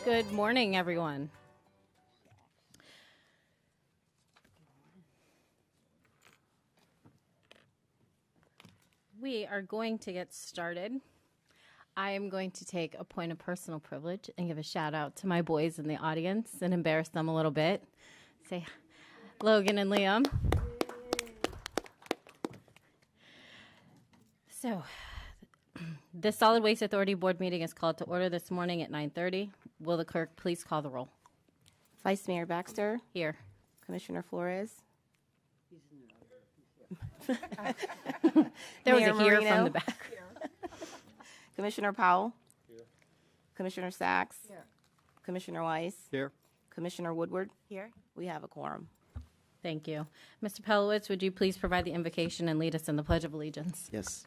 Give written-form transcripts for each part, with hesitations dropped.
Good morning, everyone. We are going to get started. I am going to take a point of personal privilege and give a shout out to my boys in the audience and embarrass them a little bit. Say Logan and Liam. So, the Solid Waste Authority Board meeting is called to order this morning at 9:30. Will the clerk please call the roll? Vice Mayor Baxter. Here. Commissioner Flores. There was Mayor a here Marino. from the back. Commissioner Powell. Here. Commissioner Sachs. Here. Commissioner Weiss. Here. Commissioner Woodward. Here. We have a quorum. Thank you. Mr. Pelowitz, would you please provide the invocation and lead us in the Pledge of Allegiance? Yes.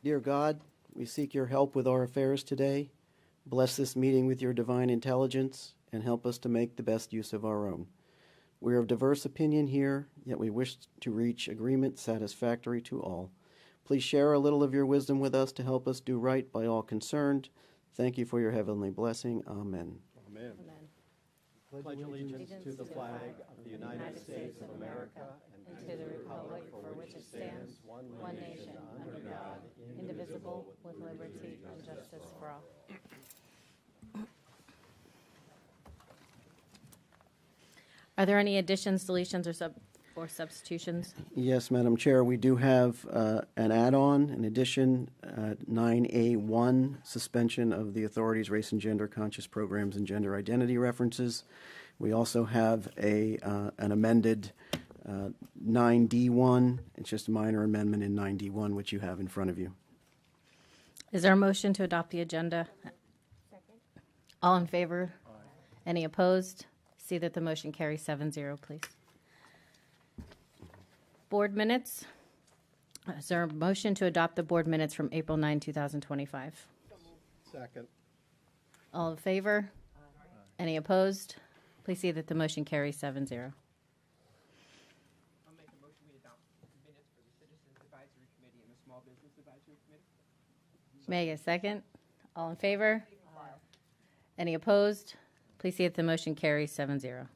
Dear God, we seek your help with our affairs today. Bless this meeting with your divine intelligence and help us to make the best use of our own. We are of diverse opinion here, yet we wish to reach agreement satisfactory to all. Please share a little of your wisdom with us to help us do right by all concerned. Thank you for your heavenly blessing. Amen. Amen. Pledge allegiance to the flag of the United States of America and to the republic for which it stands, one nation, under God, indivisible, with liberty and justice for all. Are there any additions, deletions, or substitutions? Yes, Madam Chair, we do have an add-on, an addition, 9A1, suspension of the authority's race and gender conscious programs and gender identity references. We also have an amended 9D1. It's just a minor amendment in 9D1, which you have in front of you. Is there a motion to adopt the agenda? Second. All in favor? Aye. Any opposed? See that the motion carries 7-0, please. Board minutes. Is there a motion to adopt the board minutes from April 9, 2025? Second. All in favor? Aye. Any opposed? Please see that the motion carries 7-0. I'll make a motion we adopt the minutes for the Citizens Advisory Committee and the Small Business Advisory Committee. May I get a second? All in favor? Aye. Any opposed? Please see that the motion carries 7-0.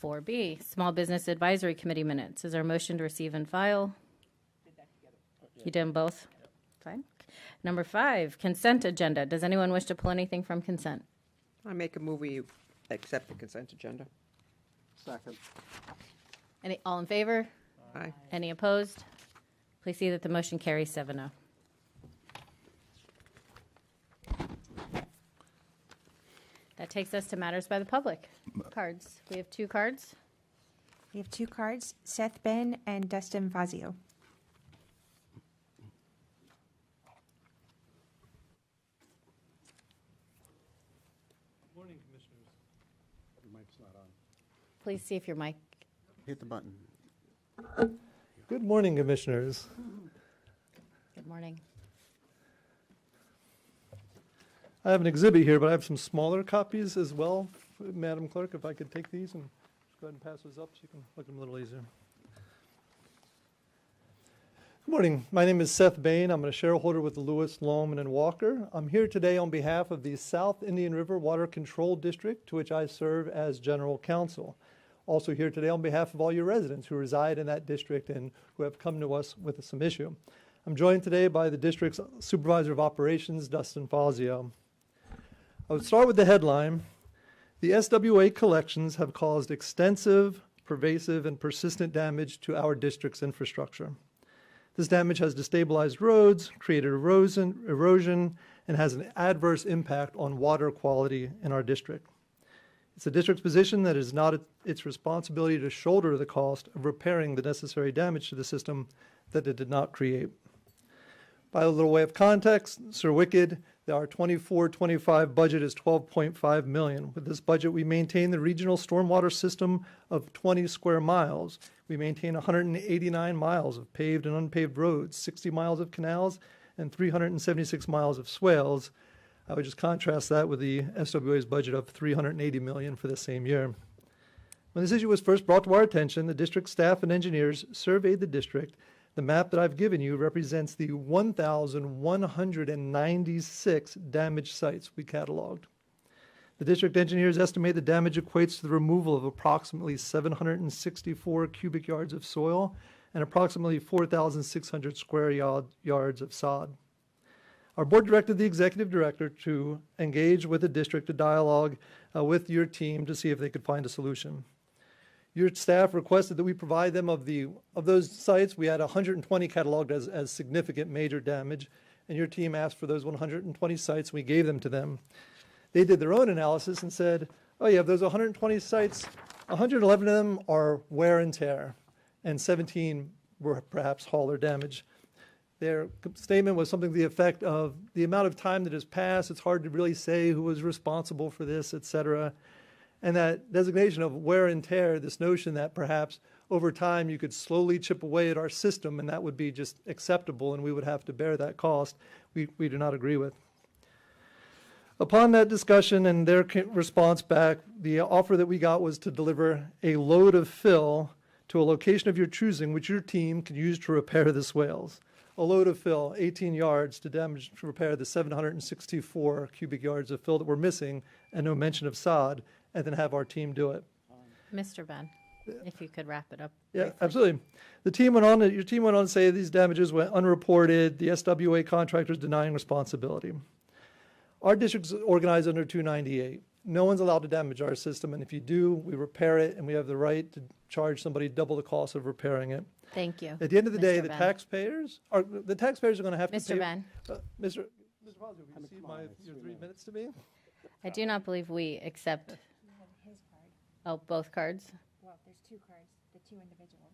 4B, Small Business Advisory Committee minutes. Is there a motion to receive and file? Did that together. You did them both? Fine. Number 5, consent agenda. Does anyone wish to pull anything from consent? I make a move we accept the consent agenda. Second. All in favor? Aye. Any opposed? Please see that the motion carries 7-0. That takes us to matters by the public. Cards. We have 2 cards. We have 2 cards, Seth Ben and Dustin Fazio. Good morning, Commissioners. Your mic's not on. Please see if your mic. Hit the button. Good morning, Commissioners. Good morning. I have an exhibit here, but I have some smaller copies as well. Madam Clerk, if I could take these and just go ahead and pass those up so you can look at them a little easier. Good morning. My name is Seth Bain. I'm a shareholder with Lewis, Lohman & Walker. I'm here today on behalf of the South Indian River Water Control District, to which I serve as General Counsel. Also here today on behalf of all your residents who reside in that district and who have come to us with some issue. I'm joined today by the district's Supervisor of Operations, Dustin Fazio. I would start with the headline. The SWA collections have caused extensive, pervasive, and persistent damage to our district's infrastructure. This damage has destabilized roads, created erosion, and has an adverse impact on water quality in our district. It's the district's position that it is not its responsibility to shoulder the cost of repairing the necessary damage to the system that it did not create. By a little way of context, Sir Wicked, our 24-25 budget is $12.5 million. With this budget, we maintain the regional stormwater system of 20 square miles. We maintain 189 miles of paved and unpaved roads, 60 miles of canals, and 376 miles of swales. I would just contrast that with the SWA's budget of $380 million for the same year. When this issue was first brought to our attention, the district staff and engineers surveyed the district The map that I've given you represents the 1,196 damaged sites we cataloged. The district engineers estimate the damage equates to the removal of approximately 764 cubic yards of soil and approximately 4,600 square yards of sod. Our board directed the executive director to engage with the district to dialogue with your team to see if they could find a solution. Your staff requested that we provide them of those sites. We had 120 cataloged as significant major damage, and your team asked for those 120 sites. We gave them to them. They did their own analysis and said, oh yeah, of those 120 sites, 111 of them are wear and tear, and 17 were perhaps hauler damage. Their statement was something to the effect of the amount of time that has passed, it's hard to really say who was responsible for this, et cetera. And that designation of wear and tear, this notion that perhaps over time you could slowly chip away at our system and that would be just acceptable and we would have to bear that cost, we do not agree with. Upon that discussion and their response back, the offer that we got was to deliver a load of fill to a location of your choosing, which your team can use to repair the swales. A load of fill, 18 yards to repair the 764 cubic yards of fill that were missing, and no mention of sod, and then have our team do it. Mr. Ben, if you could wrap it up. Yeah, briefly. absolutely. Your team went on to say these damages went unreported, the SWA contractors denying responsibility. Our district's organized under 298. No one's allowed to damage our system, and if you do, we repair it, and we have the right to charge somebody double the cost of repairing it. Thank you. At the end of the day, Mr. the Ben. taxpayers are going to have to pay. Mr. Ben, Mr. Fazio, will you cede your 3 minutes to me? I do not believe we accept, His card. oh, both cards. Well, there's two cards, the two individuals.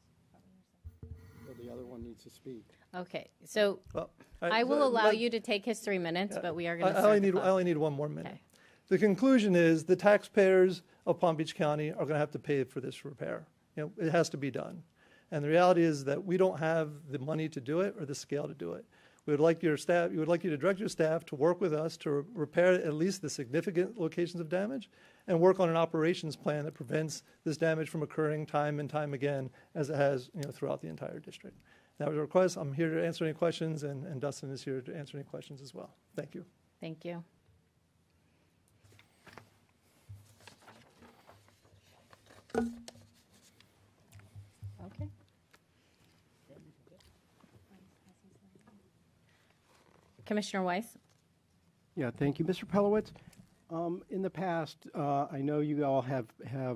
Well, the other one needs to speak. Okay, so Well, I will allow you to take his 3 minutes, but we are going to I start only the clock. I only need 1 more minute. Okay. The conclusion is the taxpayers of Palm Beach County are going to have to pay for this repair. It has to be done. And the reality is that we don't have the money to do it or the scale to do it. We would like you to direct your staff to work with us to repair at least the significant locations of damage and work on an operations plan that prevents this damage from occurring time and time again as it has throughout the entire district. That was a request. I'm here to answer any questions, and Dustin is here to answer any questions as well. Thank you. Thank you. Okay. Commissioner Weiss? Yeah, thank you. Mr. Pelowitz, in the past, I know you all have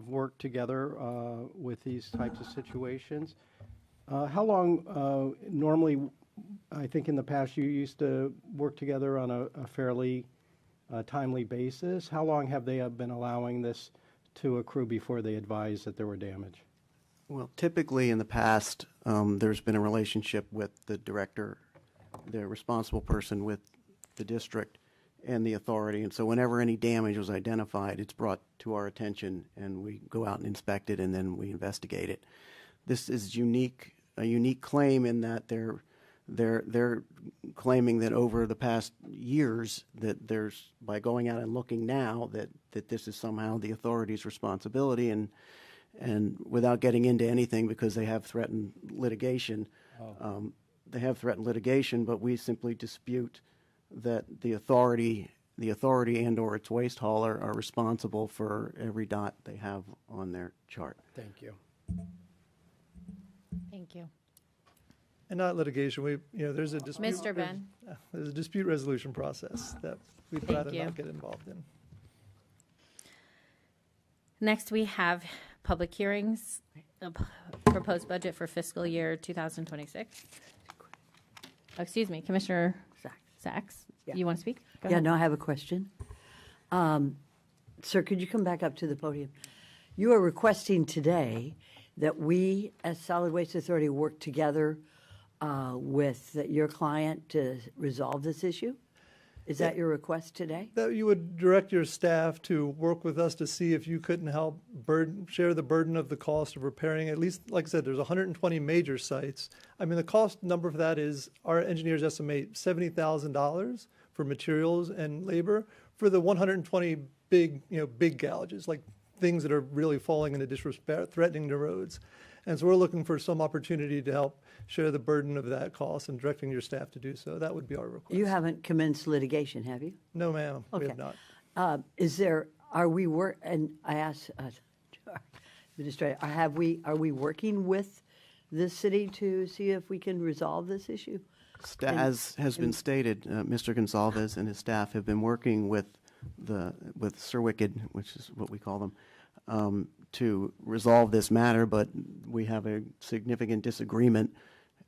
worked together with these types of situations. How long, normally, I think in the past you used to work together on a fairly timely basis. How long have they been allowing this to accrue before they advised that there were damage? Well, typically in the past, there's been a relationship with the director, the responsible person with the district and the authority. And so whenever any damage was identified, it's brought to our attention and we go out and inspect it and then we investigate it. This is a unique claim in that they're claiming that over the past years that there's, by going out and looking now, that this is somehow the authority's responsibility, and without getting into anything because they have threatened litigation. They have threatened litigation, but we simply dispute that the authority and or its waste hauler are responsible for every dot they have on their chart. Thank you. Thank you. And not litigation. There's a dispute. Mr. Ben? There's a dispute resolution process that we'd Thank rather you. not get involved in. Next, we have public hearings, proposed budget for fiscal year 2026. Oh, excuse me, Commissioner Sachs, Yeah. you want to speak? Go Yeah, ahead. no, I have a question. Sir, could you come back up to the podium? You are requesting today that we, as Solid Waste Authority, work together with your client to resolve this issue? Is that your request today? That you would direct your staff to work with us to see if you couldn't help share the burden of the cost of repairing. At least, like I said, there's 120 major sites. I mean, the cost number for that is, our engineers estimate $70,000 for materials and labor for the 120 big gouges, like things that are really falling into disrepair, threatening the roads. And so we're looking for some opportunity to help share the burden of that cost and directing your staff to do so. That would be our request. You haven't commenced litigation, have you? No, ma'am, we Okay. have not. And I asked, Administrator, are we working with this city to see if we can resolve this issue? As has been stated, Mr. Gonzalez and his staff have been working with Sir Wicked, which is what we call them, to resolve this matter, but we have a significant disagreement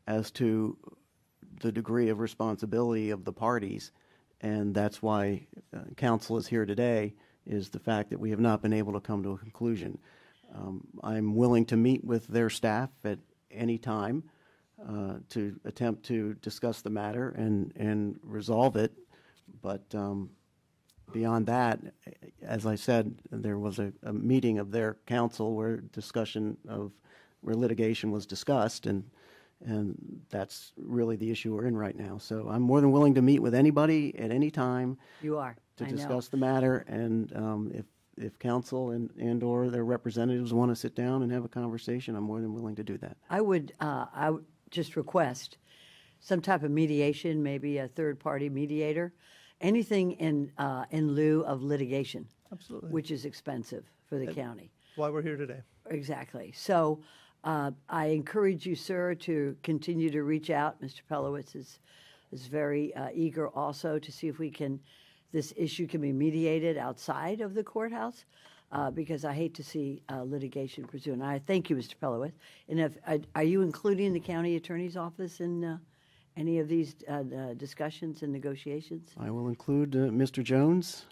as to the degree of responsibility of the parties, and that's why council is here today, is the fact that we have not been able to come to a conclusion. I'm willing to meet with their staff at any time to attempt to discuss the matter and resolve it, but beyond that, as I said, there was a meeting of their council where litigation was discussed, and that's really the issue we're in right now. So I'm more than willing to meet with anybody at any time You are, to I know. discuss the matter, and if council and or their representatives want to sit down and have a conversation, I'm more than willing to do that. I would just request some type of mediation, maybe a third-party mediator, anything in lieu of litigation. Absolutely. Which is expensive for the county. Why we're here today. Exactly. So I encourage you, sir, to continue to reach out. Mr. Pelowitz is very eager also to see if this issue can be mediated outside of the courthouse, because I hate to see litigation pursue. And I thank you, Mr. Pelowitz. And are you including the county attorney's office in any of these discussions and negotiations? I will include Mr. Jones.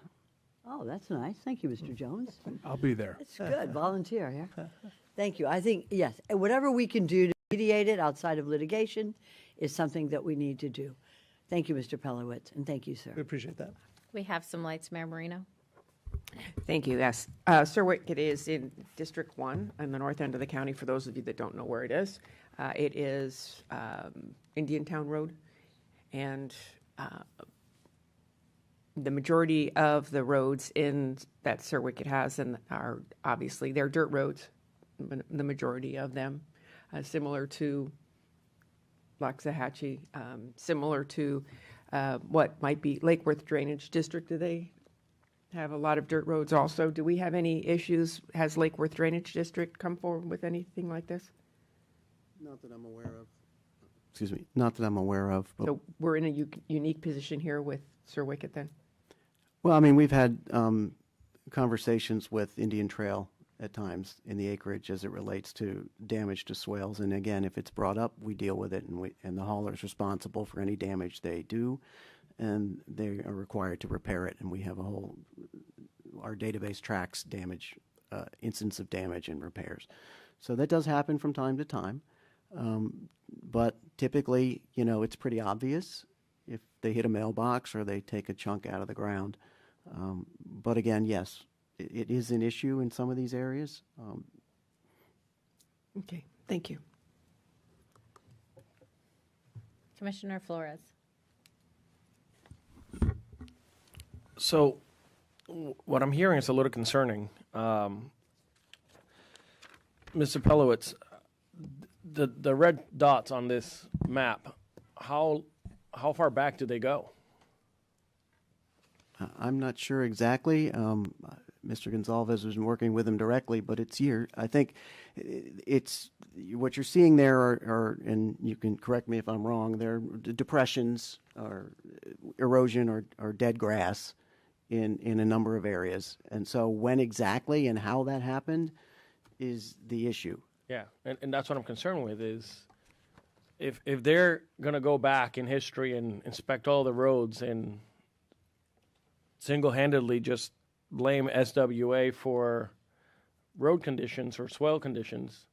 Oh, that's nice. Thank you, Mr. Jones. I'll be there. That's good. Volunteer, yeah. Thank you. I think, yes, whatever we can do to mediate it outside of litigation is something that we need to do. Thank you, Mr. Pelowitz, and thank you, sir. We appreciate that. We have some lights, Mayor Marino. Thank you, yes. Sir Wicked is in District 1 on the north end of the county, for those of you that don't know where it is. It is Indiantown Road, and the majority of the roads that Sir Wicked has are obviously, they're dirt roads, the majority of them, similar to Loxahatchee, similar to what might be Lake Worth Drainage District. Do they have a lot of dirt roads also? Do we have any issues? Has Lake Worth Drainage District come forward with anything like this? Not that I'm aware of. Excuse me. Not that I'm aware of. But So we're in a unique position here with Sir Wicked then? well, I mean, we've had conversations with Indian Trail at times in the acreage as it relates to damage to swales. And again, if it's brought up, we deal with it, and the hauler is responsible for any damage they do, and they are required to repair it. And we have our database tracks damage, incidents of damage and repairs. So that does happen from time to time. But typically, it's pretty obvious if they hit a mailbox or they take a chunk out of the ground. But again, yes, it is an issue in some of these areas. Okay, thank you. Commissioner Flores. So, what I'm hearing is a little concerning. Mr. Pelowitz, the red dots on this map, how far back do they go? I'm not sure exactly. Mr. Gonzalez has been working with him directly, but it's here. I think it's what you're seeing there are, and you can correct me if I'm wrong, they're depressions or erosion or dead grass in a number of areas. And so when exactly and how that happened is the issue. Yeah, and that's what I'm concerned with is if they're going to go back in history and inspect all the roads and single-handedly just blame SWA for road conditions or swale conditions,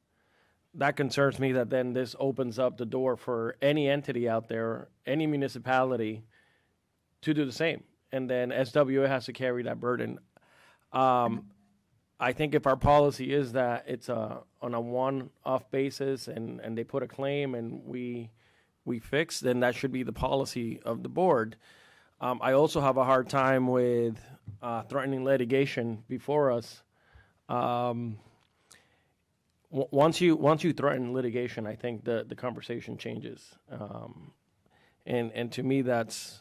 that concerns me that then this opens up the door for any entity out there, any municipality, to do the same. And then SWA has to carry that burden. I think if our policy is that it's on a one-off basis and they put a claim and we fix, then that should be the policy of the board. I also have a hard time with threatening litigation before us Once you threaten litigation, I think the conversation changes. And to me, that's,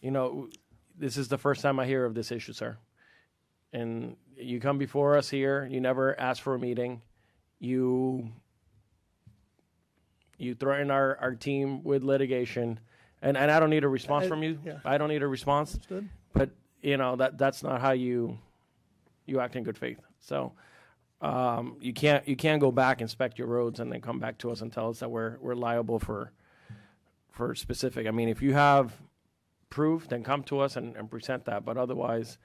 this is the first time I hear of this issue, sir. And you come before us here, you never ask for a meeting. You threaten our team with litigation, and I don't need a response from you. Yeah. I don't need a response. Understood. But that's not how you act in good faith. So you can't go back, inspect your roads, and then come back to us and tell us that we're liable for specific. I mean, if you have proof, then come to us and present that. But otherwise,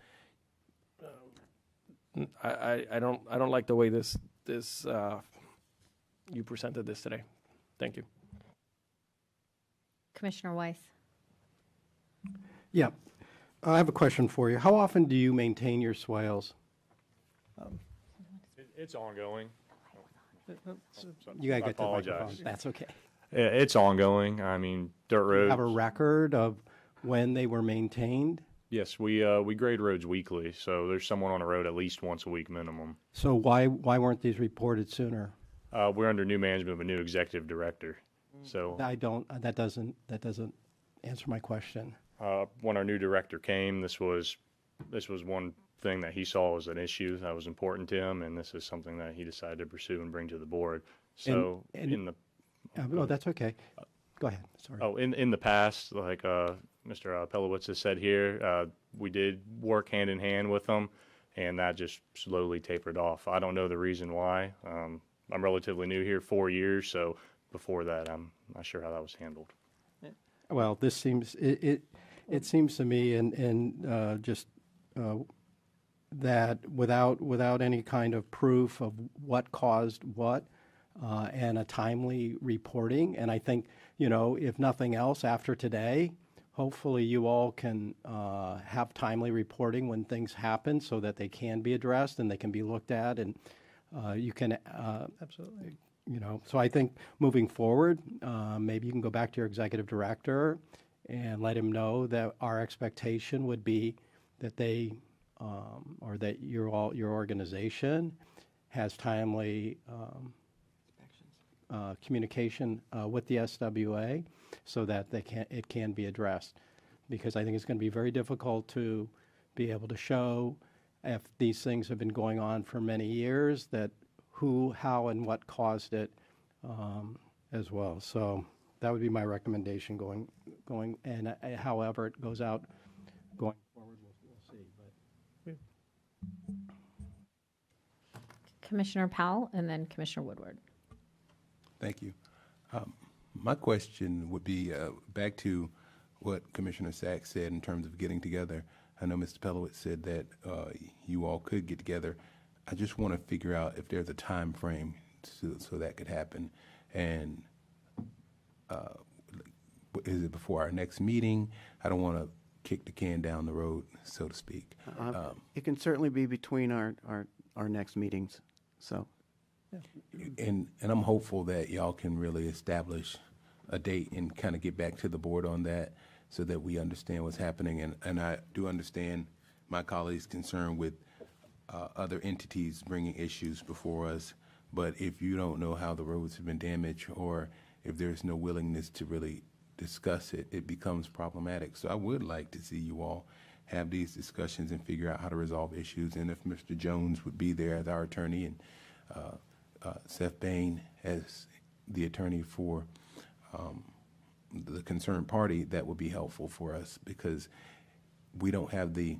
I don't like the way this you presented this today. Thank you. Commissioner Weiss. Yeah. I have a question for you. How often do you maintain your swales? It's ongoing. You got to I get the microphone. apologize. That's okay. It's ongoing. I mean, dirt Do you roads. have a record of when they were maintained? Yes, we grade roads weekly, so there's someone on the road at least once a week minimum. So why weren't these reported sooner? We're under new management of a new executive director. So That doesn't answer my question. when our new director came, this was one thing that he saw as an issue that was important to him, and this is something that he decided to pursue and bring to the board. So No, that's okay. Go ahead. Sorry. In the past, like Mr. Pelowitz has said here, we did work hand in hand with them, and that just slowly tapered off. I don't know the reason why. I'm relatively new here, 4 years, so before that, I'm not sure how that was handled. Well, this seems it seems to me, and just that without any kind of proof of what caused what, and a timely reporting, and I think if nothing else after today, hopefully you all can have timely reporting when things happen, so that they can be addressed and they can be looked at, and you can Absolutely. So I think moving forward, maybe you can go back to your executive director and let him know that our expectation would be that they, or that your organization has timely communication with the SWA so that it can be addressed. Because I think it's going to be very difficult to be able to show, if these things have been going on for many years, that who, how, and what caused it as well. So that would be my recommendation going, and however it goes out going forward, we'll see. But Commissioner Powell, and then Commissioner Woodward. Thank you. My question would be back to what Commissioner Sachs said in terms of getting together. I know Mr. Pelowitz said that you all could get together. I just want to figure out if there's a time frame so that could happen. And is it before our next meeting? I don't want to kick the can down the road, so to speak. It can certainly be between our next meetings. So, and I'm hopeful that y'all can really establish a date and kind of get back to the board on that so that we understand what's happening. And I do understand my colleagues' concern with other entities bringing issues before us. But if you don't know how the roads have been damaged, or if there's no willingness to really discuss it, it becomes problematic. So I would like to see you all have these discussions and figure out how to resolve issues. And if Mr. Jones would be there as our attorney, and Seth Bain as the attorney for the concerned party, that would be helpful for us, because we don't have the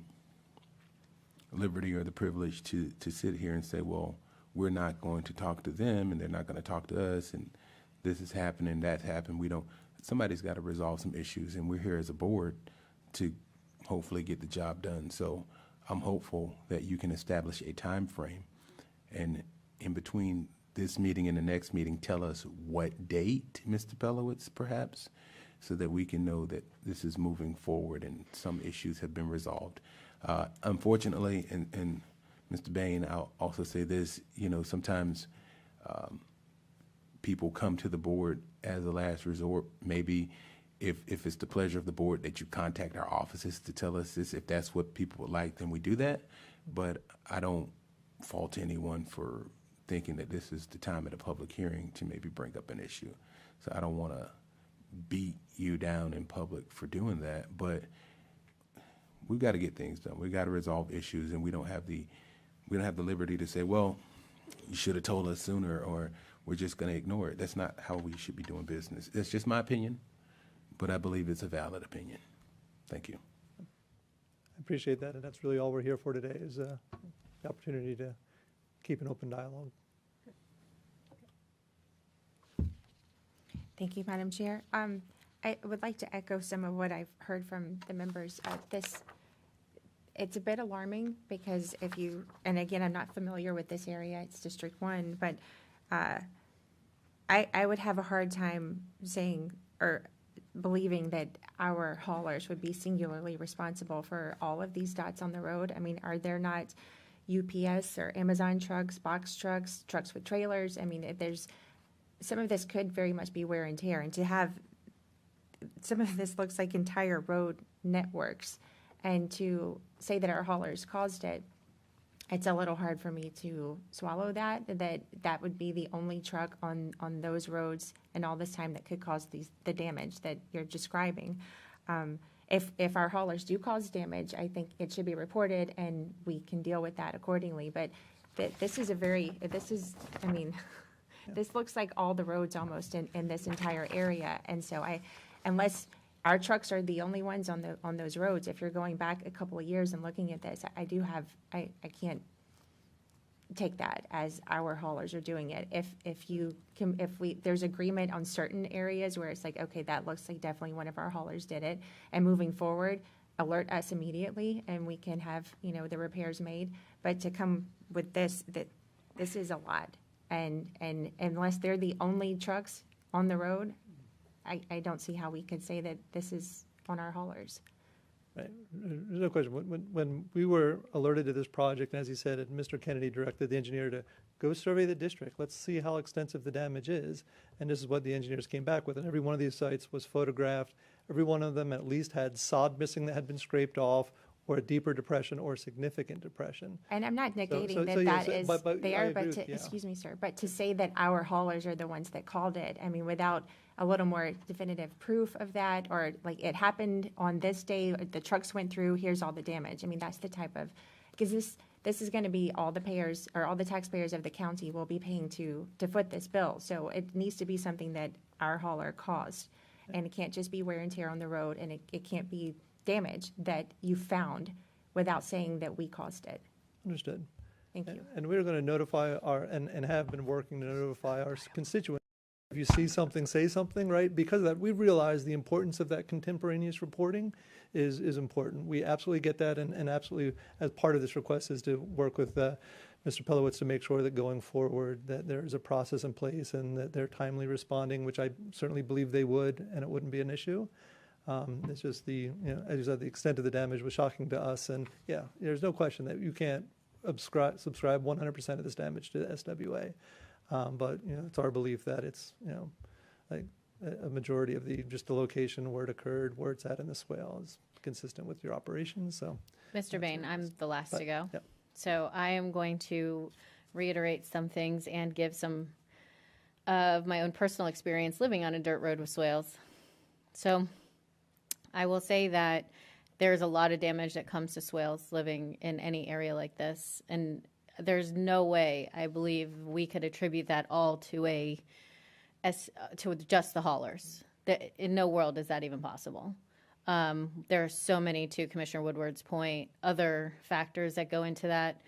liberty or the privilege to sit here and say, well, we're not going to talk to them and they're not going to talk to us, and this is happening, that's happened. Somebody's got to resolve some issues, and we're here as a board to hopefully get the job done. So I'm hopeful that you can establish a time frame, and in between this meeting and the next meeting, tell us what date, Mr. Pelowitz, perhaps, so that we can know that this is moving forward and some issues have been resolved. Unfortunately, and Mr. Bain, I'll also say this, sometimes people come to the board as a last resort. Maybe if it's the pleasure of the board that you contact our offices to tell us this, if that's what people would like, then we do that. But I don't fault anyone for thinking that this is the time at a public hearing to maybe bring up an issue. So I don't want to beat you down in public for doing that, but we've got to get things done. We've got to resolve issues, and we don't have the liberty to say, well, you should have told us sooner, or we're just going to ignore it. That's not how we should be doing business. That's just my opinion, but I believe it's a valid opinion. Thank you. I appreciate that, and that's really all we're here for today is the opportunity to keep an open dialogue. Thank you, Madam Chair. I would like to echo some of what I've heard from the members. It's a bit alarming because if you, and again, I'm not familiar with this area, it's District 1, but I would have a hard time saying or believing that our haulers would be singularly responsible for all of these dots on the road. I mean, are there not UPS or Amazon trucks, box trucks, trucks with trailers? I mean, there's some of this could very much be wear and tear, and to have some of this looks like entire road networks, and to say that our haulers caused it, it's a little hard for me to swallow that would be the only truck on those roads and all this time that could cause the damage that you're describing. If our haulers do cause damage, I think it should be reported and we can deal with that accordingly. But this looks like all the roads almost in this entire area. And so unless our trucks are the only ones on those roads, if you're going back a couple of years and looking at this, I can't take that as our haulers are doing it. If there's agreement on certain areas where it's like, okay, that looks like definitely one of our haulers did it, and moving forward, alert us immediately and we can have, the repairs made. But to come with this is a lot. And unless they're the only trucks on the road, I don't see how we could say that this is on our haulers. Right. There's no question. When we were alerted to this project, and as he said, Mr. Kennedy directed the engineer to go survey the district. Let's see how extensive the damage is. And this is what the engineers came back with. And every one of these sites was photographed. Every one of them at least had sod missing that had been scraped off, or a deeper depression or significant depression. And I'm not negating excuse me, sir, but to say that our haulers are the ones that called it, I mean, without a little more definitive proof of that, or like it happened on this day, the trucks went through, here's all the damage. I mean, that's the type of, because this is going to be all the payers or all the taxpayers of the county will be paying to foot this bill. So it needs to be something that our hauler caused. And it can't just be wear and tear on the road, and it can't be damage that you found without saying that we caused it. Understood. Thank you. And we're going to notify and have been working to notify our constituents. If you see something, say something, right? Because of that, we realize the importance of that contemporaneous reporting is important. We absolutely get that, and absolutely, as part of this request, is to work with Mr. Pelowitz to make sure that going forward that there is a process in place and that they're timely responding, which I certainly believe they would, and it wouldn't be an issue. It's just as you said, the extent of the damage was shocking to us, and yeah, there's no question that you can't subscribe 100% of this damage to SWA, but it's our belief that it's like a majority of the location where it occurred, where it's at in the swale, is consistent with your operations. So, Mr. Bain, I'm the last to go, yep. So I am going to reiterate some things and give some of my own personal experience living on a dirt road with swales. So I will say that there's a lot of damage that comes to swales living in any area like this. And there's no way, I believe, we could attribute that all to just the haulers. In no world is that even possible. There are so many, to Commissioner Woodward's point, other factors that go into that.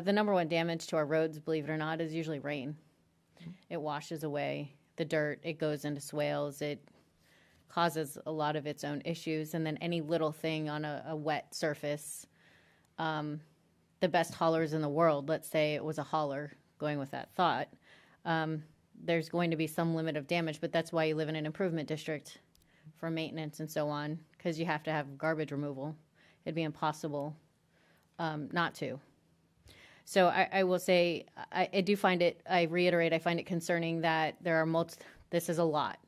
The number one damage to our roads, believe it or not, is usually rain. It washes away the dirt. It goes into swales. It causes a lot of its own issues. And then any little thing on a wet surface, the best haulers in the world, let's say it was a hauler, going with that thought, there's going to be some limit of damage, but that's why you live in an improvement district for maintenance and so on, because you have to have garbage removal. It'd be impossible not to. So I will say, I do find it, I reiterate, I find it concerning that there are this is a lot.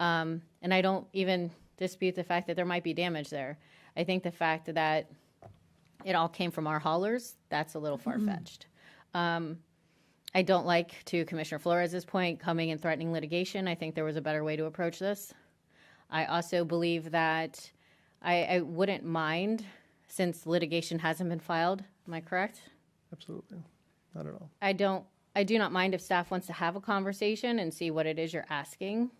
And I don't even dispute the fact that there might be damage there. I think the fact that it all came from our haulers, that's a little far-fetched. I don't like, to Commissioner Flores' point, coming and threatening litigation. I think there was a better way to approach this. I also believe that I wouldn't mind, since litigation hasn't been filed. Am I correct? Absolutely. Not at all. I do not mind if staff wants to have a conversation and see what it is you're asking.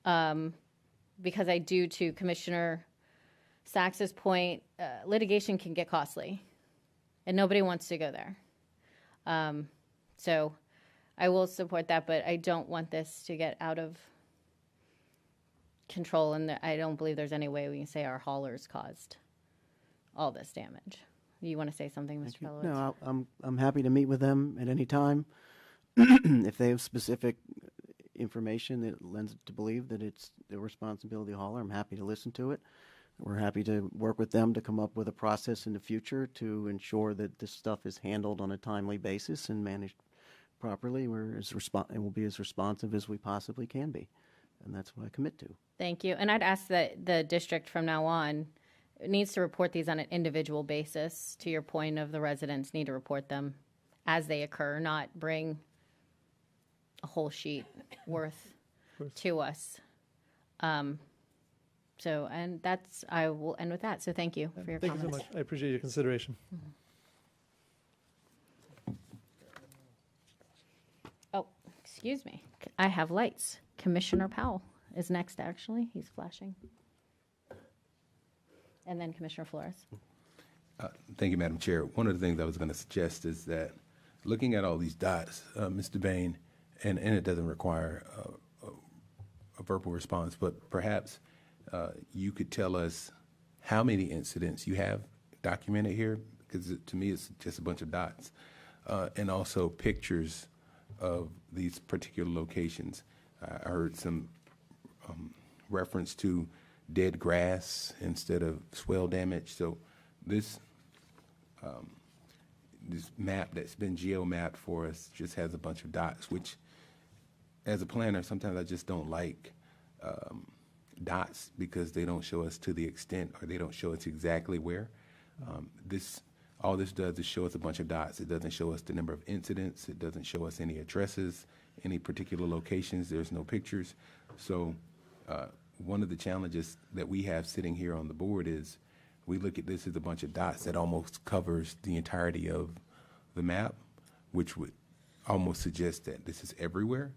Because I do, to Commissioner Sachs's point, litigation can get costly, and nobody wants to go there. So I will support that, but I don't want this to get out of control, and I don't believe there's any way we can say our haulers caused all this damage. You want to say something, Mr. Pelowitz? No, I'm happy to meet with them at any time. If they have specific information that lends it to believe that it's the responsibility of the hauler, I'm happy to listen to it. We're happy to work with them to come up with a process in the future to ensure that this stuff is handled on a timely basis and managed properly. And we'll be as responsive as we possibly can be, and that's what I commit to. Thank you. And I'd ask that the district from now on needs to report these on an individual basis. To your point of the residents need to report them as they occur, not bring a whole sheet worth to us. So, and I will end with that. So thank you for your Thank comments. you so much. I appreciate your consideration. Oh, excuse me. I have lights. Commissioner Powell is next, actually. He's flashing. And then Commissioner Flores. Thank you, Madam Chair. One of the things I was going to suggest is that looking at all these dots, Mr. Bain, and it doesn't require a verbal response, but perhaps you could tell us how many incidents you have documented here, because to me it's just a bunch of dots, and also pictures of these particular locations. I heard some reference to dead grass instead of swell damage. So this map that's been geo-mapped for us just has a bunch of dots, which as a planner, sometimes I just don't like dots because they don't show us to the extent, or they don't show us exactly where. All this does is show us a bunch of dots. It doesn't show us the number of incidents. It doesn't show us any addresses, any particular locations. There's no pictures. So one of the challenges that we have sitting here on the board is we look at this as a bunch of dots that almost covers the entirety of the map, which would almost suggest that this is everywhere.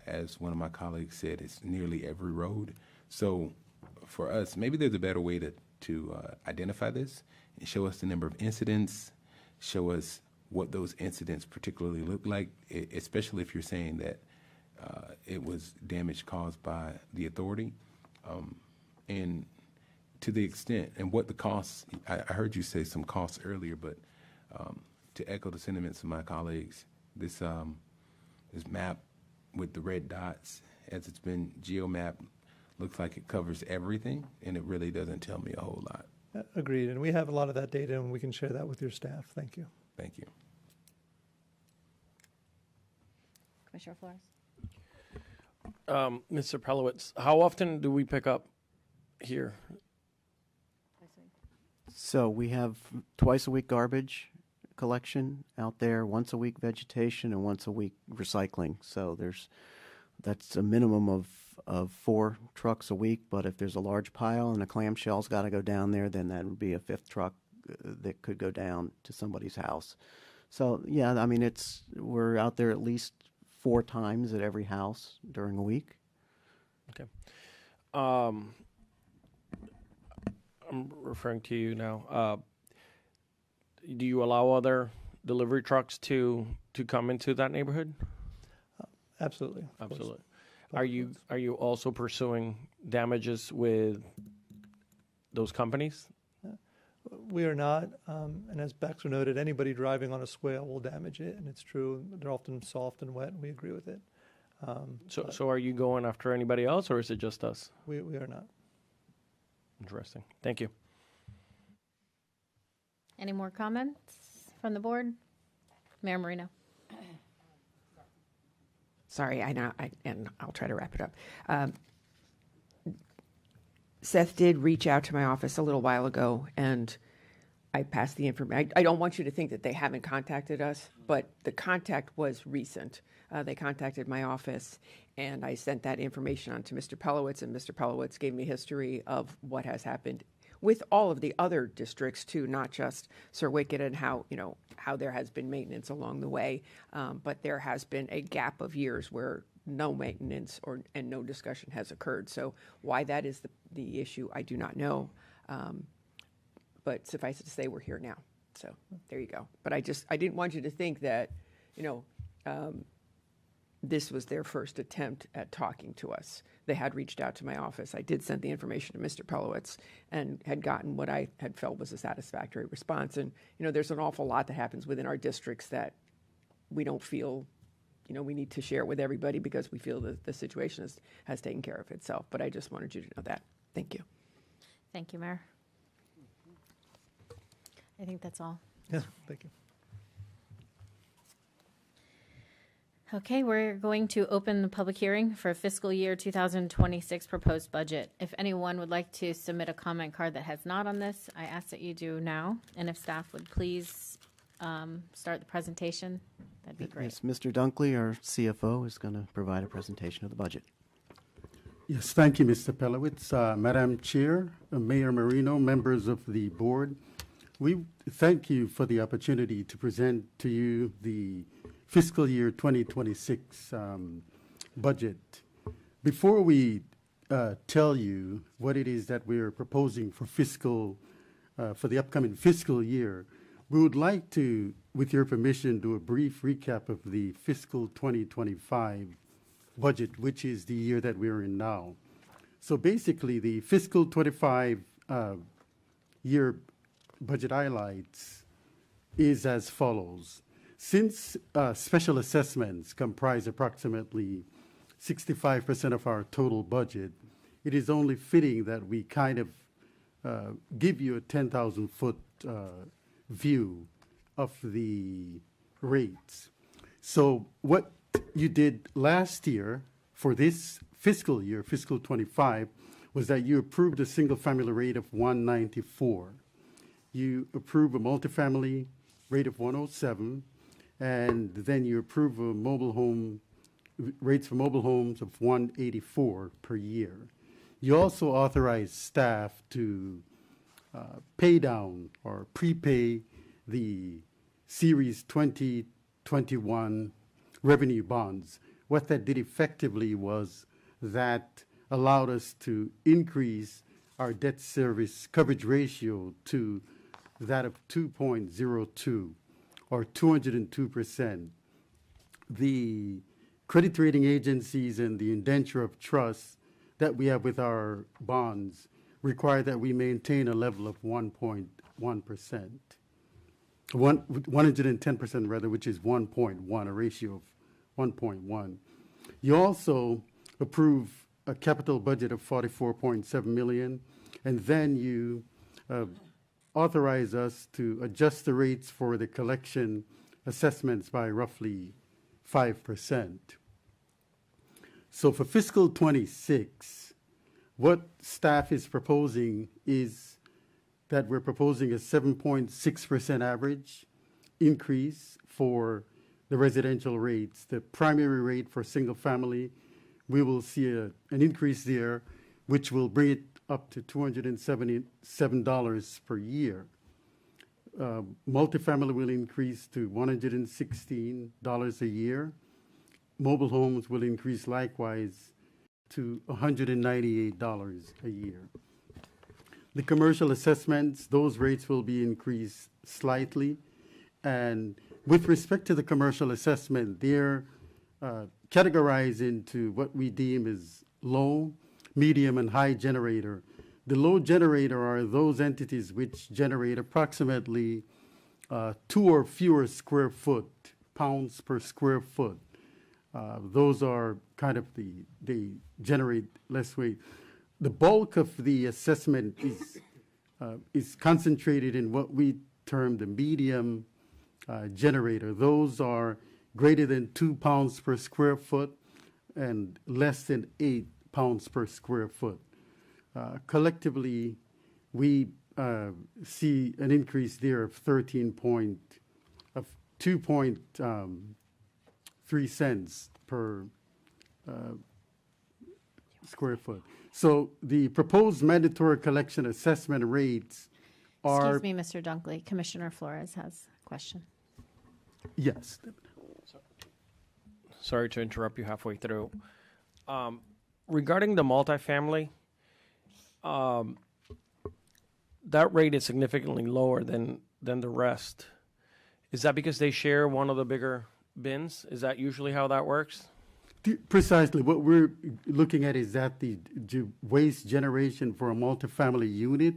As one of my colleagues said, it's nearly every road. So for us, maybe there's a better way to identify this and show us the number of incidents, show us what those incidents particularly look like, especially if you're saying that it was damage caused by the authority. And to the extent, and what the costs, I heard you say some costs earlier, but to echo the sentiments of my colleagues, this map with the red dots, as it's been geo-mapped, looks like it covers everything, and it really doesn't tell me a whole lot. Agreed. And we have a lot of that data, and we can share that with your staff. Thank you. Thank you. Commissioner Flores. Mr. Pelowitz, how often do we pick up here? So we have twice a week garbage collection out there, once a week vegetation, and once a week recycling. So that's a minimum of 4 trucks a week. But if there's a large pile and a clamshell's got to go down there, then that would be a 5th truck that could go down to somebody's house. So yeah, I mean we're out there at least 4 times at every house during a week. Okay. I'm referring to you now. Do you allow other delivery trucks to come into that neighborhood? Absolutely. Absolutely. Are you also pursuing damages with those companies? We are not, and as Baxter noted, anybody driving on a swale will damage it, and it's true. They're often soft and wet, and we agree with it. So are you going after anybody else, or is it just us? We are not. Interesting. Thank you. Any more comments from the board? Mayor Marino. Sorry, and I'll try to wrap it up. Seth did reach out to my office a little while ago, and I passed the information. I don't want you to think that they haven't contacted us, but the contact was recent. They contacted my office, and I sent that information on to Mr. Pelowitz, and Mr. Pelowitz gave me history of what has happened with all of the other districts too, not just Sir Wicket, and how there has been maintenance along the way, but there has been a gap of years where no maintenance and no discussion has occurred. So why that is the issue, I do not know. But suffice it to say, we're here now. So there you go. But I didn't want you to think that, this was their first attempt at talking to us. They had reached out to my office. I did send the information to Mr. Pelowitz and had gotten what I had felt was a satisfactory response. And, there's an awful lot that happens within our districts that we don't feel, we need to share with everybody because we feel that the situation has taken care of itself. But I just wanted you to know that. Thank you. Thank you, Mayor. I think that's all. Yeah, thank you. Okay, we're going to open the public hearing for fiscal year 2026 proposed budget. If anyone would like to submit a comment card that has not on this, I ask that you do now. And if staff would please start the presentation, that'd be great. Yes, Mr. Dunkley, our CFO, is going to provide a presentation of the budget. Yes, thank you, Mr. Pelowitz. Madam Chair, Mayor Marino, members of the board, we thank you for the opportunity to present to you the fiscal year 2026 budget. Before we tell you what it is that we're proposing for for the upcoming fiscal year, we would like to, with your permission, do a brief recap of the fiscal 2025 budget, which is the year that we're in now. So basically, the fiscal 25 year budget highlights is as follows. Since special assessments comprise approximately 65% of our total budget, it is only fitting that we kind of give you a 10,000-foot view of the rates. So what you did last year for this fiscal year, fiscal 25, was that you approved a single-family rate of 194. You approve a multifamily rate of 107, and then you approve a mobile home rates for mobile homes of 184 per year. You also authorize staff to pay down or prepay the Series 2021 revenue bonds. What that did effectively was that allowed us to increase our debt service coverage ratio to that of 2.02 or 202%. The credit rating agencies and the indenture of trust that we have with our bonds require that we maintain a level of 1.1%. 110% rather, which is 1.1, a ratio of 1.1. You also approve a capital budget of $44.7 million, and then you authorize us to adjust the rates for the collection assessments by roughly 5%. So for fiscal 26, what staff is proposing is that we're proposing a 7.6% average increase for the residential rates. The primary rate for single family, we will see an increase there, which will bring it up to $277 per year. Multifamily will increase to $116 a year. Mobile homes will increase likewise to $198 a year. The commercial assessments, those rates will be increased slightly. And with respect to the commercial assessment, they're categorized into what we deem as low, medium, and high generator. The low generator are those entities which generate approximately 2 or fewer square foot, pounds per square foot. Those are kind of they generate less weight. The bulk of the assessment is concentrated in what we term the medium generator. Those are greater than 2 pounds per square foot and less than 8 pounds per square foot. Collectively, we see an increase there of 2.3 cents per square foot. So the proposed mandatory collection assessment rates are. Excuse me, Mr. Dunkley. Commissioner Flores has a question. Yes. Sorry to interrupt you halfway through. Regarding the multifamily, that rate is significantly lower than the rest. Is that because they share one of the bigger bins? Is that usually how that works? Precisely. What we're looking at is that the waste generation for a multifamily unit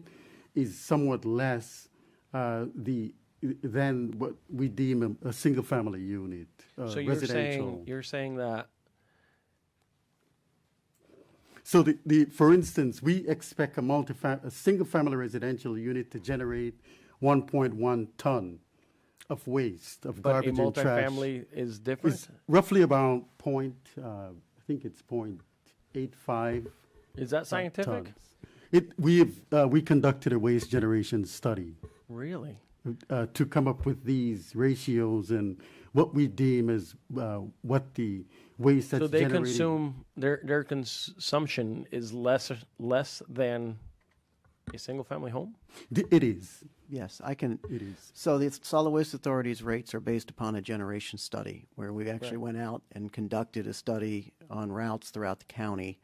is somewhat less than what we deem a single-family unit. So residential. you're saying that. So for instance, we expect a single-family residential unit to generate 1.1 ton of waste, of garbage and trash. But a multifamily is different? It's roughly about I think it's 0.85. Is that scientific? Tons. We conducted a waste generation study. Really? To come up with these ratios and what we deem as what the waste that's generated. So they consume, their consumption is less than a single-family home? It is. Yes, I can. It is. So the Solid Waste Authority's rates are based upon a generation study where we actually went out and conducted a study on routes throughout the county,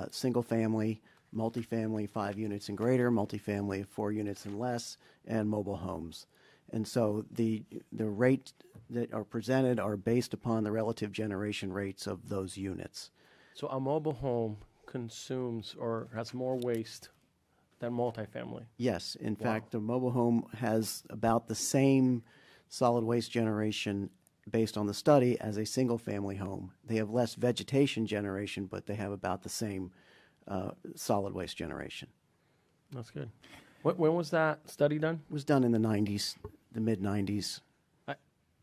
single family, multifamily 5 units and greater, multifamily 4 units and less, and mobile homes. And so the rates that are presented are based upon the relative generation rates of those units. So a mobile home consumes or has more waste than multifamily? Yes. In fact, the mobile home has about the same solid waste generation based on the study as a single-family home. They have less vegetation generation, but they have about the same solid waste generation. That's good. When was that study done? It was done in the 90s, the mid-90s.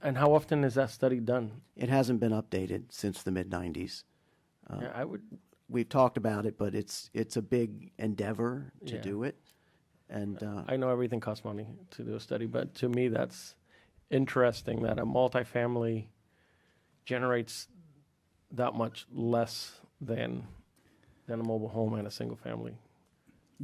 And how often is that study done? It hasn't been updated since the mid-90s. Yeah, We've talked about it, but it's a big endeavor to do it. And I know everything costs money to do a study, but to me that's interesting that a multifamily generates that much less than a mobile home and a single family.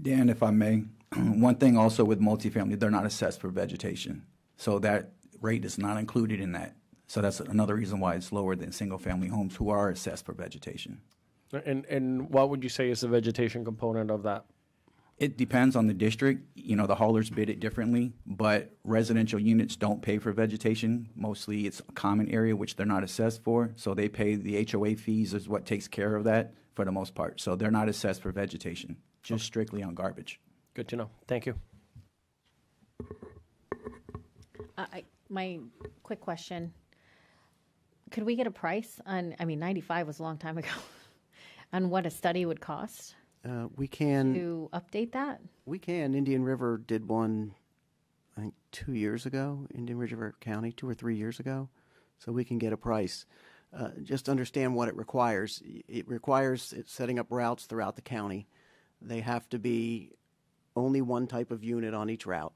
Dan, if I may, one thing also with multifamily, they're not assessed for vegetation. So that rate is not included in that. So that's another reason why it's lower than single-family homes who are assessed for vegetation. And what would you say is the vegetation component of that? It depends on the district. You know, the haulers bid it differently, but residential units don't pay for vegetation. Mostly it's a common area, which they're not assessed for. So they pay the HOA fees is what takes care of that for the most part. So they're not assessed for vegetation, just strictly on garbage. Good to know. Thank you. My quick question, could we get a price on, 95 was a long time ago, on what a study would cost? We can. To update that? We can. Indian River did one, I think, 2 years ago, Indian River County, 2 or 3 years ago. So we can get a price. Just understand what it requires. It requires setting up routes throughout the county. They have to be only one type of unit on each route.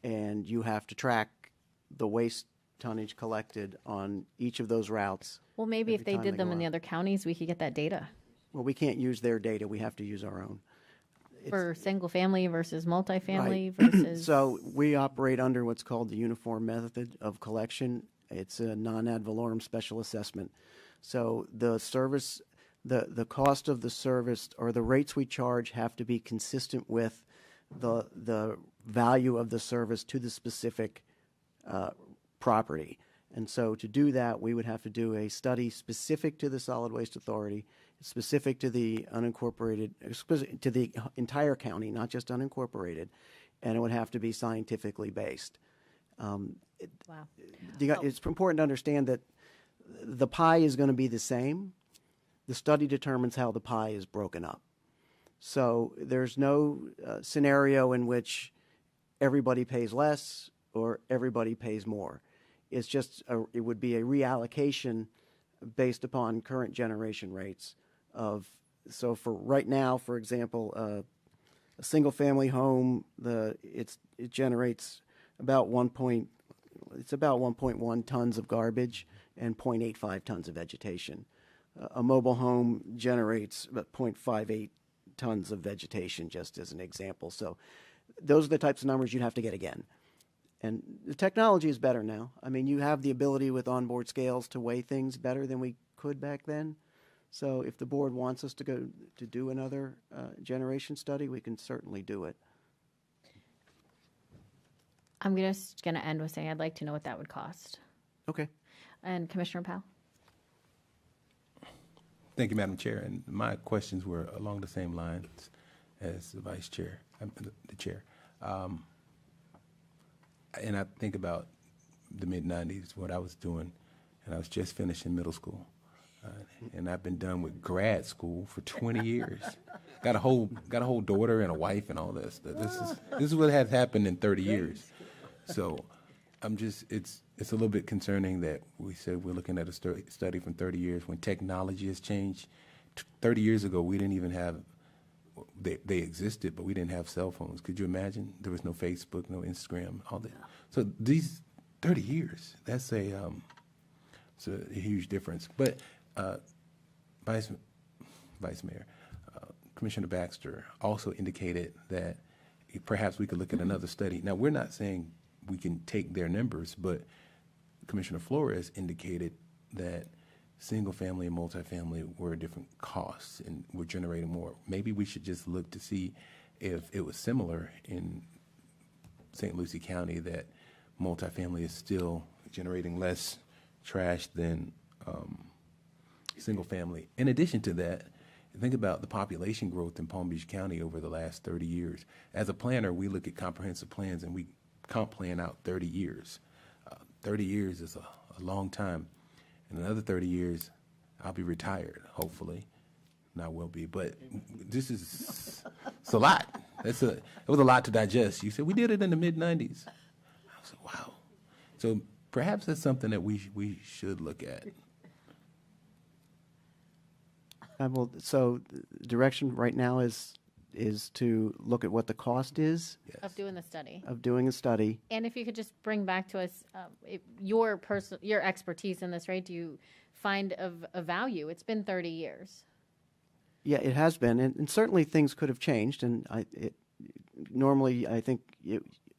And you have to track the waste tonnage collected on each of those routes. Well, maybe if they did them in the other. other counties, we could get that data. Well, we can't use their data. We have to use our own. For single family versus multifamily versus. So we operate under what's called the uniform method of collection. It's a non-ad valorem special assessment. So the service, the cost of the service or the rates we charge have to be consistent with the value of the service to the specific property. And so to do that, we would have to do a study specific to the Solid Waste Authority, specific to the unincorporated, to the entire county, not just unincorporated, and it would have to be scientifically based. Wow. It's important to understand that the pie is going to be the same. The study determines how the pie is broken up. So there's no scenario in which everybody pays less or everybody pays more. It's just it would be a reallocation based upon current generation rates of. So for right now, for example, A single-family home, it generates about 1.1 tons of garbage and 0.85 tons of vegetation. A mobile home generates about 0.58 tons of vegetation, just as an example. So those are the types of numbers you'd have to get again. And the technology is better now. I mean, you have the ability with onboard scales to weigh things better than we could back then. So if the board wants us to go to do another generation study, we can certainly do it. I'm just going to end with saying I'd like to know what that would cost. Okay. And Commissioner Powell? Thank you, Madam Chair. And my questions were along the same lines as the Vice Chair, the Chair. And I think about the mid-'90s, what I was doing, and I was just finishing middle school. And I've been done with grad school for 20 years. Got a whole daughter and a wife and all this. This is what has happened in 30 years. So I'm just, it's a little bit concerning that we said we're looking at a study from 30 years when technology has changed. 30 years ago, we didn't even have, they existed, but we didn't have cell phones. Could you imagine? There was no Facebook, no Instagram, all that. So these 30 years, that's it's a huge difference. But Vice Mayor, Commissioner Baxter also indicated that perhaps we could look at another study. Now, we're not saying we can take their numbers, but Commissioner Flores indicated that single-family and multifamily were different costs and were generating more. Maybe we should just look to see if it was similar in St. Lucie County, that multifamily is still generating less trash than single-family. In addition to that, think about the population growth in Palm Beach County over the last 30 years. As a planner, we look at comprehensive plans and we comp plan out 30 years. 30 years is a long time. In another 30 years, I'll be retired, hopefully. And I will be, but it's a lot. It was a lot to digest. You said, we did it in the mid-'90s. I was like, wow. So perhaps that's something that we should look at. So the direction right now is to look at what the cost is Of doing the study. of doing a study. And if you could just bring back to us your expertise in this, right? Do you find a value? It's been 30 years. Yeah, it has been, and certainly things could have changed. And normally, I think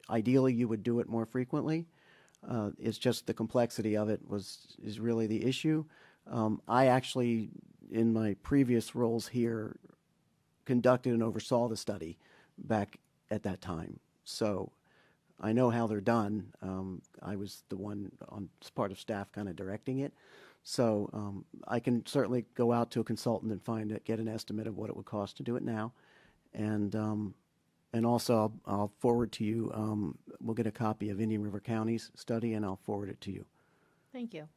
ideally you would do it more frequently. It's just the complexity of it is really the issue. I actually, in my previous roles here, conducted and oversaw the study back at that time. So I know how they're done. I was the one as part of staff kind of directing it. So I can certainly go out to a consultant and get an estimate of what it would cost to do it now. And also I'll forward to you, we'll get a copy of Indian River County's study and I'll forward it to you. Thank you.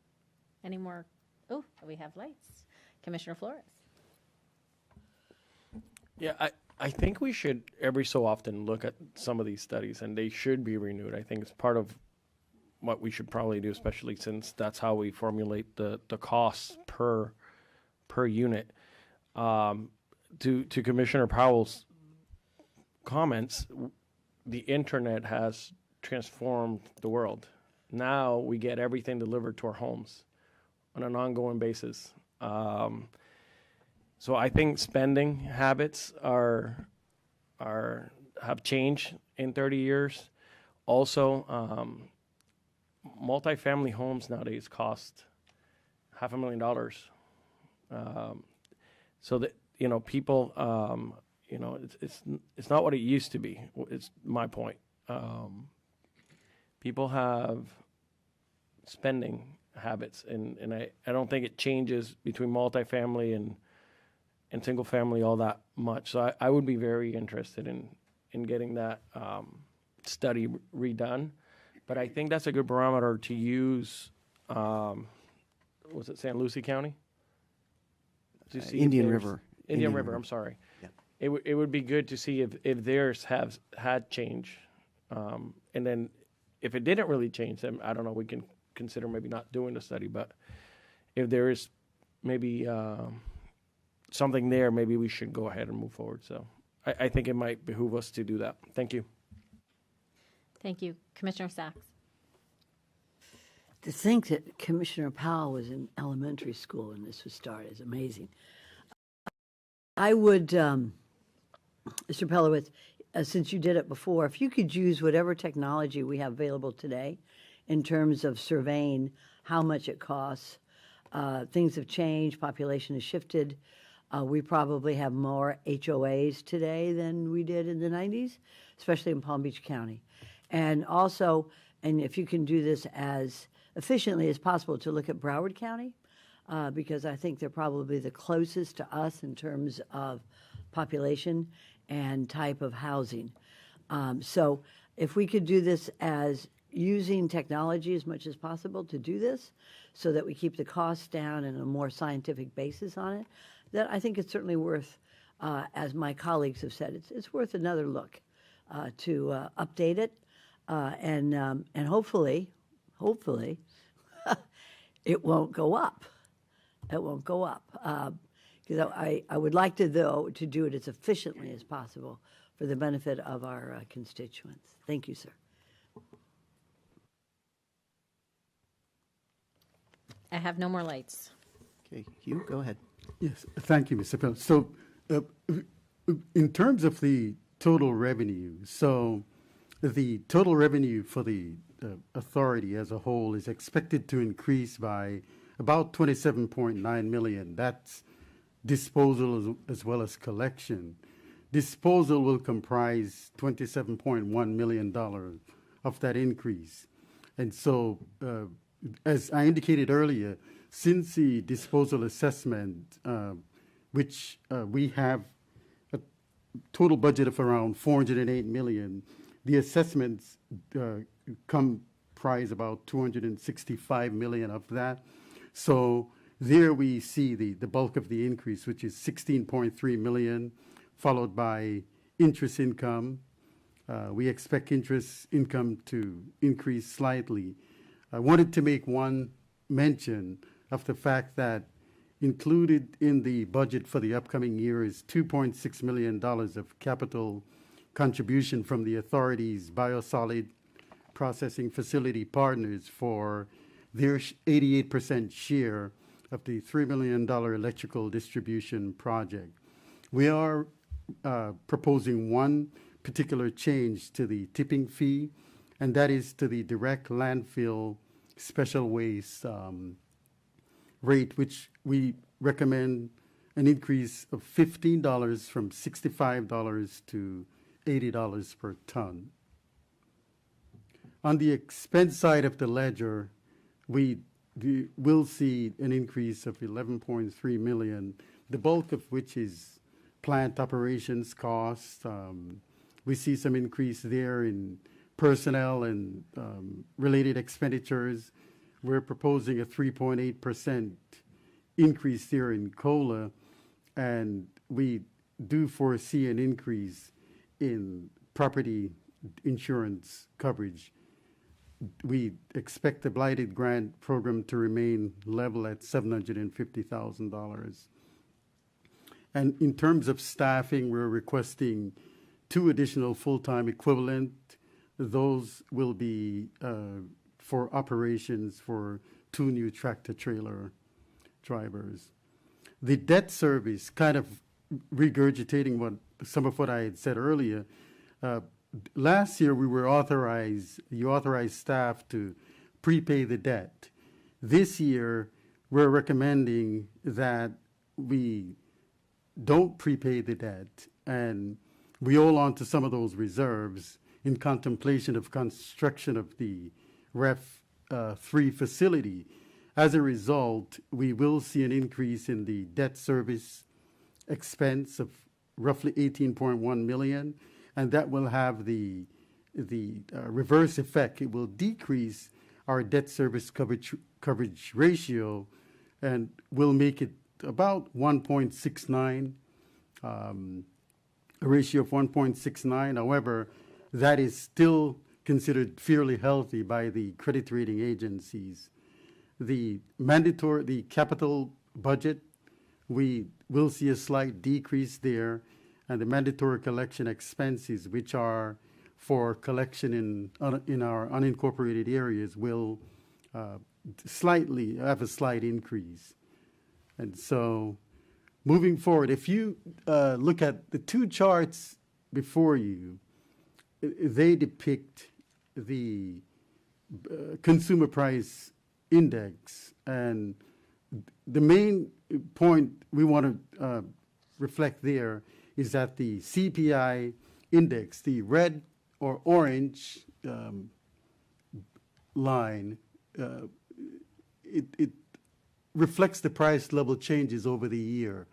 Any more? Oh, we have lights. Commissioner Flores. Yeah, I think we should every so often look at some of these studies, and they should be renewed. I think it's part of what we should probably do, especially since that's how we formulate the costs per unit. To Commissioner Powell's comments, the internet has transformed the world. Now we get everything delivered to our homes on an ongoing basis. So I think spending habits have changed in 30 years. Also, multifamily homes nowadays cost $500,000. So that people, it's not what it used to be. It's my point. People have spending habits, and I don't think it changes between multifamily and single family all that much. So I would be very interested in getting that study redone. But I think that's a good barometer to use. Was it St. Lucie County? To see Indian River. Indian River, I'm sorry. Yeah. It would be good to see if theirs have had change. And then if it didn't really change, then I don't know, we can consider maybe not doing the study. But if there is maybe something there, maybe we should go ahead and move forward. So I think it might behoove us to do that. Thank you. Thank you. Commissioner Sacks. To think that Commissioner Powell was in elementary school when this was started is amazing. I would, Mr. Pelowitz, since you did it before, if you could use whatever technology we have available today in terms of surveying how much it costs. Things have changed, population has shifted. We probably have more HOAs today than we did in the 90s, especially in Palm Beach County. And also, and if you can do this as efficiently as possible, to look at Broward County, because I think they're probably the closest to us in terms of population and type of housing. So if we could do this as using technology as much as possible to do this so that we keep the costs down and a more scientific basis on it, then I think it's certainly worth, as my colleagues have said, it's worth another look to update it and hopefully it won't go up. It won't go up. Because I would like to, though, to do it as efficiently as possible for the benefit of our constituents. Thank you, sir. I have no more lights. Okay, Hugh, go ahead. Yes, thank you, Mr. Pell. So, in terms of the total revenue, so the total revenue for the authority as a whole is expected to increase by about $27.9 million. That's disposal as well as collection. Disposal will comprise $27.1 million of that increase. And so, as I indicated earlier, since the disposal assessment, which we have a total budget of around $408 million, the assessments comprise about $265 million of that. So there we see the bulk of the increase, which is $16.3 million, followed by interest income. We expect interest income to increase slightly. I wanted to make one mention of the fact that included in the budget for the upcoming year is $2.6 million of capital contribution from the authority's biosolid processing facility partners for their 88% share of the $3 million electrical distribution project. We are proposing one particular change to the tipping fee, and that is to the direct landfill special waste rate, which we recommend an increase of $15 from $65 to $80 per ton. On the expense side of the ledger, we will see an increase of $11.3 million, the bulk of which is plant operations costs. We see some increase there in personnel and related expenditures. We're proposing a 3.8% increase there in COLA, and we do foresee an increase in property insurance coverage. We expect the blighted grant program to remain level at $750,000. And in terms of staffing, we're requesting 2 additional full-time equivalent. Those will be for operations for 2 new tractor-trailer drivers. The debt service, kind of regurgitating some of what I had said earlier, last year we were you authorized staff to prepay the debt. This year we're recommending that we don't prepay the debt and we hold on to some of those reserves in contemplation of construction of the REF 3 facility. As a result, we will see an increase in the debt service expense of roughly $18.1 million, and that will have the reverse effect. It will decrease our debt service coverage ratio and will make it about 1.69, a ratio of 1.69. However, that is still considered fairly healthy by the credit rating agencies. The capital budget, we will see a slight decrease there, and the mandatory collection expenses, which are for collection in our unincorporated areas, will have a slight increase. And so moving forward, if you look at the two charts before you, they depict the consumer price index. And the main point we want to reflect there is that the CPI index, the red or orange line, it reflects the price level changes over the year.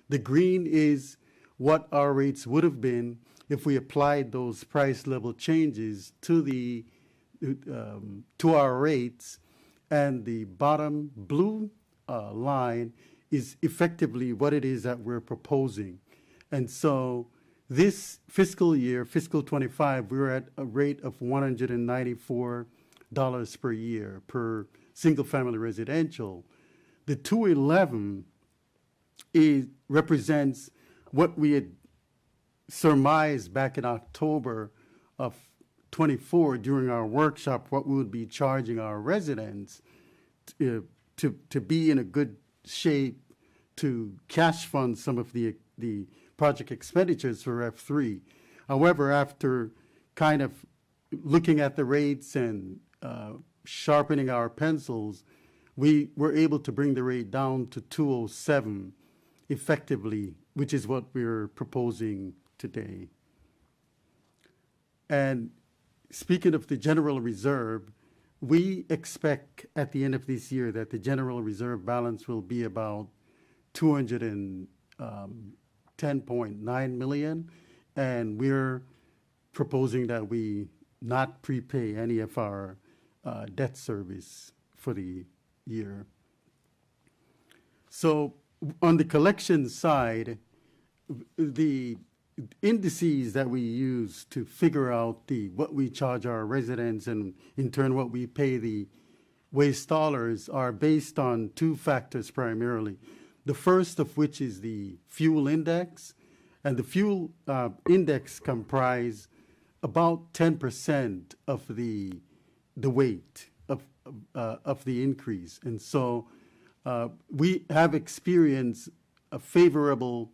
The green is what our rates would have been if we applied those price level changes to our rates, and the bottom blue line is effectively what it is that we're proposing. And so this fiscal year, fiscal 25, we're at a rate of $194 per year per single-family residential. The 211 represents what we had surmised back in October of 24 during our workshop, what we would be charging our residents to be in a good shape to cash fund some of the project expenditures for F3. However, after kind of looking at the rates and sharpening our pencils, we were able to bring the rate down to 207 effectively, which is what we're proposing today. And speaking of the General Reserve, we expect at the end of this year that the General Reserve balance will be about $210.9 million, and we're proposing that we not prepay any of our debt service for the year. So on the collection side, the indices that we use to figure out what we charge our residents and in turn what we pay the waste dollars are based on two factors primarily. The first of which is the fuel index, and the fuel index comprise about 10% of the weight of the increase. And so we have experienced a favorable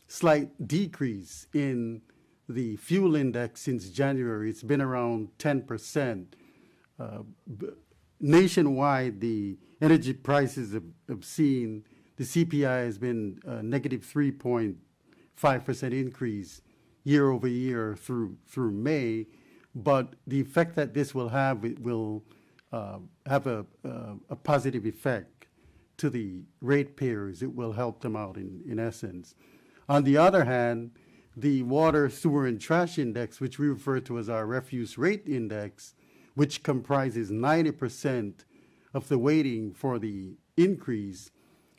slight decrease in the fuel index since January. It's been around 10%. Nationwide, the energy prices have seen, the CPI has been a negative 3.5% increase year over year through May. But the effect that this will have, it will have a positive effect to the ratepayers. It will help them out in essence. On the other hand, the water, sewer, and trash index, which we refer to as our refuse rate index, which comprises 90% of the weighting for the increase,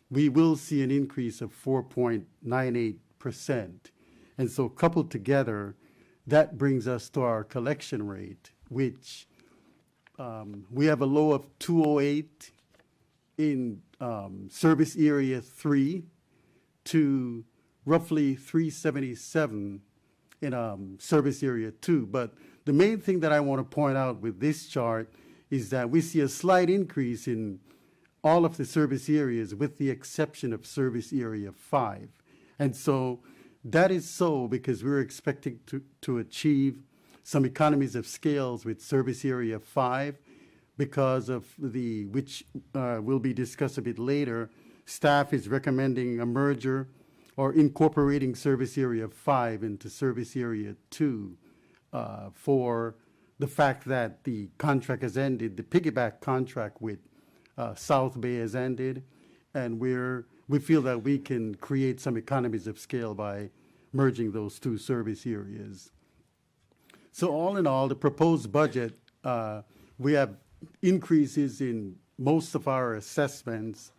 we will see an increase of 4.98%. And so coupled together, that brings us to our collection rate, which we have a low of 208 in service area 3 to roughly 377 in service area 2. But the main thing that I want to point out with this chart is that we see a slight increase in all of the service areas with the exception of service area 5. And so that is so because we're expecting to achieve some economies of scales with service area 5 because of which will be discussed a bit later, staff is recommending a merger or incorporating service area 5 into service area 2 for the fact that the contract has ended, the piggyback contract with South Bay has ended, and we feel that we can create some economies of scale by merging those two service areas. So all in all, the proposed budget, we have increases in most of our assessments,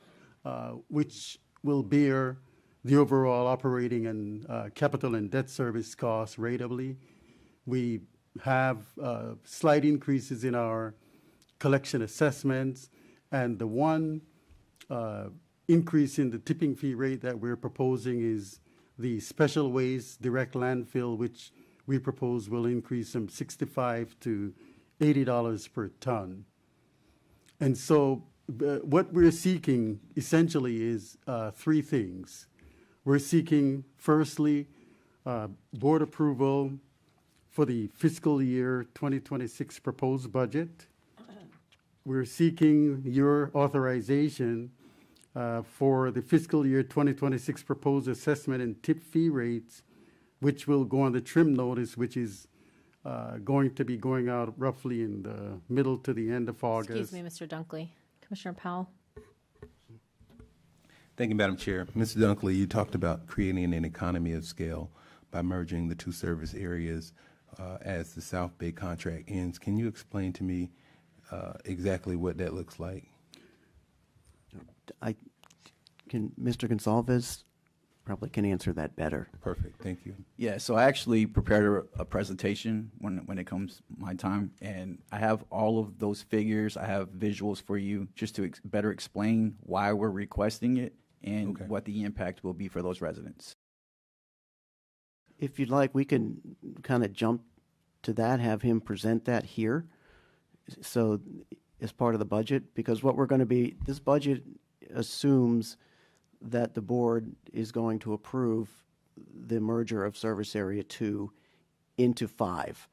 which will bear the overall operating and capital and debt service costs ratably. We have slight increases in our collection assessments, and the one increase in the tipping fee rate that we're proposing is the special waste direct landfill, which we propose will increase from $65 to $80 per ton. And so what we're seeking essentially is three things. We're seeking, firstly, board approval for the fiscal year 2026 proposed budget. We're seeking your authorization for the fiscal year 2026 proposed assessment and tip fee rates, which will go on the trim notice, which is going to be going out roughly in the middle to the end of August. Excuse me, Mr. Dunkley. Commissioner Powell. Thank you, Madam Chair. Mr. Dunkley, you talked about creating an economy of scale by merging the two service areas as the South Bay contract ends. Can you explain to me exactly what that looks like? Mr. Gonsalves probably can answer that better. Perfect, thank you. Yeah, so I actually prepared a presentation when it comes my time, and I have all of those figures. I have visuals for you just to better explain why we're requesting it and what the impact will be for those residents. If you'd like, we can kind of jump to that, have him present that here. So as part of the budget, because what we're going to be, this budget assumes that the board is going to approve the merger of Service Area 2 into 5,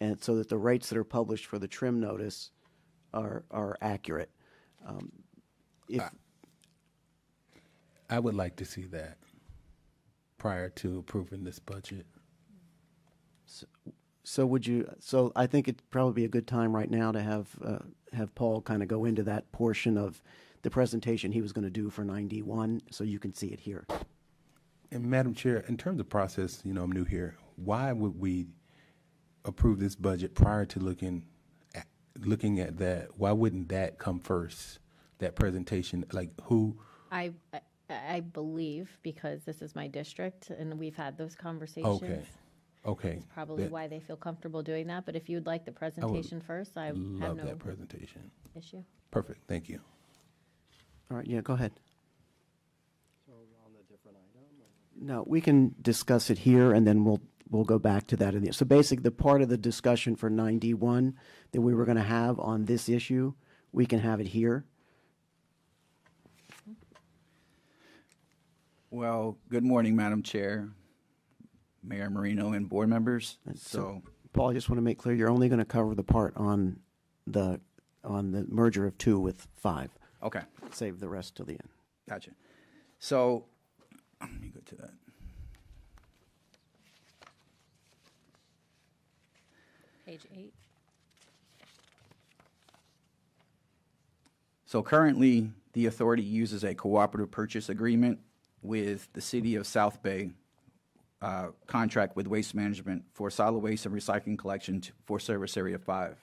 and so that the rates that are published for the trim notice are accurate. I would like to see that prior to approving this budget. So would you? So I think it'd probably be a good time right now to have Paul kind of go into that portion of the presentation he was going to do for 91, so you can see it here. And Madam Chair, in terms of process, I'm new here. Why would we approve this budget prior to looking at that? Why wouldn't that come first? That presentation, like who? I believe because this is my district and we've had those conversations. Okay. That's probably why they feel comfortable doing that. But if you'd like the presentation first, I have love no that presentation. issue. Perfect. Thank you. All right. Yeah. Go ahead. No, we can discuss it here, and then we'll go back to that. So basically, the part of the discussion for 91 that we were going to have on this issue, we can have it here. Well, good morning, Madam Chair, Mayor Marino, and board members. So, Paul, I just want to make clear you're only going to cover the part on the merger of 2 with 5. Okay. Save the rest till the end. Gotcha. So let me go to that. Page 8. So currently, the authority uses a cooperative purchase agreement with the city of South Bay, contract with Waste Management for solid waste and recycling collection for Service Area 5.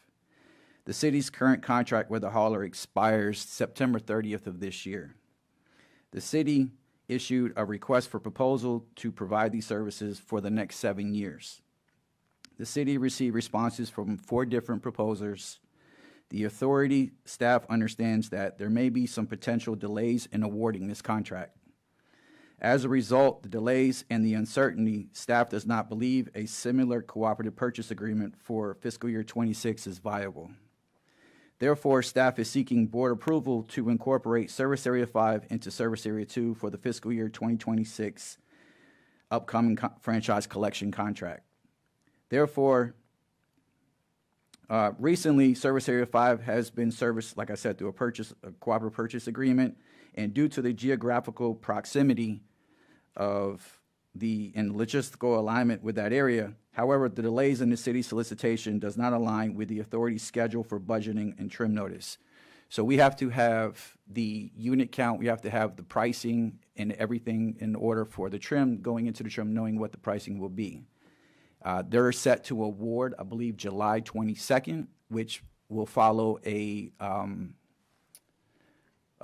The city's current contract with the hauler expires September 30th of this year. The city issued a request for proposal to provide these services for the next 7 years. The city received responses from 4 different proposers. The authority staff understands that there may be some potential delays in awarding this contract. As a result, the delays and the uncertainty, staff does not believe a similar cooperative purchase agreement for fiscal year 26 is viable. Therefore, staff is seeking board approval to incorporate Service Area 5 into Service Area 2 for the fiscal year 2026 upcoming franchise collection contract. Therefore, recently, Service Area 5 has been serviced, like I said, through a cooperative purchase agreement, and due to the geographical proximity of and logistical alignment with that area. However, the delays in the city solicitation does not align with the authority's schedule for budgeting and trim notice. So we have to have the unit count, we have to have the pricing and everything in order for the trim, going into the trim, knowing what the pricing will be. They're set to award, I believe, July 22nd, which will follow a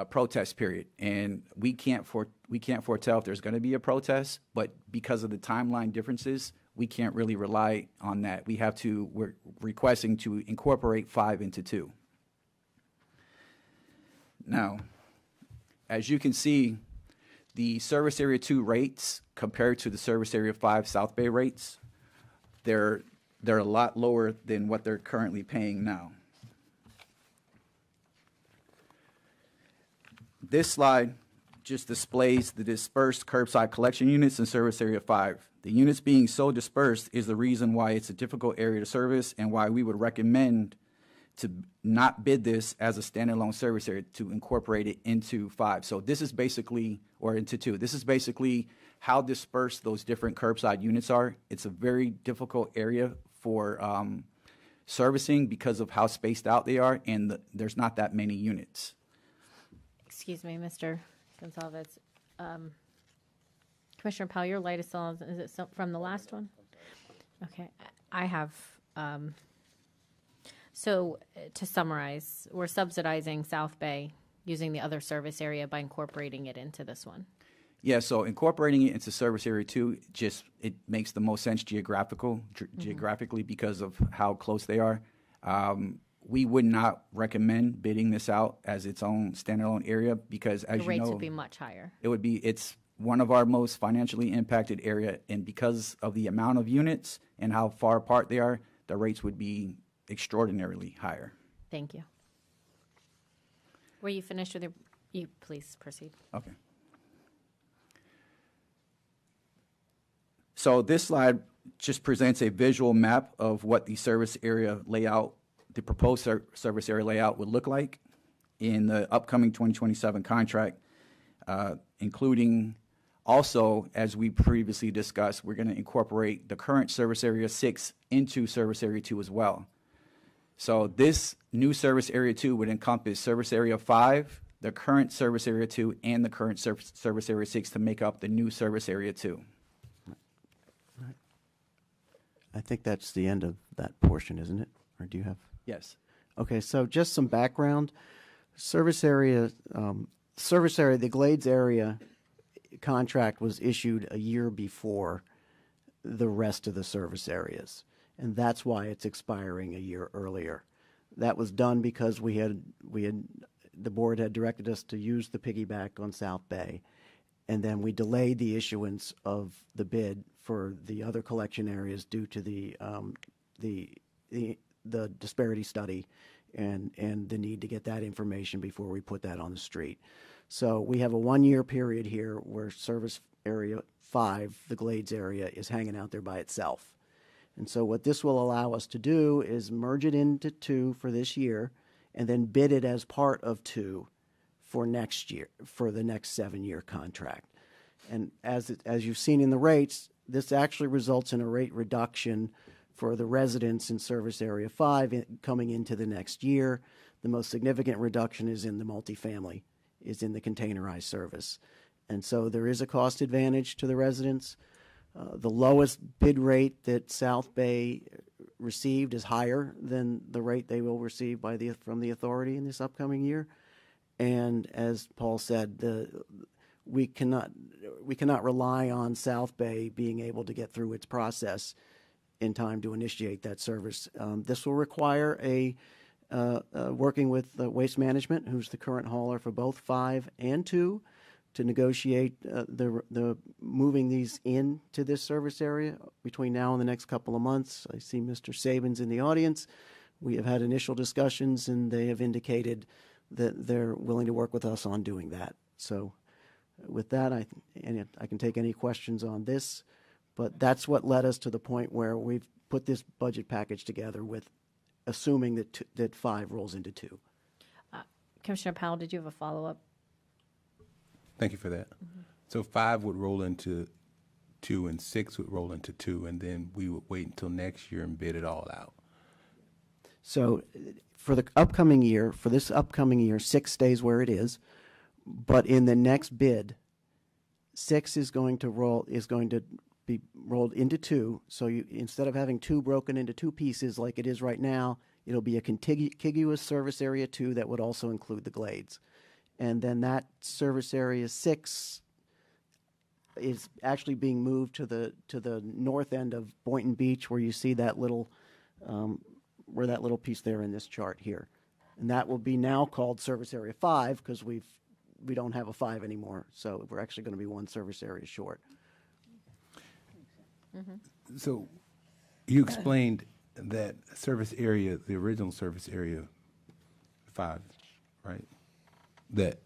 protest period, and we can't foretell if there's going to be a protest, but because of the timeline differences, we can't really rely on that. We're requesting to incorporate 5 into 2. Now, as you can see, the Service Area 2 rates compared to the Service Area 5 South Bay rates, they're a lot lower than what they're currently paying now. This slide just displays the dispersed curbside collection units in Service Area 5. The units being so dispersed is the reason why it's a difficult area to service and why we would recommend to not bid this as a standalone service area, to incorporate it into 5. So this is basically, or into 2. This is basically how dispersed those different curbside units are. It's a very difficult area for servicing because of how spaced out they are, and there's not that many units. Excuse me, Mr. Gonzalez. Commissioner Powell, your light is still on. Is it from the last one? Okay. I have, so to summarize, we're subsidizing South Bay using the other service area by incorporating it into this one. Yeah, so incorporating it into Service Area 2, it makes the most sense geographically because of how close they are. We would not recommend bidding this out as its own standalone area because, as the you rates know, would be much higher. It's one of our most financially impacted area, and because of the amount of units and how far apart they are, the rates would be extraordinarily higher. Thank you. Were you finished with you please proceed. Okay. So this slide just presents a visual map of what the service area layout, the proposed service area layout would look like in the upcoming 2027 contract, including also, as we previously discussed, we're going to incorporate the current Service Area 6 into Service Area 2 as well. So this new Service Area 2 would encompass Service Area 5, the current Service Area 2, and the current Service Area 6 to make up the new Service Area 2. I think that's the end of that portion, isn't it? Or do you have? Yes. Okay, so just some background. Service area, the Glades area contract was issued a year before the rest of the service areas, and that's why it's expiring a year earlier. That was done because the board had directed us to use the piggyback on South Bay, and then we delayed the issuance of the bid for the other collection areas due to the disparity study and the need to get that information before we put that on the street. So we have a 1-year period here where Service Area 5, the Glades area, is hanging out there by itself. And so what this will allow us to do is merge it into 2 for this year and then bid it as part of 2 for next year, for the next 7-year contract. And as you've seen in the rates, this actually results in a rate reduction for the residents in Service Area 5 coming into the next year. The most significant reduction is in the multifamily, is in the containerized service. And so there is a cost advantage to the residents. The lowest bid rate that South Bay received is higher than the rate they will receive from the authority in this upcoming year. And as Paul said, we cannot rely on South Bay being able to get through its process in time to initiate that service. This will require working with Waste Management, who's the current hauler for both 5 and 2, to negotiate the moving these into this service area between now and the next couple of months. I see Mr. Sabins in the audience. We have had initial discussions, and they have indicated that they're willing to work with us on doing that. So with that, I can take any questions on this, but that's what led us to the point where we've put this budget package together with assuming that 5 rolls into 2. Commissioner Powell, did you have a follow-up? Thank you for that. Mm-hmm. So 5 would roll into 2 and 6 would roll into 2, and then we would wait until next year and bid it all out. So for this upcoming year, 6 stays where it is, but in the next bid, 6 is going to be rolled into 2. So instead of having 2 broken into 2 pieces like it is right now, it'll be a contiguous Service Area 2 that would also include the Glades. And then that Service Area 6 is actually being moved to the north end of Boynton Beach, where you see that little piece there in this chart here. And that will be now called Service Area 5 because we don't have a 5 anymore. So we're actually going to be 1 service area short. So you explained that service area, the original service area 5, right? That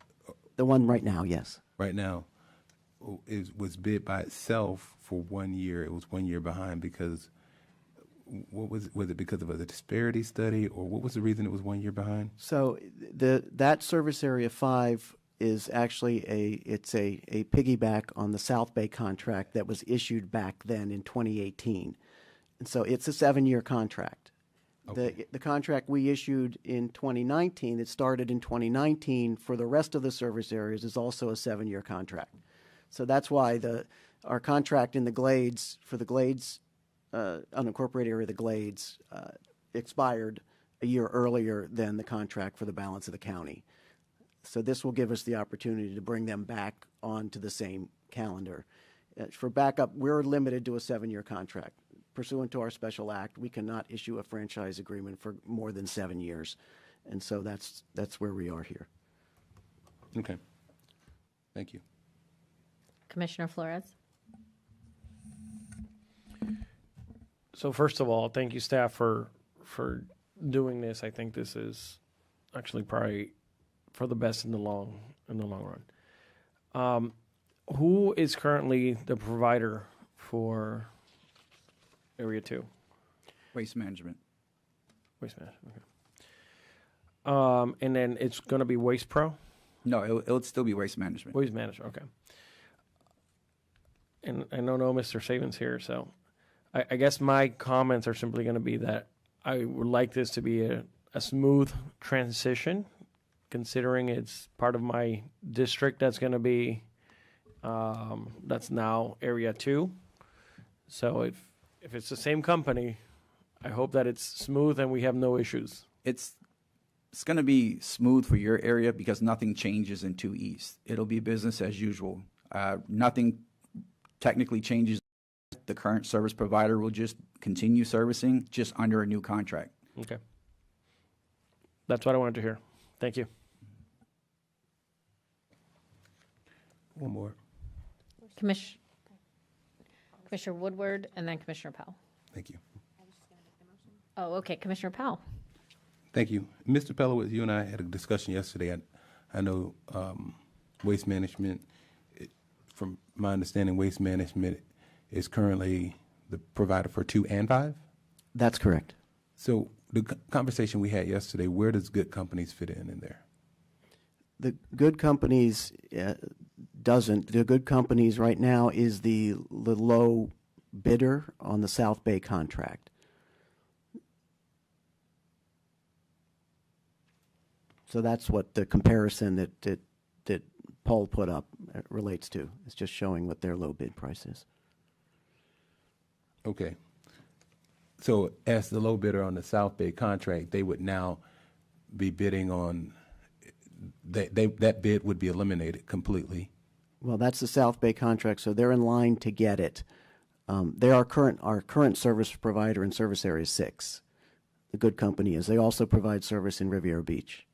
The one right now, yes. right now was bid by itself for 1 year. It was 1 year behind because what was it because of a disparity study, or what was the reason it was 1 year behind? So that service area 5 is actually a piggyback on the South Bay contract that was issued back then in 2018. And so it's a 7-year contract. Okay. The contract we issued in 2019, that started in 2019 for the rest of the service areas, is also a 7-year contract. So that's why our contract in the Glades, for the Glades, unincorporated area of the Glades, expired a year earlier than the contract for the balance of the county. So this will give us the opportunity to bring them back onto the same calendar. For backup, we're limited to a 7-year contract. Pursuant to our special act, we cannot issue a franchise agreement for more than 7 years. And so that's where we are here. Okay. Thank you. Commissioner Flores? So first of all, thank you, staff, for doing this. I think this is actually probably for the best in the long run. Who is currently the provider for Area 2? Waste management. Waste management. Okay. And then it's going to be Waste Pro? No, it'll still be waste management. Waste management, okay. And I don't know Mr. Savins here, so I guess my comments are simply going to be that I would like this to be a smooth transition, considering it's part of my district that's going to be, that's now Area 2. So if it's the same company, I hope that it's smooth and we have no issues. It's going to be smooth for your area because nothing changes in 2 East. It'll be business as usual. Nothing technically changes. The current service provider will just continue servicing, just under a new contract. Okay. That's what I wanted to hear. Thank you. One more. Commissioner Woodward, and then Commissioner Powell. Thank you. Oh, okay, Commissioner Powell. Thank you. Mr. Pelowitz, you and I had a discussion yesterday. I know waste management, from my understanding, waste management is currently the provider for 2 and 5? That's correct. So the conversation we had yesterday, where does Good Companies fit in there? The Good Companies doesn't. The Good Companies right now is the low bidder on the South Bay contract. So that's what the comparison that Paul put up relates to. It's just showing what their low bid price is. Okay. So as the low bidder on the South Bay contract, they would now be bidding on, that bid would be eliminated completely. Well, that's the South Bay contract, so they're in line to get it. They are our current service provider in service area 6. The Good Company is. They also provide service in Riviera Beach.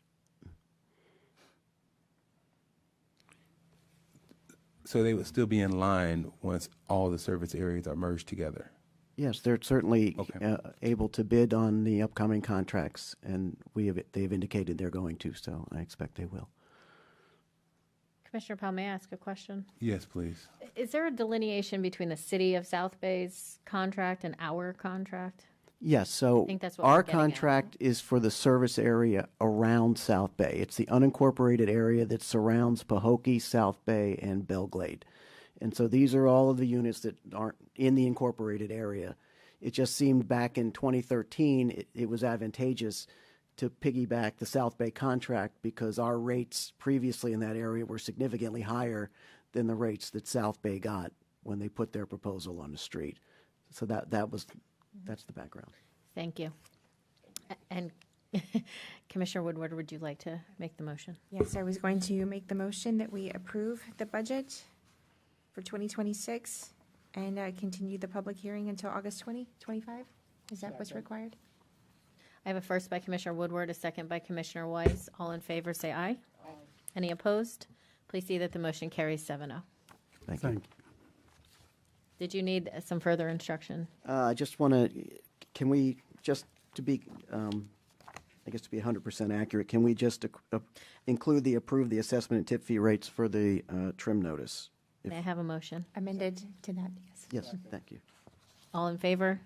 So they would still be in line once all the service areas are merged together? Yes, they're certainly Okay. able to bid on the upcoming contracts, and they've indicated they're going to, so I expect they will. Commissioner Powell, may I ask a question? Yes, please. Is there a delineation between the City of South Bay's contract and our contract? Yes, so think that's what our we're getting at. contract is for the service area around South Bay. It's the unincorporated area that surrounds Pahokee, South Bay, and Belglade. And so these are all of the units that aren't in the incorporated area. It just seemed back in 2013 it was advantageous to piggyback the South Bay contract because our rates previously in that area were significantly higher than the rates that South Bay got when they put their proposal on the street. So that's the background. Thank you. And Commissioner Woodward, would you like to make the motion? Yes, I was going to make the motion that we approve the budget for 2026 and continue the public hearing until August 2025? Is that what's required? I have a first by Commissioner Woodward, a second by Commissioner Weiss. All in favor, say aye. Aye. Any opposed? Please see that the motion carries 7-0. Thank you. Did you need some further instruction? I just want to, can we just to be, I guess to be 100% accurate, can we just include approve the assessment and tip fee rates for the trim notice? May I have a motion? Amended to that, yes. Yes, thank you. All in favor?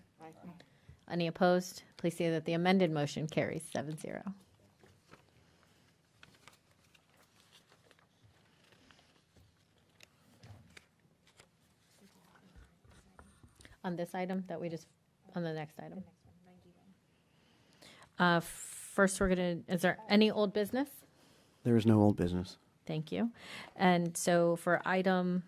Any opposed? Please see that the amended motion carries 7-0. On this item that we just, on the next item. First, we're going to, is there any old business? There is no old business. Thank you. And so for item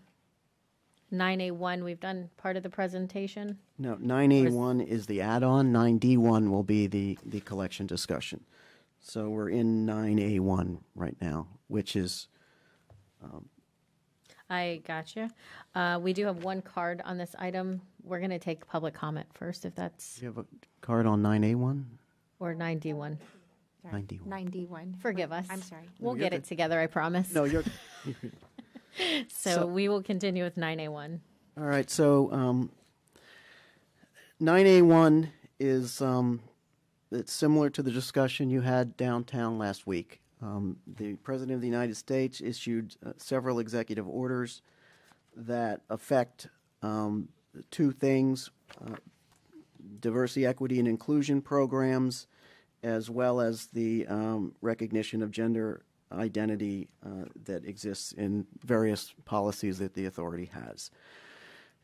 9A1, we've done part of the presentation. No, 9A1 is the add-on, 9D1 will be the collection discussion. So we're in 9A1 right now, which is, I gotcha. We do have one card on this item. We're going to take public comment first, if that's, you have a card on 9A1? or 9D1. 9D1. 91. Forgive us. I'm sorry. We'll you're get good. it together, I promise. No, you're, So we will continue with 9A1. all right, so 9A1 is, it's similar to the discussion you had downtown last week. The President of the United States issued several executive orders that affect two things, diversity, equity, and inclusion programs, as well as the recognition of gender identity that exists in various policies that the authority has.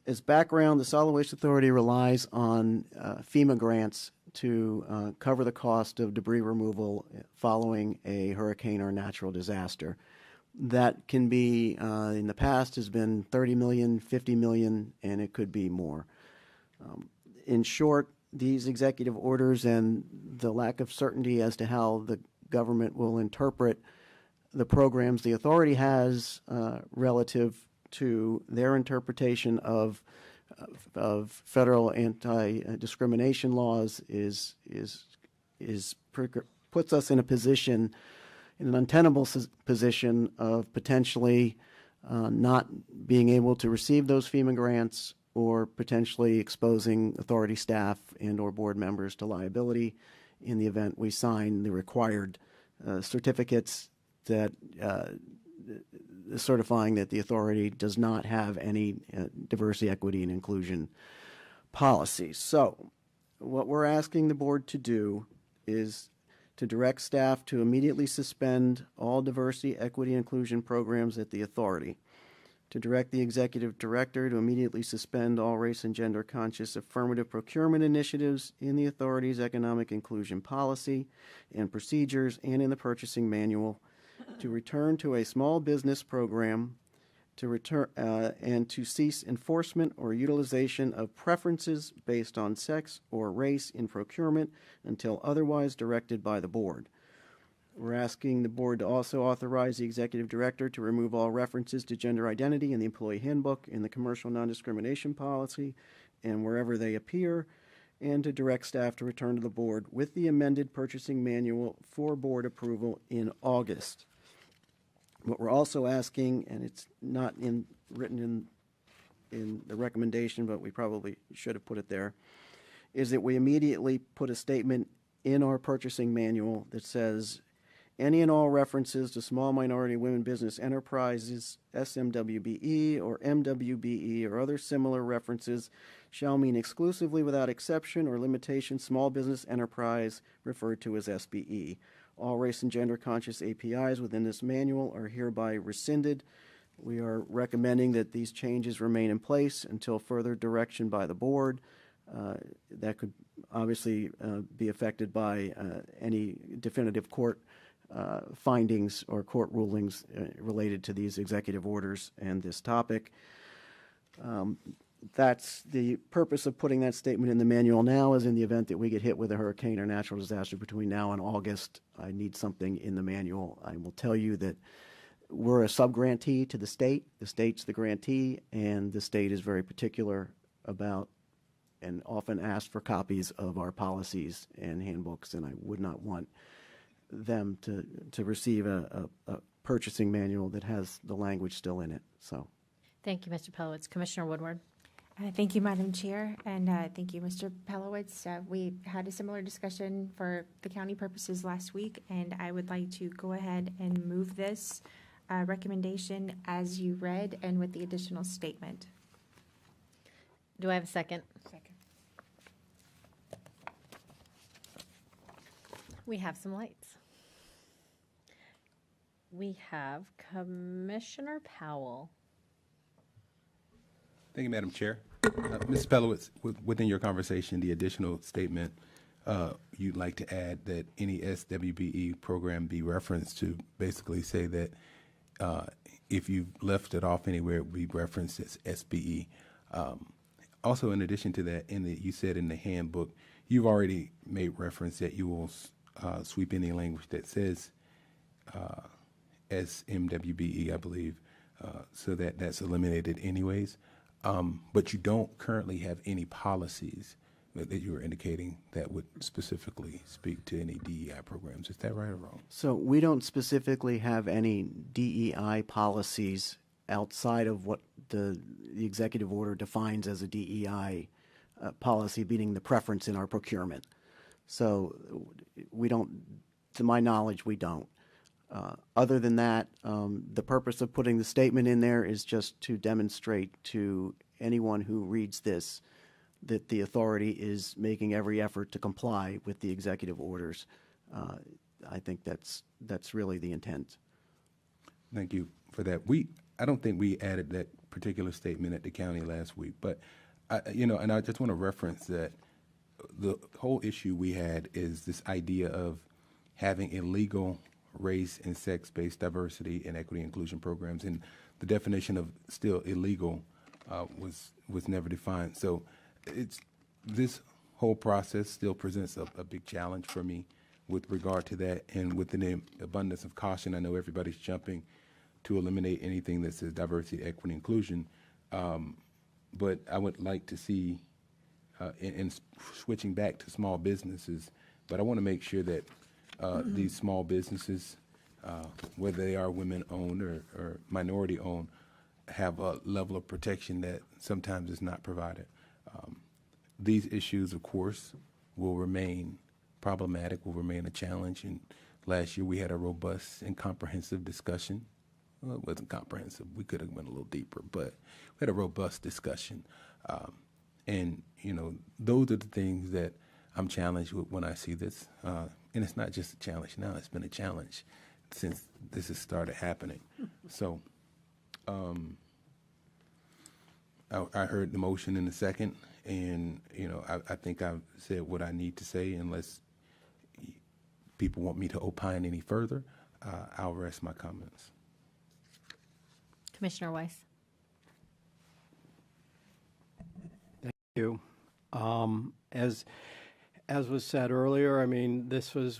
As background, the Solid Waste Authority relies on FEMA grants to cover the cost of debris removal following a hurricane or natural disaster. That can be, in the past, has been 30 million, 50 million, and it could be more. In short, these executive orders and the lack of certainty as to how the government will interpret the programs the authority has relative to their interpretation of federal anti-discrimination laws puts us in a position, in an untenable position of potentially not being able to receive those FEMA grants, or potentially exposing authority staff and or board members to liability in the event we sign the required certificates that certifying that the authority does not have any diversity, equity, and inclusion policies. So what we're asking the board to do is to direct staff to immediately suspend all diversity, equity, and inclusion programs at the authority, to direct the executive director to immediately suspend all race and gender conscious affirmative procurement initiatives in the authority's economic inclusion policy and procedures and in the purchasing manual, to return to a small business program, to return and to cease enforcement or utilization of preferences based on sex or race in procurement until otherwise directed by the board. We're asking the board to also authorize the executive director to remove all references to gender identity in the employee handbook, in the commercial non-discrimination policy, and wherever they appear, and to direct staff to return to the board with the amended purchasing manual for board approval in August. What we're also asking, and it's not written in the recommendation, but we probably should have put it there, is that we immediately put a statement in our purchasing manual that says, any and all references to small minority women business enterprises, SMWBE or MWBE or other similar references shall mean exclusively without exception or limitation small business enterprise referred to as SBE. All race and gender conscious APIs within this manual are hereby rescinded. We are recommending that these changes remain in place until further direction by the board. That could obviously be affected by any definitive court findings or court rulings related to these executive orders and this topic. That's the purpose of putting that statement in the manual now, is in the event that we get hit with a hurricane or natural disaster between now and August, I need something in the manual. I will tell you that we're a sub-grantee to the state. The state's the grantee, and the state is very particular about and often asks for copies of our policies and handbooks, and I would not want them to receive a purchasing manual that has the language still in it. So, Thank you, Mr. Pelowitz. Commissioner Woodward. Thank you, Madam Chair, and thank you, Mr. Pelowitz. We had a similar discussion for the county purposes last week, and I would like to go ahead and move this recommendation as you read and with the additional statement. Do I have a second? Second. We have some lights. We have Commissioner Powell. Thank you, Madam Chair. Ms. Pelowitz, within your conversation, the additional statement, you'd like to add that any SWBE program be referenced to basically say that if you left it off anywhere, it would be referenced as SBE. Also, in addition to that, you said in the handbook, you've already made reference that you will sweep any language that says SMWBE, I believe, so that's eliminated anyways. But you don't currently have any policies that you were indicating that would specifically speak to any DEI programs. Is that right or wrong? So we don't specifically have any DEI policies outside of what the executive order defines as a DEI policy, meaning the preference in our procurement. So we don't, to my knowledge, we don't. Other than that, the purpose of putting the statement in there is just to demonstrate to anyone who reads this that the authority is making every effort to comply with the executive orders. I think that's really the intent. Thank you for that. I don't think we added that particular statement at the county last week, but and I just want to reference that the whole issue we had is this idea of having illegal race and sex-based diversity and equity inclusion programs, and the definition of still illegal was never defined. So this whole process still presents a big challenge for me with regard to that, and with the abundance of caution, I know everybody's jumping to eliminate anything that says diversity, equity, inclusion, but I would like to see, and switching back to small businesses, but I want to make sure that these small businesses, whether they are women-owned or minority-owned, have a level of protection that sometimes is not provided. These issues, of course, will remain problematic, will remain a challenge. And last year we had a robust and comprehensive discussion. Well, it wasn't comprehensive. We could have went a little deeper, but we had a robust discussion. And, those are the things that I'm challenged with when I see this. And it's not just a challenge now, it's been a challenge since this has started happening. So I heard the motion in a second, and, I think I've said what I need to say. Unless people want me to opine any further, I'll rest my comments. Commissioner Weiss. Thank you. As was said earlier, I mean,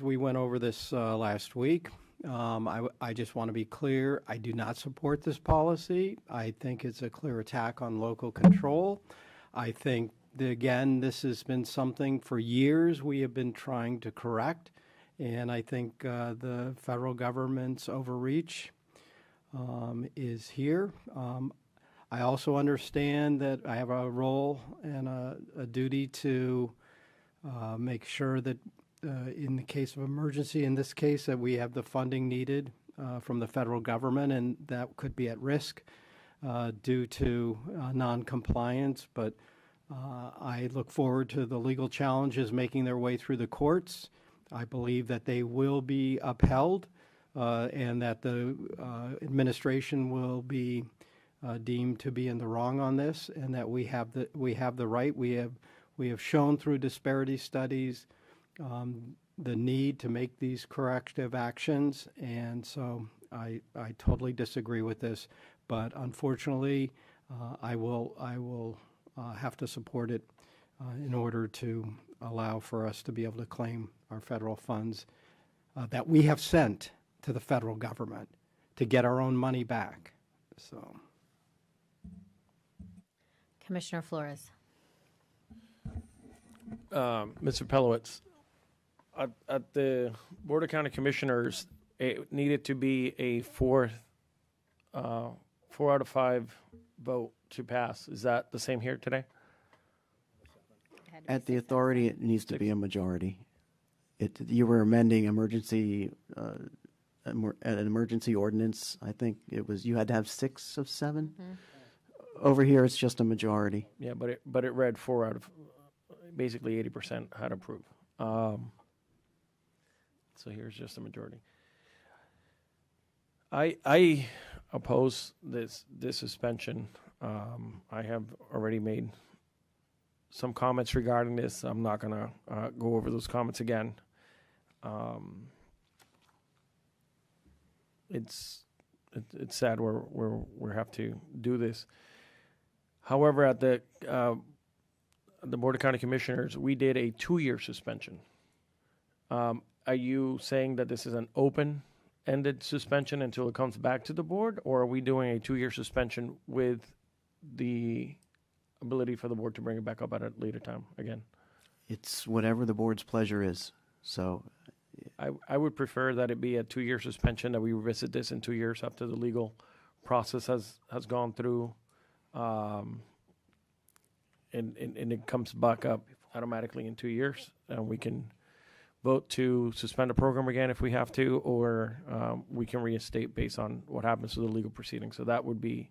we went over this last week. I just want to be clear, I do not support this policy. I think it's a clear attack on local control. I think, again, this has been something for years we have been trying to correct, and I think the federal government's overreach is here. I also understand that I have a role and a duty to make sure that in the case of emergency, in this case, that we have the funding needed from the federal government, and that could be at risk due to non-compliance. But I look forward to the legal challenges making their way through the courts. I believe that they will be upheld and that the administration will be deemed to be in the wrong on this, and that we have the right. We have shown through disparity studies the need to make these corrective actions, and so I totally disagree with this. But unfortunately, I will have to support it in order to allow for us to be able to claim our federal funds that we have sent to the federal government to get our own money back. So, Commissioner Flores. Mr. Pelowitz, at the Board of County Commissioners, it needed to be a 4 out of 5 vote to pass. Is that the same here today? At the authority, it needs to be a majority. You were amending an emergency ordinance. I think you had to have 6 of 7. Over here, it's just a majority. Yeah, but it read 4 out of basically 80% had approved. So here's just a majority. I oppose this suspension. I have already made some comments regarding this. I'm not going to go over those comments again. It's sad we have to do this. However, at the Board of County Commissioners, we did a 2-year suspension. Are you saying that this is an open-ended suspension until it comes back to the board, or are we doing a 2-year suspension with the ability for the board to bring it back up at a later time again? It's whatever the board's pleasure is. So I would prefer that it be a 2-year suspension, that we revisit this in 2 years after the legal process has gone through, and it comes back up automatically in 2 years, and we can vote to suspend the program again if we have to, or we can reinstate based on what happens to the legal proceeding. So that would be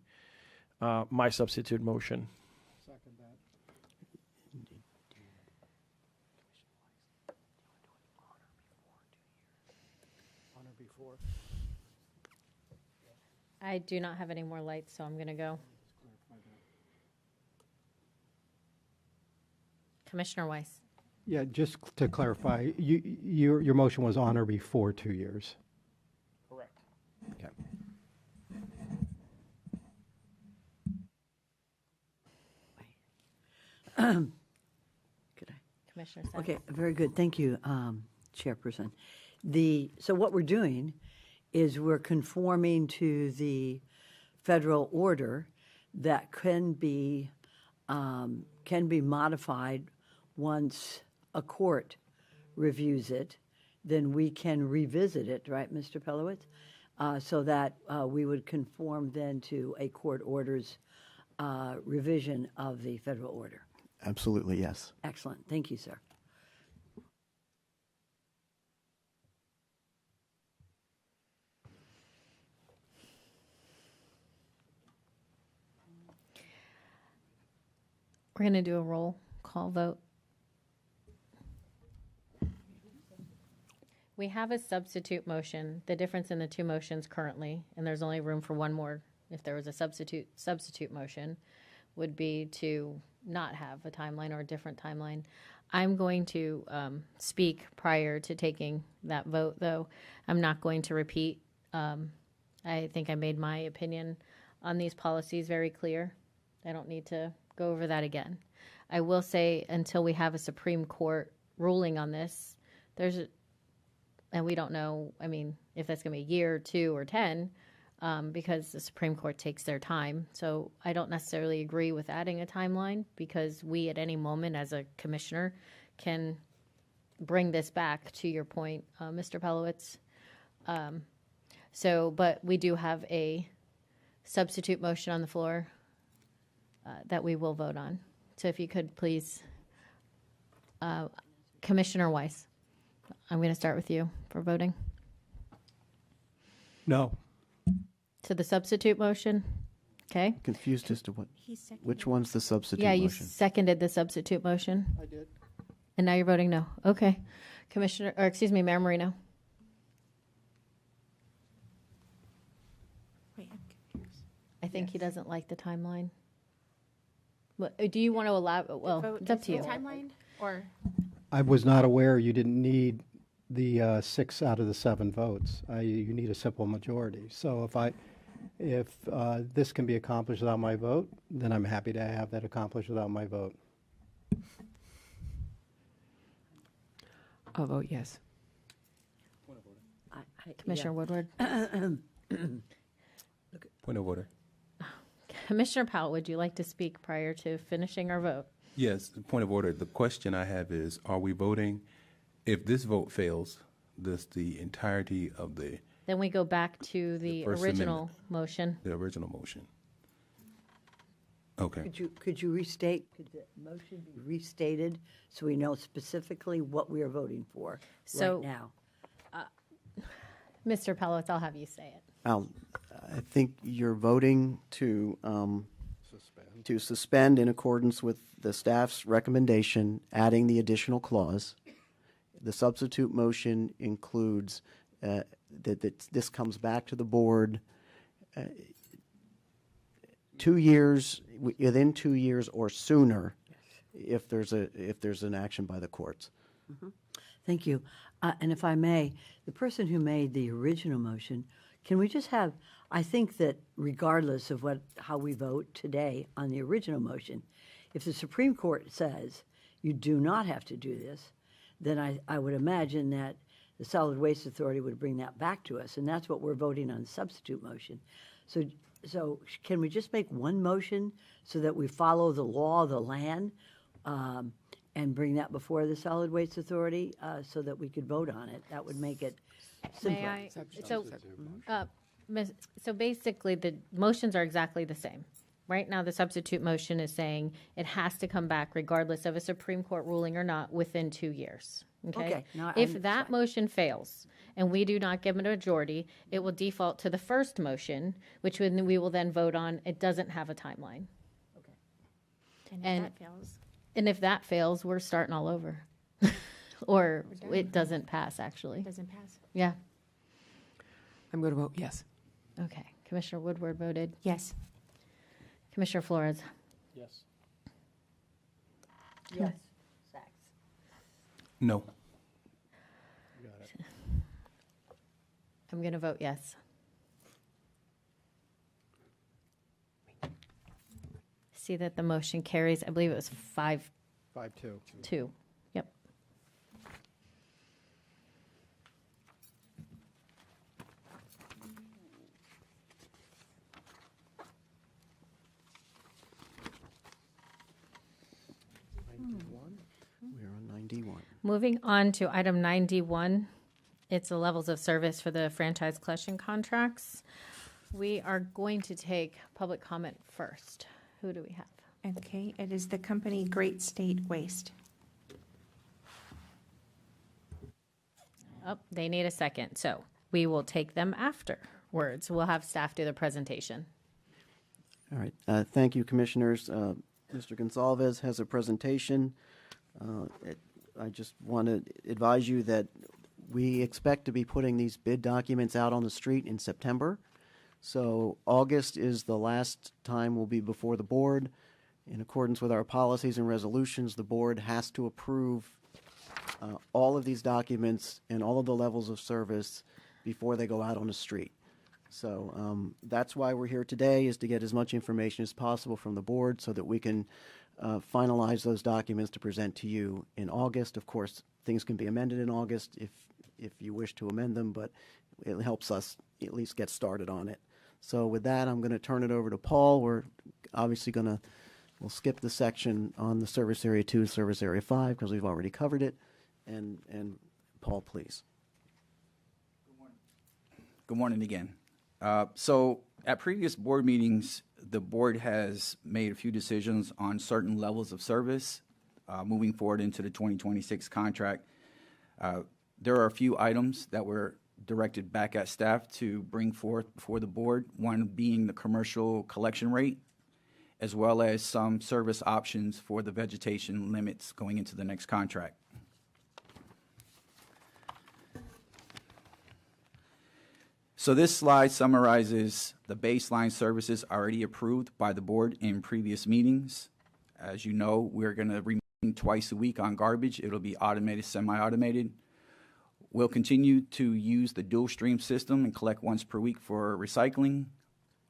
my substitute motion. Second that. Honor before. I do not have any more lights, so I'm going to go. Commissioner Weiss. Yeah, just to clarify, your motion was honor before 2 years. Correct. Okay. Commissioner Sacks. Okay, very good. Thank you, Chairperson. So what we're doing is we're conforming to the federal order that can be modified once a court reviews it. Then we can revisit it, right, Mr. Pelowitz? So that we would conform then to a court order's revision of the federal order. absolutely, yes. Excellent. Thank you, sir. We're going to do a roll call vote. We have a substitute motion. The difference in the two motions currently, and there's only room for one more if there was a substitute motion, would be to not have a timeline or a different timeline. I'm going to speak prior to taking that vote, though. I'm not going to repeat. I think I made my opinion on these policies very clear. I don't need to go over that again. I will say until we have a Supreme Court ruling on this, and we don't know, I mean, if that's going to be a year, 2, or 10, because the Supreme Court takes their time. So I don't necessarily agree with adding a timeline, because we at any moment as a commissioner can bring this back, to your point, Mr. Pelowitz. But we do have a substitute motion on the floor that we will vote on. So if you could please, Commissioner Weiss, I'm going to start with you for voting. No. To the substitute motion? Okay. Confused as to which one's the substitute Yeah, you motion? seconded the substitute motion. I did. And now you're voting no. Okay. Mayor Marino. Wait, I'm confused. I think he doesn't like the timeline. Do you want to allow? Well, Vote it's up is to you. the timeline, or I was not aware you didn't need the 6 out of the 7 votes. You need a simple majority. So if this can be accomplished without my vote, then I'm happy to have that accomplished without my vote. I'll vote yes. Commissioner Woodward. Point of order. Commissioner Powell, would you like to speak prior to finishing our vote? Yes, point of order. The question I have is, are we voting, if this vote fails, does the entirety of the Then we go back to the First original Amendment. motion. original motion? Okay. Could you restate, could the motion be restated so we know specifically what we are voting for So- right now? Mr. Pelowitz, I'll have you say it. I think you're voting to suspend in accordance with the staff's recommendation, adding the additional clause. The substitute motion includes that this comes back to the board 2 years, within 2 years or sooner, if there's an action by the courts. Thank you. And if I may, the person who made the original motion, can we just have, I think that regardless of how we vote today on the original motion, if the Supreme Court says you do not have to do this, then I would imagine that the Solid Waste Authority would bring that back to us, and that's what we're voting on, substitute motion. So can we just make one motion so that we follow the law of the land and bring that before the Solid Waste Authority so that we could vote on it? That would make it simpler. May I? So basically, the motions are exactly the same. Right now, the substitute motion is saying it has to come back regardless of a Supreme Court ruling or not within 2 years. Okay, now I If understand. that motion fails and we do not give it a majority, it will default to the first motion, which we will then vote on. It doesn't have a timeline. And if that fails, And if that fails, we're starting all over. Or it doesn't pass, actually. it doesn't pass. Yeah. I'm going to vote yes. Okay. Commissioner Woodward voted. Yes. Commissioner Flores. Yes. Yes. Sachs. No. I'm going to vote yes. See that the motion carries. I believe it was 5-2. 5-2. Yep. We're on 91. Moving on to item 91, it's the levels of service for the franchise collection contracts. We are going to take public comment first. Who do we have? Okay, it is the company Great State Waste. Oh, they need a second, so we will take them afterwards. We'll have staff do the presentation. All right. Thank you, Commissioners. Mr. Gonsalves has a presentation. I just want to advise you that we expect to be putting these bid documents out on the street in September. So August is the last time we'll be before the board. In accordance with our policies and resolutions, the board has to approve all of these documents and all of the levels of service before they go out on the street. So that's why we're here today, is to get as much information as possible from the board so that we can finalize those documents to present to you in August. Of course, things can be amended in August if you wish to amend them, but it helps us at least get started on it. So with that, I'm going to turn it over to Paul. We're obviously we'll skip the section on the Service Area 2, Service Area 5, because we've already covered it. And Paul, please. Good morning again. So at previous board meetings, the board has made a few decisions on certain levels of service moving forward into the 2026 contract. There are a few items that were directed back at staff to bring forth before the board, one being the commercial collection rate, as well as some service options for the vegetation limits going into the next contract. So this slide summarizes the baseline services already approved by the board in previous meetings. As you know, we're going to remain twice a week on garbage. It'll be automated, semi-automated. We'll continue to use the dual stream system and collect once per week for recycling.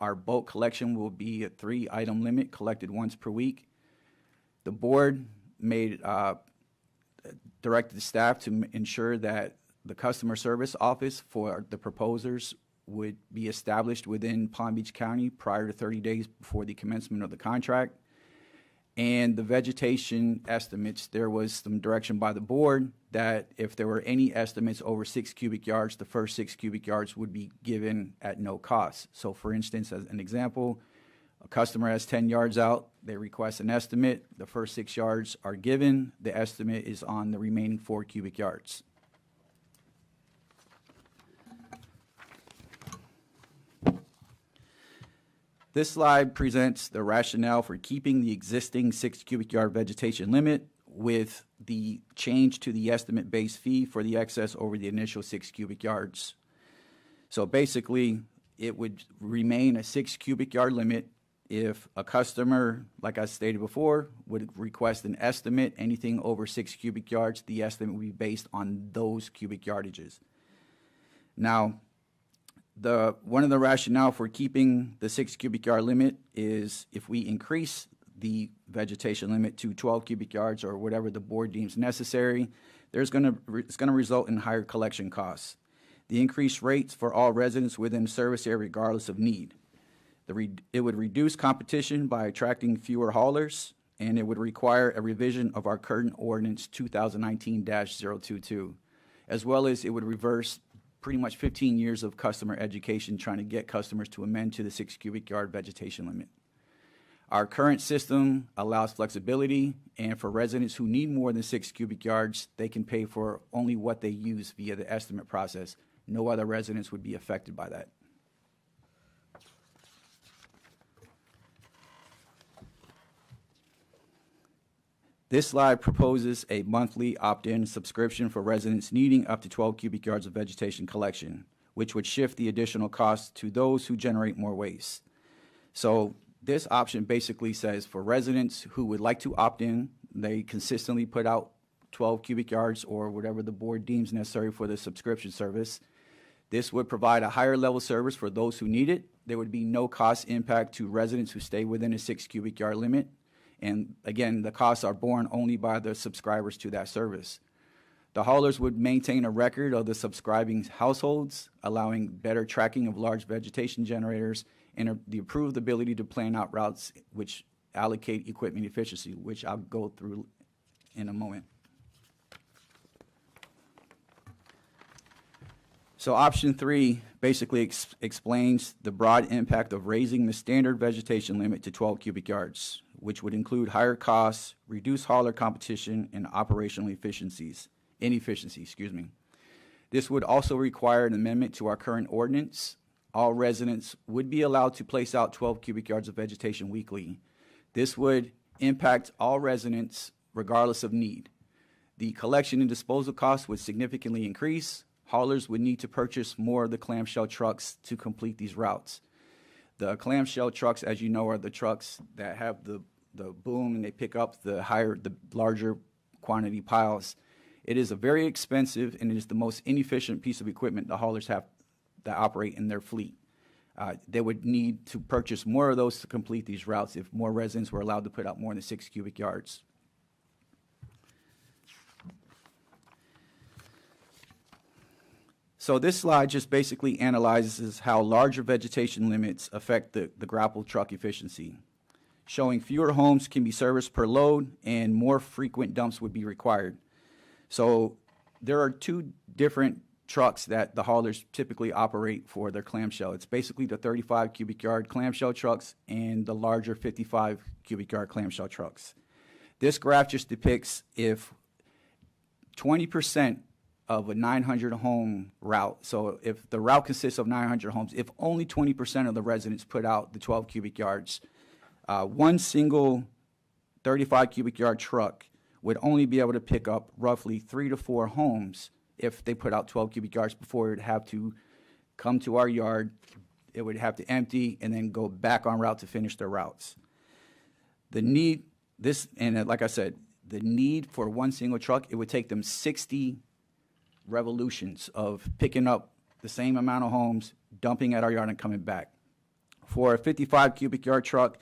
Our bulk collection will be a 3-item limit collected once per week. The board directed the staff to ensure that the customer service office for the proposers would be established within Palm Beach County prior to 30 days before the commencement of the contract. And the vegetation estimates, there was some direction by the board that if there were any estimates over 6 cubic yards, the first 6 cubic yards would be given at no cost. So for instance, as an example, A customer has 10 yards out, they request an estimate. The first 6 yards are given. The estimate is on the remaining 4 cubic yards. This slide presents the rationale for keeping the existing 6 cubic yard vegetation limit with the change to the estimate-based fee for the excess over the initial 6 cubic yards. So basically, it would remain a 6 cubic yard limit if a customer, like I stated before, would request an estimate. Anything over 6 cubic yards, the estimate would be based on those cubic yardages. Now, one of the rationale for keeping the 6 cubic yard limit is if we increase the vegetation limit to 12 cubic yards or whatever the board deems necessary, it's going to result in higher collection costs. The increased rates for all residents within the service area regardless of need. It would reduce competition by attracting fewer haulers, and it would require a revision of our current ordinance 2019-022, as well as it would reverse pretty much 15 years of customer education trying to get customers to amend to the 6 cubic yard vegetation limit. Our current system allows flexibility, and for residents who need more than 6 cubic yards, they can pay for only what they use via the estimate process. No other residents would be affected by that. This slide proposes a monthly opt-in subscription for residents needing up to 12 cubic yards of vegetation collection, which would shift the additional costs to those who generate more waste. So this option basically says for residents who would like to opt in, they consistently put out 12 cubic yards or whatever the board deems necessary for the subscription service. This would provide a higher level service for those who need it. There would be no cost impact to residents who stay within a 6 cubic yard limit. And again, the costs are borne only by the subscribers to that service. The haulers would maintain a record of the subscribing households, allowing better tracking of large vegetation generators and the improved ability to plan out routes which allocate equipment efficiency, which I'll go through in a moment. So option 3 basically explains the broad impact of raising the standard vegetation limit to 12 cubic yards, which would include higher costs, reduced hauler competition, and operational inefficiencies. This would also require an amendment to our current ordinance. All residents would be allowed to place out 12 cubic yards of vegetation weekly. This would impact all residents regardless of need. The collection and disposal costs would significantly increase. Haulers would need to purchase more of the clamshell trucks to complete these routes. The clamshell trucks, as you know, are the trucks that have the boom and they pick up the larger quantity piles. It is a very expensive and it is the most inefficient piece of equipment the haulers have that operate in their fleet. They would need to purchase more of those to complete these routes if more residents were allowed to put out more than 6 cubic yards. So this slide just basically analyzes how larger vegetation limits affect the grapple truck efficiency, showing fewer homes can be serviced per load and more frequent dumps would be required. So there are 2 different trucks that the haulers typically operate for their clamshell. It's basically the 35 cubic yard clamshell trucks and the larger 55 cubic yard clamshell trucks. This graph just depicts if 20% of a 900 home route. So if the route consists of 900 homes, if only 20% of the residents put out the 12 cubic yards, one single 35 cubic yard truck would only be able to pick up roughly 3 to 4 homes if they put out 12 cubic yards before it would have to come to our yard, it would have to empty and then go back on route to finish their routes. Like I said, the need for one single truck, it would take them 60 revolutions of picking up the same amount of homes, dumping at our yard and coming back. For a 55 cubic yard truck,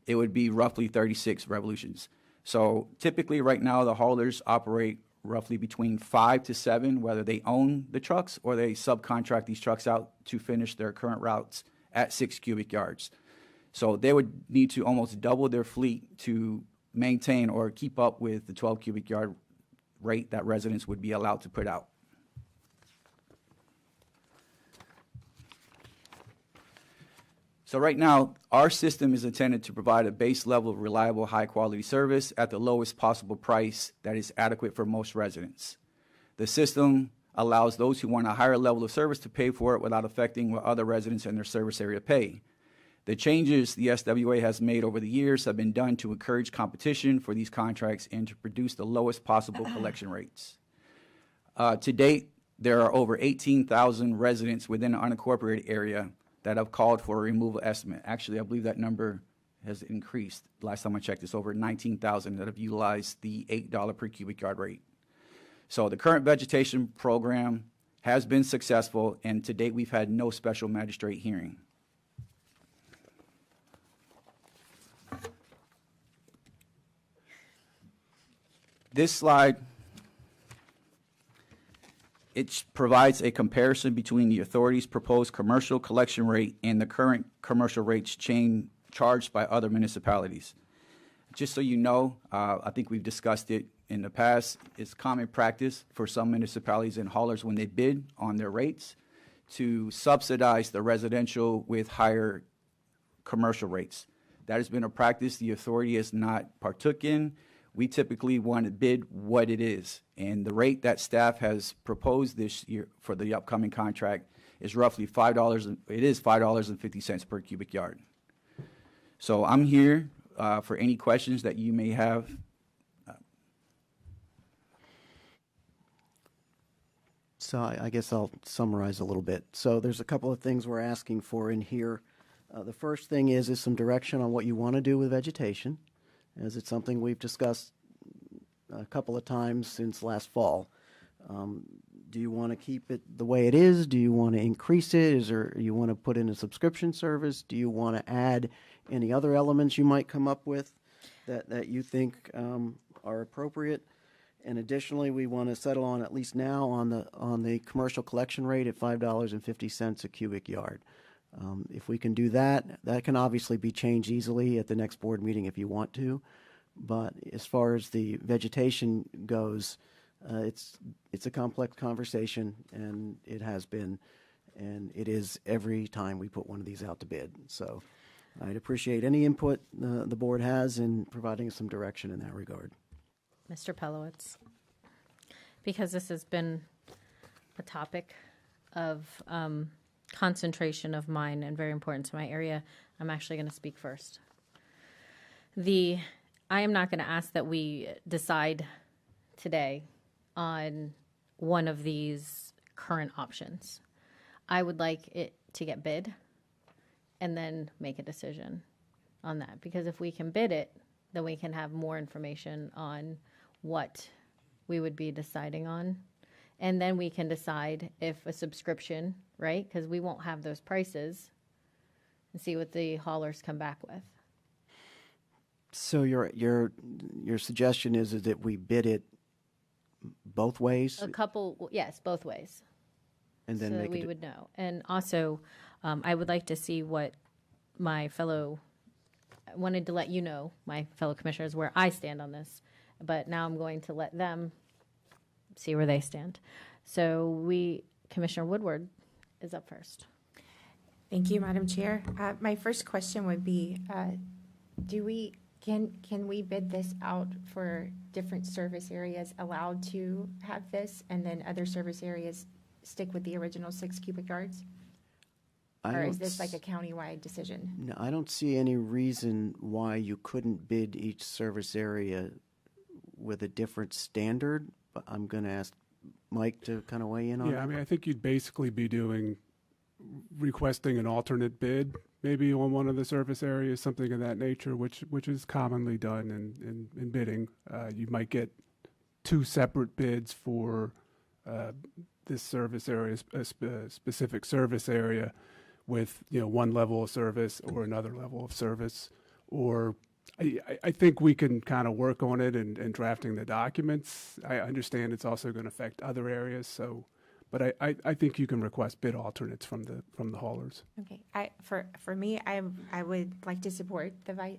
it would be roughly 36 revolutions. So typically right now the haulers operate roughly between 5 to 7, whether they own the trucks or they subcontract these trucks out to finish their current routes at 6 cubic yards. So they would need to almost double their fleet to maintain or keep up with the 12 cubic yard rate that residents would be allowed to put out. So right now, our system is intended to provide a base level of reliable, high-quality service at the lowest possible price that is adequate for most residents. The system allows those who want a higher level of service to pay for it without affecting what other residents in their service area pay. The changes the SWA has made over the years have been done to encourage competition for these contracts and to produce the lowest possible collection rates. To date, there are over 18,000 residents within the unincorporated area that have called for a removal estimate. Actually, I believe that number has increased. Last time I checked, it's over 19,000 that have utilized the $8 per cubic yard rate. So the current vegetation program has been successful, and to date, we've had no special magistrate hearing. This slide, it provides a comparison between the authority's proposed commercial collection rate and the current commercial rates charged by other municipalities. Just so you know, I think we've discussed it in the past, it's common practice for some municipalities and haulers when they bid on their rates to subsidize the residential with higher commercial rates. That has been a practice the authority has not partook in. We typically want to bid what it is, and the rate that staff has proposed this year for the upcoming contract is roughly $5. It is $5.50 per cubic yard. So I'm here for any questions that you may have. So I guess I'll summarize a little bit. So there's a couple of things we're asking for in here. The first thing is some direction on what you want to do with vegetation, as it's something we've discussed a couple of times since last fall. Do you want to keep it the way it is? Do you want to increase it? You want to put in a subscription service? Do you want to add any other elements you might come up with that you think are appropriate? And additionally, we want to settle on, at least now, on the commercial collection rate at $5.50 a cubic yard. If we can do that, that can obviously be changed easily at the next board meeting if you want to. But as far as the vegetation goes, it's a complex conversation, and it has been, and it is every time we put one of these out to bid. So I'd appreciate any input the board has in providing some direction in that regard. Mr. Pelowitz, because this has been a topic of concentration of mine and very important to my area, I'm actually going to speak first. I am not going to ask that we decide today on one of these current options. I would like it to get bid and then make a decision on that, because if we can bid it, then we can have more information on what we would be deciding on. And then we can decide if a subscription, right? Because we won't have those prices, and see what the haulers come back with. So your suggestion is that we bid it both ways? Yes, both ways. And then so that we would know. And also, I would like to see what I wanted to let you know, my fellow commissioners, where I stand on this. But now I'm going to let them see where they stand. So Commissioner Woodward is up first. Thank you, Madam Chair. My first question would be, can we bid this out for different service areas allowed to have this, and then other service areas stick with the original 6 cubic yards? Or is this like a countywide decision? No, I don't see any reason why you couldn't bid each service area with a different standard, but I'm going to ask Mike to kind of weigh in on that. Yeah, I mean, I think you'd basically be requesting an alternate bid, maybe on one of the service areas, something of that nature, which is commonly done in bidding. You might get 2 separate bids for this service area, a specific service area, with one level of service or another level of service. Or I think we can kind of work on it and drafting the documents. I understand it's also going to affect other areas, but I think you can request bid alternates from the haulers. Okay, for me, I would like to support the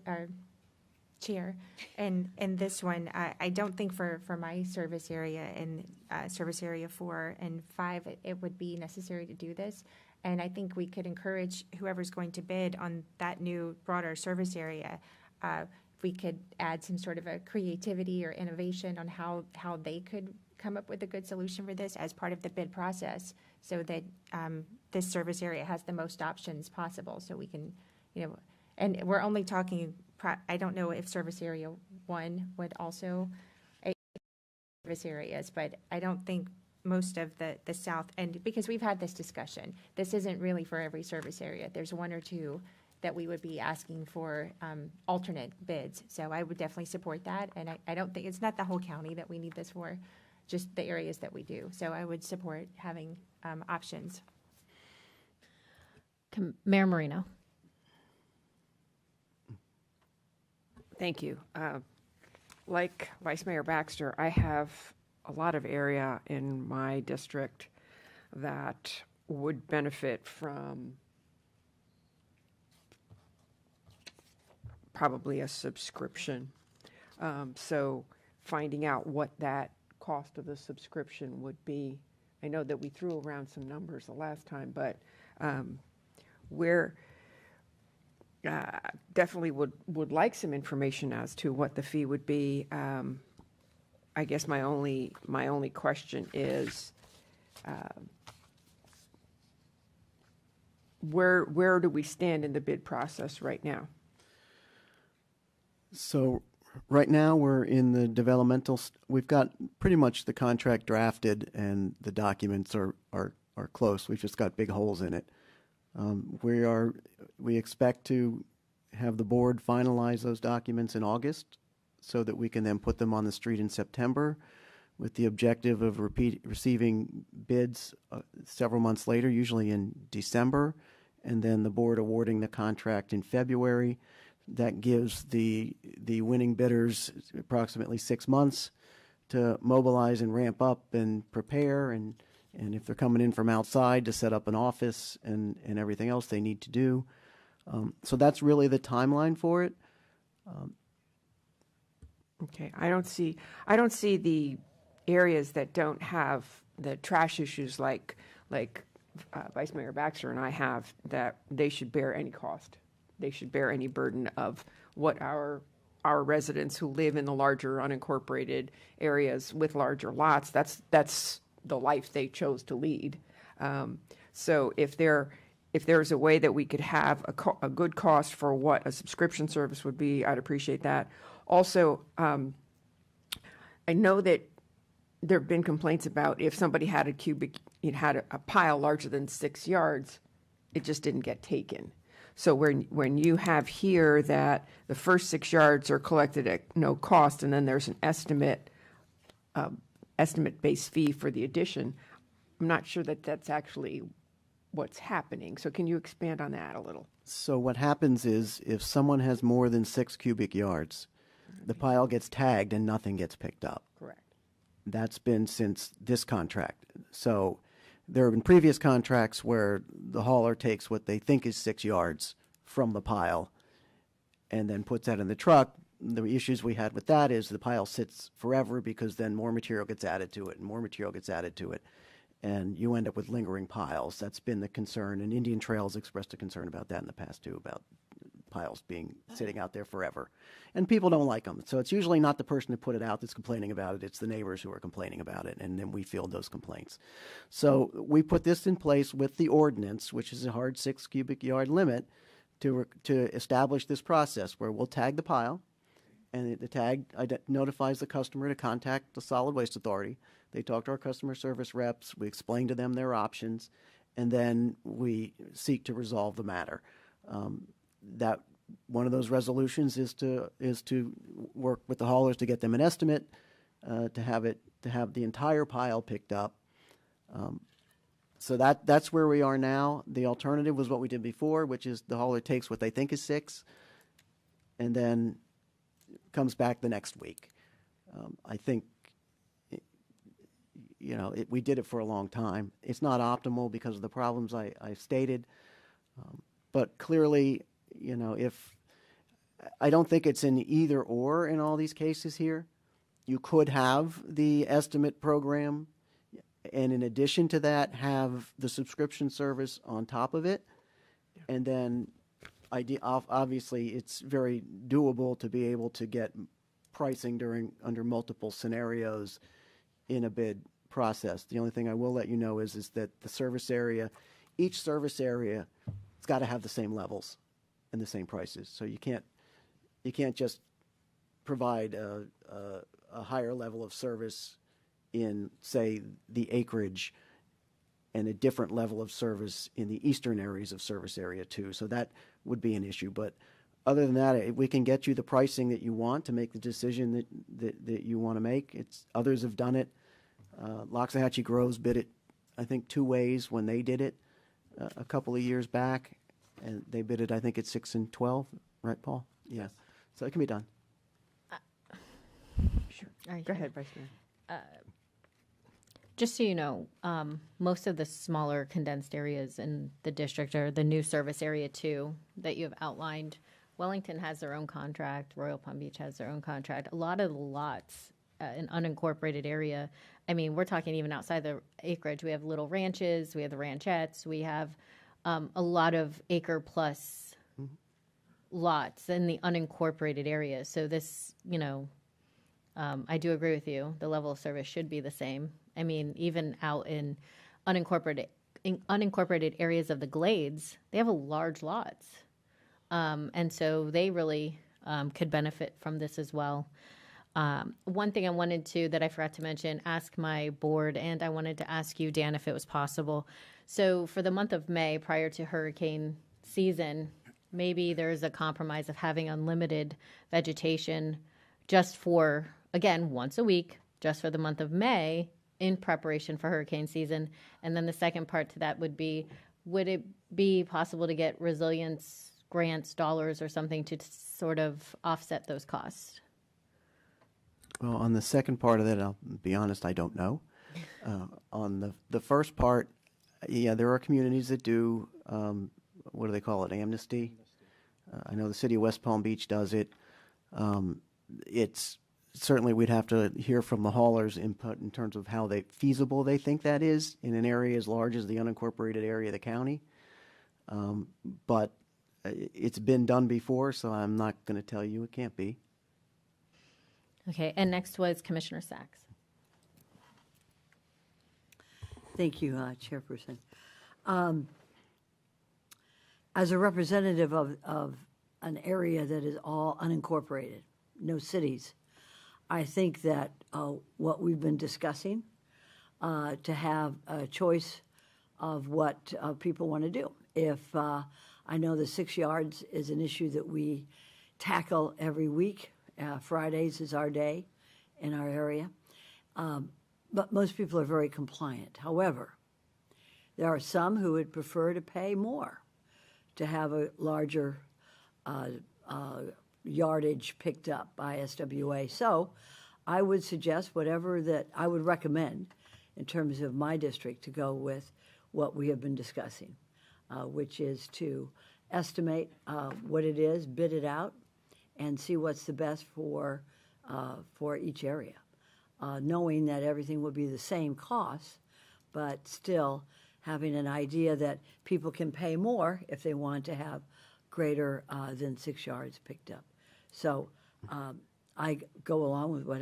chair, and this one, I don't think for my service area and service area 4 and 5, it would be necessary to do this. And I think we could encourage whoever's going to bid on that new broader service area, if we could add some sort of a creativity or innovation on how they could come up with a good solution for this as part of the bid process, so that this service area has the most options possible, so we can, and we're only talking, I don't know if service area 1 would also service areas, but I don't think most of the south, and because we've had this discussion, this isn't really for every service area. There's 1 or 2 that we would be asking for alternate bids. So I would definitely support that. And I don't think, it's not the whole county that we need this for, just the areas that we do. So I would support having options. Mayor Marino. Thank you. Like Vice Mayor Baxter, I have a lot of area in my district that would benefit from probably a subscription. So finding out what that cost of the subscription would be. I know that we threw around some numbers the last time, but we're definitely would like some information as to what the fee would be. I guess my only question is, where do we stand in the bid process right now? So right now we're in the developmental, we've got pretty much the contract drafted and the documents are close. We've just got big holes in it. We expect to have the board finalize those documents in August so that we can then put them on the street in September with the objective of receiving bids several months later, usually in December, and then the board awarding the contract in February. That gives the winning bidders approximately 6 months to mobilize and ramp up and prepare, and if they're coming in from outside, to set up an office and everything else they need to do. So that's really the timeline for it. Okay, I don't see the areas that don't have the trash issues like Vice Mayor Baxter and I have, that they should bear any cost. They should bear any burden of what our residents who live in the larger unincorporated areas with larger lots, that's the life they chose to lead. So if there's a way that we could have a good cost for what a subscription service would be, I'd appreciate that. Also, I know that there have been complaints about if somebody had a pile larger than 6 yards, it just didn't get taken. So when you have here that the first 6 yards are collected at no cost, and then there's an estimate-based fee for the addition, I'm not sure that that's actually what's happening. So can you expand on that a little? So what happens is if someone has more than 6 cubic yards, the pile gets tagged and nothing gets picked up. Correct. That's been since this contract. So there have been previous contracts where the hauler takes what they think is 6 yards from the pile and then puts that in the truck. The issues we had with that is the pile sits forever because then more material gets added to it and more material gets added to it. And you end up with lingering piles. That's been the concern. And Indian Trails expressed a concern about that in the past too, about piles sitting out there forever. And people don't like them. So it's usually not the person who put it out that's complaining about it. It's the neighbors who are complaining about it. And then we field those complaints. So we put this in place with the ordinance, which is a hard 6 cubic yard limit, to establish this process where we'll tag the pile. And the tag notifies the customer to contact the Solid Waste Authority. They talk to our customer service reps. We explain to them their options. And then we seek to resolve the matter. That one of those resolutions is to work with the haulers to get them an estimate, to have the entire pile picked up. So that's where we are now. The alternative was what we did before, which is the hauler takes what they think is 6, and then comes back the next week. I think, we did it for a long time. It's not optimal because of the problems I stated, but clearly, if I don't think it's an either or in all these cases here. You could have the estimate program and in addition to that, have the subscription service on top of it. And then, obviously, it's very doable to be able to get pricing under multiple scenarios in a bid process. The only thing I will let you know is that the service area, each service area, it's got to have the same levels and the same prices. So you can't just provide a higher level of service in, say, the acreage, and a different level of service in the eastern areas of service area 2. So that would be an issue. But other than that, we can get you the pricing that you want to make the decision that you want to make. Others have done it. Loxahatchee Groves bid it, I think, 2 ways when they did it a couple of years back, and they bid it, I think, at 6 and 12, right, Paul? Yeah. So it can be done. Sure. Go ahead, Vice Mayor. Just so you know, most of the smaller condensed areas in the district are the new service area 2 that you have outlined. Wellington has their own contract. Royal Palm Beach has their own contract. A lot of the lots in unincorporated area, I mean, we're talking even outside the acreage. We have little ranches. We have the ranchettes. We have a lot of acre plus lots in the unincorporated areas. So this, I do agree with you. The level of service should be the same. I mean, even out in unincorporated areas of the Glades, they have large lots. And so they really could benefit from this as well. One thing I wanted to, that I forgot to mention, ask my board, and I wanted to ask you, Dan, if it was possible. So for the month of May, prior to hurricane season, maybe there's a compromise of having unlimited vegetation just for, again, once a week, just for the month of May in preparation for hurricane season. And then the second part to that would it be possible to get resilience grants, dollars, or something to sort of offset those costs? Well, on the second part of that, I'll be honest, I don't know. On the first part, yeah, there are communities that do, what do they call it, amnesty? I know the city of West Palm Beach does it. It's certainly, we'd have to hear from the haulers' input in terms of how feasible they think that is in an area as large as the unincorporated area of the county. But it's been done before, so I'm not going to tell you it can't be. Okay, and next was Commissioner Sachs. Thank you, Chairperson. As a representative of an area that is all unincorporated, no cities, I think that what we've been discussing, to have a choice of what people want to do. If I know the 6 yards is an issue that we tackle every week. Fridays is our day in our area. But most people are very compliant. However, there are some who would prefer to pay more to have a larger yardage picked up by SWA. So I would suggest whatever that I would recommend in terms of my district to go with what we have been discussing, which is to estimate what it is, bid it out, and see what's the best for each area, knowing that everything will be the same cost, but still having an idea that people can pay more if they want to have greater than 6 yards picked up. So I go along with what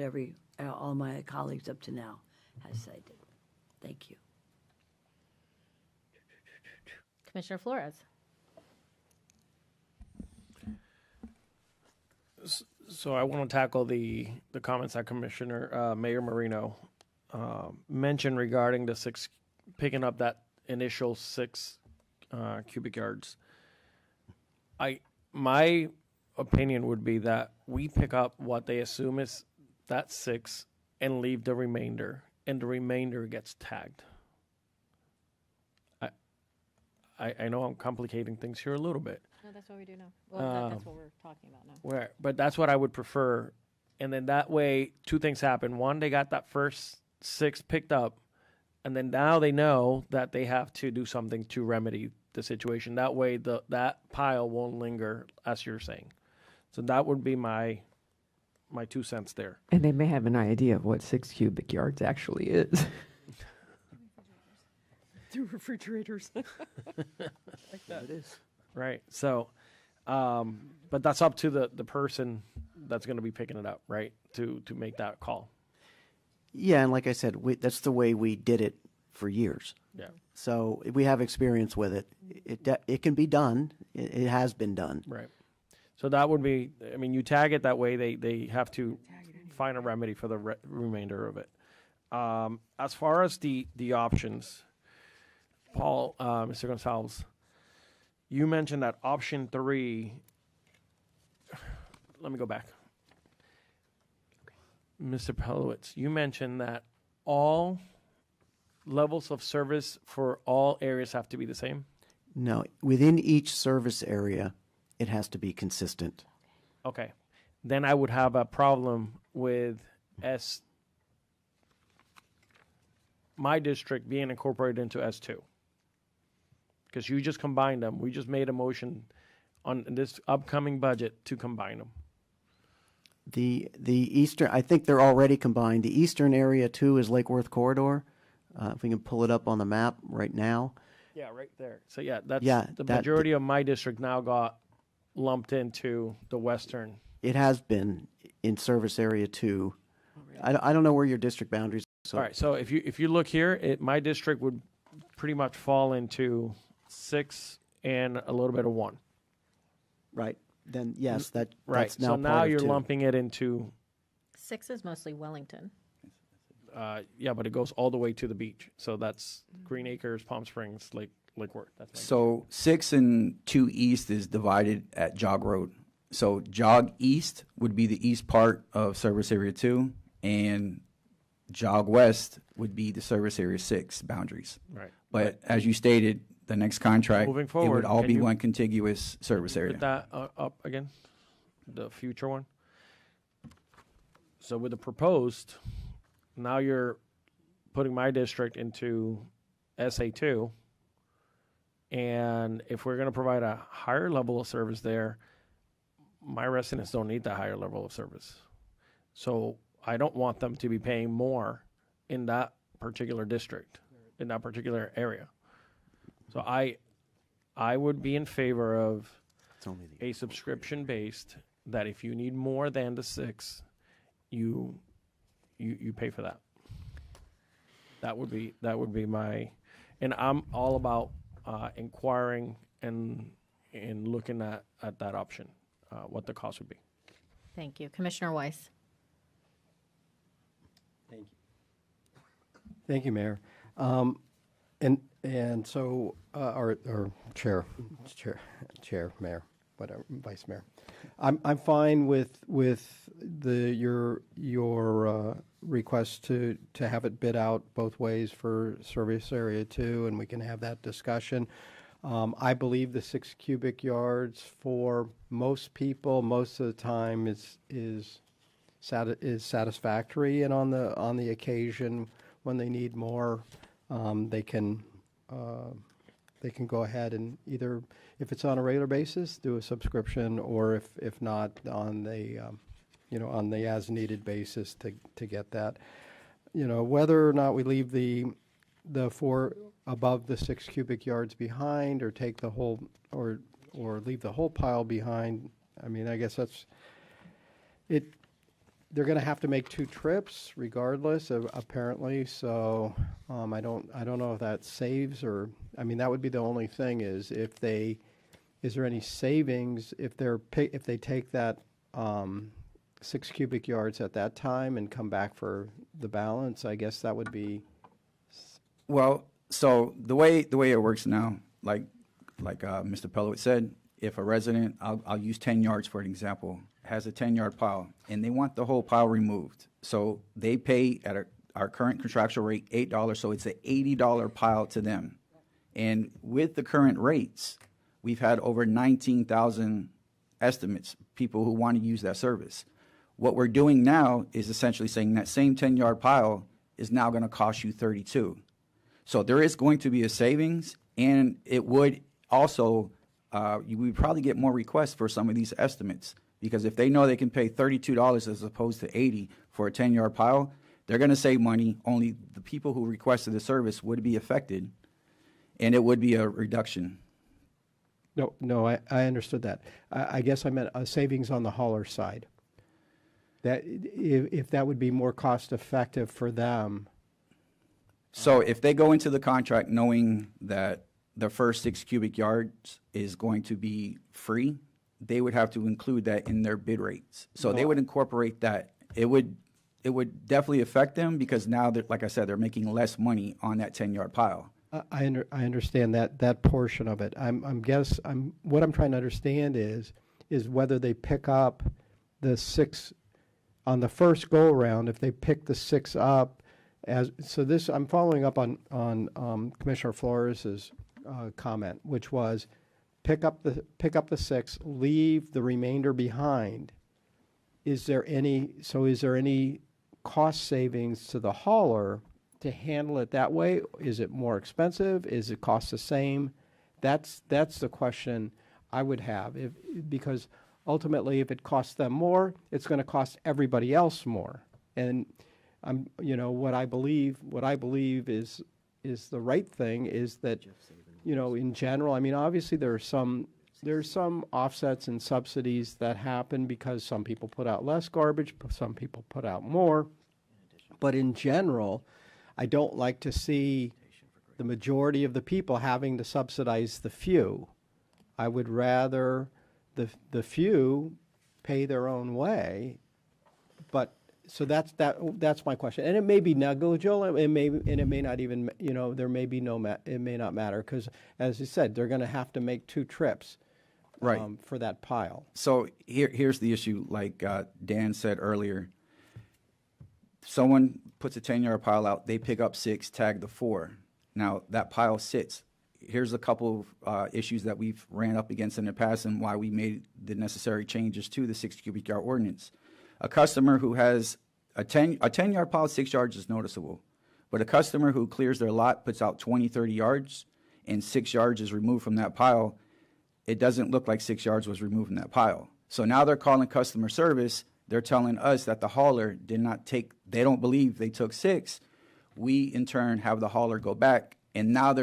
all my colleagues up to now has cited. Thank you. Commissioner Flores. So I want to tackle the comments that Commissioner Mayor Marino mentioned regarding picking up that initial 6 cubic yards. My opinion would be that we pick up what they assume is that 6 and leave the remainder, and the remainder gets tagged. I know I'm complicating things here a little bit. No, that's what we do now. Well, that's what we're talking about now. But that's what I would prefer. And then that way, 2 things happen. One, they got that first 6 picked up, and then now they know that they have to do something to remedy the situation. That way, that pile won't linger, as you're saying. So that would be my 2 cents there. And they may have an idea of what 6 cubic yards actually is. through refrigerators. It is. Right. So, but that's up to the person that's going to be picking it up, right? To make that call. Yeah, and like I said, that's the way we did it for years. Yeah. So we have experience with it. It can be done. It has been done. Right. So that would be, I mean, you tag it that way, they have to find a remedy for the remainder of it. As far as the options, Paul, Mr. Gonzalez, you mentioned that option 3, let me go back. Mr. Pelowitz, you mentioned that all levels of service for all areas have to be the same? No, within each service area, it has to be consistent. Okay. Then I would have a problem with my district being incorporated into S2. Because you just combined them. We just made a motion on this upcoming budget to combine them. The eastern, I think they're already combined. The eastern area too is Lake Worth Corridor. If we can pull it up on the map right now. Yeah, right there. So yeah, that's the that- majority of my district now got lumped into the western. It has been in service area 2. I don't know where your district boundaries. So All right. So if you look here, my district would pretty much fall into 6 and a little bit of 1. right, then yes, that's Right. now So now part of you're 2. lumping it into 6 is mostly Wellington. yeah, but it goes all the way to the beach. So that's Green Acres, Palm Springs, Lake Worth. That's my So 6 and 2 East is divided at Jog Road. So Jog East would be the east part of Service Area 2, and Jog West would be the Service Area 6 boundaries. Right. But as you stated, the next contract, Moving it forward, would all can be you one contiguous service area. Put that up again, the future one. So with the proposed, now you're putting my district into SA2. And if we're going to provide a higher level of service there, my residents don't need that higher level of service. So I don't want them to be paying more in that particular district, in that particular area. So I would be in favor of a subscription based that if you need more than the 6, you pay for that. That would be my, and I'm all about inquiring and looking at that option, what the cost would be. Thank you. Commissioner Weiss. Thank you, Mayor. And so, our Chair, Mayor, whatever, Vice Mayor. I'm fine with your request to have it bid out both ways for Service Area 2, and we can have that discussion. I believe the 6 cubic yards for most people, most of the time is satisfactory, and on the occasion when they need more, they can go ahead and either, if it's on a regular basis, do a subscription, or if not, on the on the as needed basis to get that. Whether or not we leave the 4 above the 6 cubic yards behind, or take the whole, or leave the whole pile behind. I mean, I guess that's it. They're going to have to make 2 trips regardless, apparently. So I don't know if that saves, or I mean, that would be the only thing is is there any savings if they take that 6 cubic yards at that time and come back for the balance? I guess that would be. Well, so the way it works now, like Mr. Pelowitz said, if a resident, I'll use 10 yards for an example, has a 10-yard pile, and they want the whole pile removed. So they pay at our current contractual rate $8, so it's an $80 pile to them. And with the current rates, we've had over 19,000 estimates, people who want to use that service. What we're doing now is essentially saying that same 10-yard pile is now going to cost you $32. So there is going to be a savings, and it would also, you would probably get more requests for some of these estimates, because if they know they can pay $32 as opposed to $80 for a 10-yard pile, they're going to save money. Only the people who requested the service would be affected. and it would be a reduction. No, I understood that. I guess I meant a savings on the hauler side. That if that would be more cost effective for them. So if they go into the contract knowing that the first 6 cubic yards is going to be free, they would have to include that in their bid rates. So they would incorporate that. It would definitely affect them because now, like I said, they're making less money on that 10-yard pile. I understand that portion of it. What I'm trying to understand is whether they pick up the 6 on the first go around. If they pick the 6 up, I'm following up on Commissioner Flores's comment, which was pick up the 6, leave the remainder behind. Is there any cost savings to the hauler to handle it that way? Is it more expensive? Is it cost the same? That's the question I would have, because ultimately, if it costs them more, it's going to cost everybody else more. And what I believe is the right thing is that, in general, I mean, obviously there's some offsets and subsidies that happen because some people put out less garbage, some people put out more. But in general, I don't like to see the majority of the people having to subsidize the few. I would rather the few pay their own way. But so that's my question, and it may be negligible. It may not even there may be it may not matter because, as you said, they're going to have to make 2 trips, right, for that pile. So here's the issue. Like Dan said earlier, someone puts a 10-yard pile out, they pick up 6, tag the 4. Now that pile sits. Here's a couple of issues that we've ran up against in the past and why we made the necessary changes to the 6 cubic yard ordinance. A customer who has a 10-yard pile, 6 yards is noticeable. But a customer who clears their lot, puts out 20, 30 yards, and 6 yards is removed from that pile, it doesn't look like 6 yards was removed from that pile. So now they're calling customer service. They're telling us that the hauler did not take, they don't believe they took 6. We, in turn, have the hauler go back, and now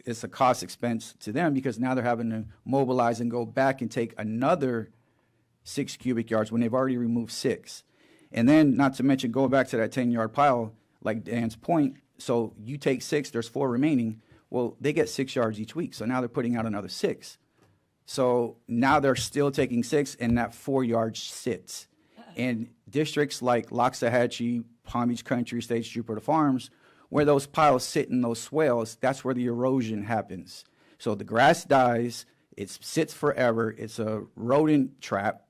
it's a cost expense to them because now they're having to mobilize and go back and take another 6 cubic yards when they've already removed 6. And then, not to mention, going back to that 10-yard pile, like Dan's point, so you take 6, there's 4 remaining. Well, they get 6 yards each week, so now they're putting out another 6. So now they're still taking 6, and that 4 yards sits. And districts like Loxahatchee, Palm Beach Country Estates, Jupiter Farms, where those piles sit in those swales, that's where the erosion happens. So the grass dies, it sits forever, it's a rodent trap.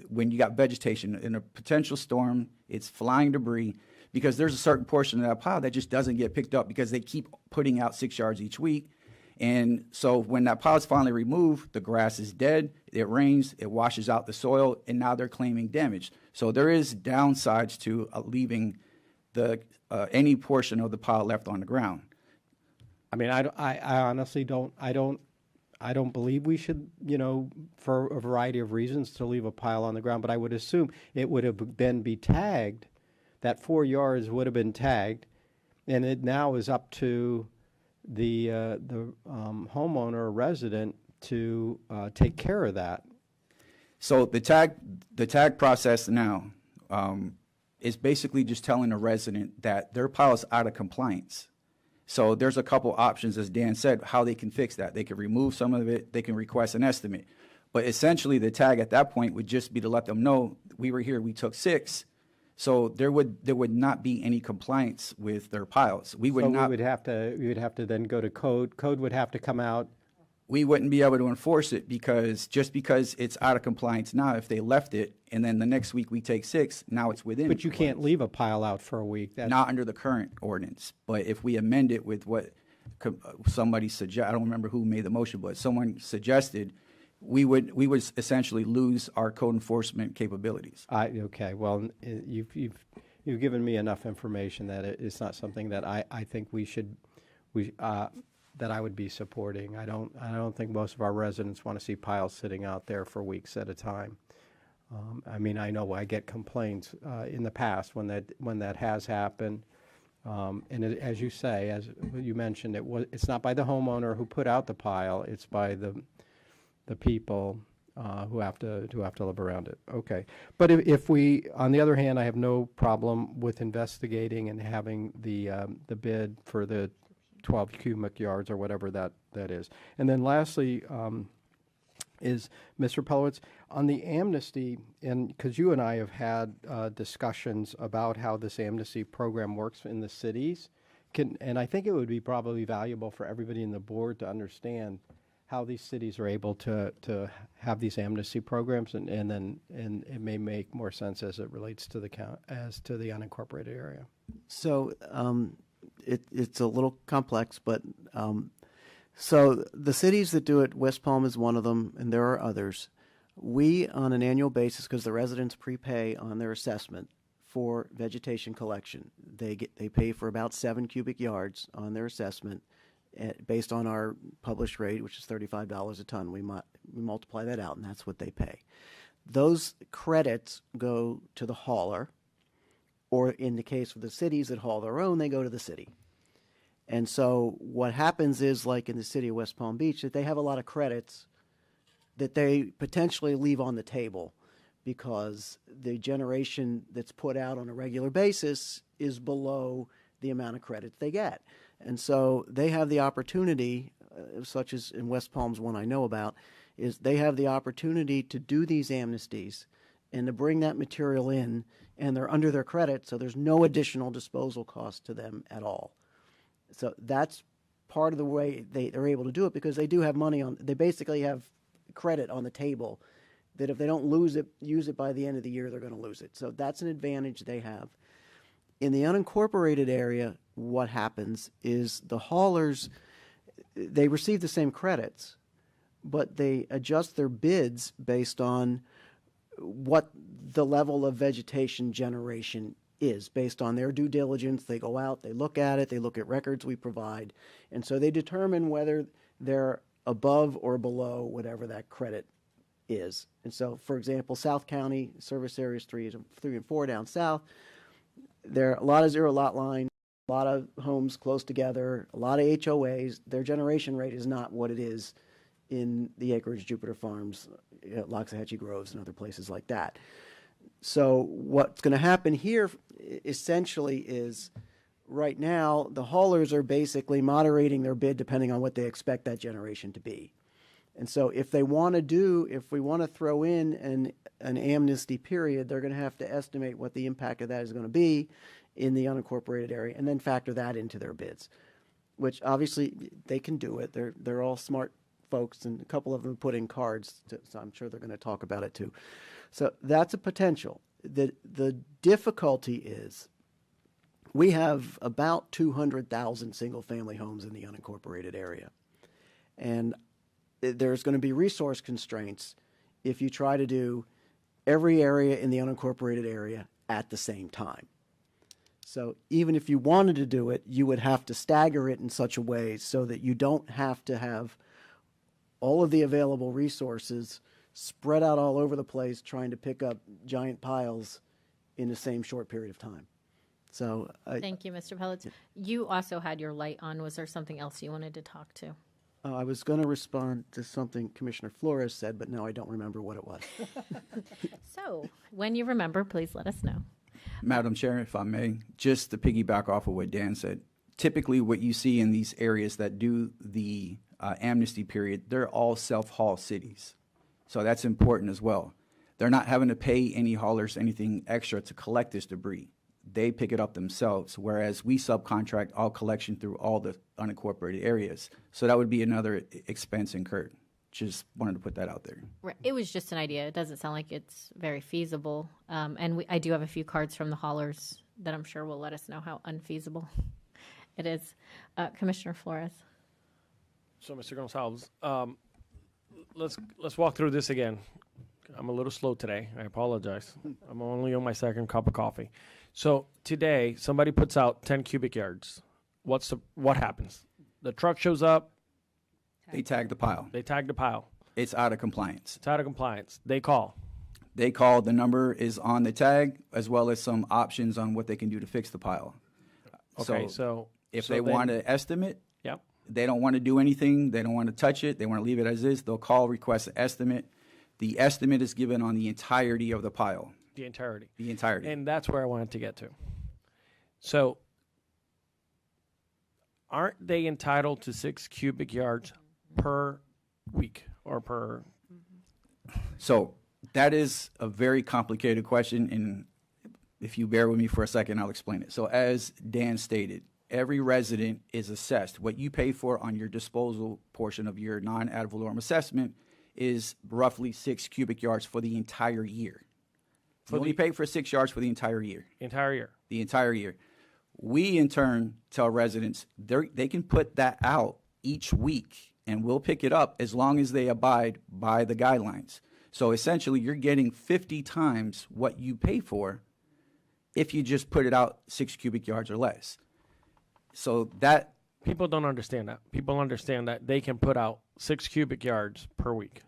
When you got vegetation in a potential storm, it's flying debris because there's a certain portion of that pile that just doesn't get picked up because they keep putting out 6 yards each week. And so when that pile is finally removed, the grass is dead, it rains, it washes out the soil, and now they're claiming damage. So there is downsides to leaving any portion of the pile left on the ground. I mean, I honestly don't believe we should, for a variety of reasons, to leave a pile on the ground. But I would assume it would have then be tagged. That 4 yards would have been tagged, and it now is up to the homeowner or resident to take care of that. So the tag process now is basically just telling a resident that their pile is out of compliance. So there's a couple options, as Dan said, how they can fix that. They can remove some of it. They can request an estimate. But essentially, the tag at that point would just be to let them know we were here, we took 6. So there would not be any compliance with their piles. We would would have to then go to code. Code would have to come out. We wouldn't be able to enforce it because it's out of compliance now. If they left it and then the next week we take 6, now it's within. But you can't leave a pile out for a week. Not under the current ordinance. But if we amend it with what somebody suggested, I don't remember who made the motion, but someone suggested, we would essentially lose our code enforcement capabilities. Okay. Well, you've given me enough information that it's not something that I think that I would be supporting. I don't think most of our residents want to see piles sitting out there for weeks at a time. I mean, I know I get complaints in the past when that has happened, As you say, as you mentioned, it's not by the homeowner who put out the pile, it's by the people who have to live around it. Okay. But if we, on the other hand, I have no problem with investigating and having the bid for the 12 cubic yards or whatever that is. And then lastly, is Mr. Pelowitz, on the amnesty, and because you and I have had discussions about how this amnesty program works in the cities, and I think it would be probably valuable for everybody in the board to understand how these cities are able to have these amnesty programs, and it may make more sense as it relates to the unincorporated area. So it's a little complex, but so the cities that do it, West Palm is one of them, and there are others. We, on an annual basis, because the residents prepay on their assessment for vegetation collection, they pay for about 7 cubic yards on their assessment, based on our published rate, which is $35 a ton. We multiply that out, and that's what they pay. Those credits go to the hauler, or in the case of the cities that haul their own, they go to the city. And so what happens is, like in the city of West Palm Beach, that they have a lot of credits that they potentially leave on the table because the generation that's put out on a regular basis is below the amount of credits they get. And so they have the opportunity, such as in West Palm's one I know about, is they have the opportunity to do these amnesties and to bring that material in, and they're under their credit, so there's no additional disposal cost to them at all. So that's part of the way they're able to do it, because they do have money they basically have credit on the table that if they don't use it by the end of the year, they're going to lose it. So that's an advantage they have. In the unincorporated area, what happens is the haulers, they receive the same credits, but they adjust their bids based on what the level of vegetation generation is. Based on their due diligence, they go out, they look at it, they look at records we provide, and so they determine whether they're above or below whatever that credit is. And so, for example, South County, service areas 3 and 4 down south, there are a lot of zero lot line, a lot of homes close together, a lot of HOAs. Their generation rate is not what it is in the acreage Jupiter Farms, Loxahatchee Groves, and other places like that. So what's going to happen here essentially is, right now, the haulers are basically moderating their bid depending on what they expect that generation to be. And so if we want to throw in an amnesty period, they're going to have to estimate what the impact of that is going to be in the unincorporated area and then factor that into their bids, which obviously they can do it. They're all smart folks, and a couple of them put in cards, so I'm sure they're going to talk about it too. So that's a potential. The difficulty is we have about 200,000 single-family homes in the unincorporated area, and there's going to be resource constraints if you try to do every area in the unincorporated area at the same time. So even if you wanted to do it, you would have to stagger it in such a way so that you don't have to have all of the available resources spread out all over the place trying to pick up giant piles in the same short period of time. So Thank you, Mr. Pelowitz. You also had your light on. Was there something else you wanted to talk to? I was going to respond to something Commissioner Flores said, but now I don't remember what it was. So when you remember, please let us know. Madam Chair, if I may, just to piggyback off of what Dan said, typically what you see in these areas that do the amnesty period, they're all self-haul cities. So that's important as well. They're not having to pay any haulers anything extra to collect this debris. They pick it up themselves, whereas we subcontract all collection through all the unincorporated areas. So that would be another expense incurred. Just wanted to put that out there. Right. It was just an idea. It doesn't sound like it's very feasible. And I do have a few cards from the haulers that I'm sure will let us know how unfeasible it is. Commissioner Flores. So, Mr. Gonzalez, let's walk through this again. I'm a little slow today. I apologize. I'm only on my second cup of coffee. So today, somebody puts out 10 cubic yards. What happens? The truck shows up. They tag the pile. It's out of compliance. They call. The number is on the tag, as well as some options on what they can do to fix the pile. Okay, so if so they then- want an estimate, Yep. they don't want to do anything, they don't want to touch it, they want to leave it as is, they'll call, request an estimate. The estimate is given on the entirety of the pile. The entirety. The entirety. And that's where I wanted to get to. So, aren't they entitled to 6 cubic yards per week or per? So that is a very complicated question, and if you bear with me for a second, I'll explain it. So as Dan stated, every resident is assessed. What you pay for on your disposal portion of your non-ad valorem assessment is roughly 6 cubic yards for the entire year. You only pay for 6 yards for the entire year. Entire year. The entire year. We, in turn, tell residents they can put that out each week, and we'll pick it up as long as they abide by the guidelines. So essentially, you're getting 50 times what you pay for if you just put it out 6 cubic yards or less. So that... People don't understand that. People understand that they can put out 6 cubic yards per week.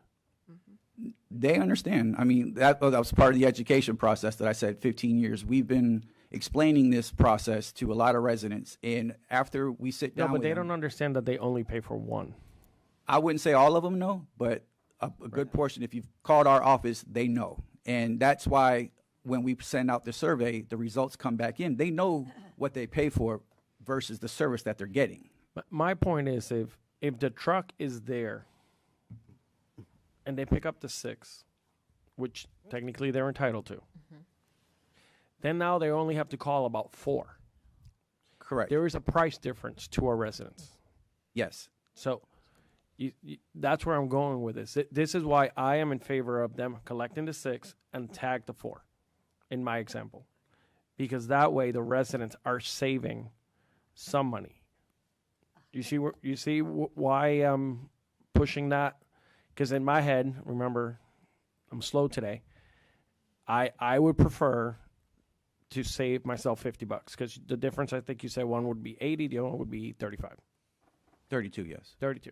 They understand. I mean, that was part of the education process that I said 15 years. We've been explaining this process to a lot of residents, and after we sit down No, but with they them, don't understand that they only pay for one. I wouldn't say all of them know, but a good portion, if you've called our office, they know. And that's why when we send out the survey, the results come back in. They know what they pay for versus the service that they're getting. But my point is, if the truck is there and they pick up the 6, which technically they're entitled to, then now they only have to call about 4. Correct. There is a price difference to our residents. Yes. So that's where I'm going with this. This is why I am in favor of them collecting the 6 and tag the 4, in my example, because that way the residents are saving some money. You see why I'm pushing that? Because in my head, remember, I'm slow today. I would prefer to save myself $50 because the difference, I think you said one would be 80, the other one would be 35. 32, yes. 32.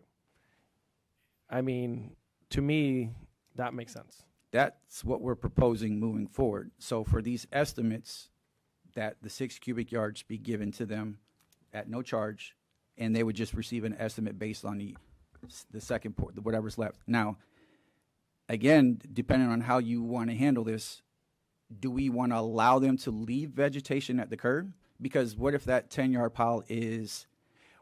I mean, to me, that makes sense. That's what we're proposing moving forward. So for these estimates, that the 6 cubic yards be given to them at no charge, and they would just receive an estimate based on the second port, whatever's left. Now, again, depending on how you want to handle this, do we want to allow them to leave vegetation at the curb? Because what if that 10-yard pile is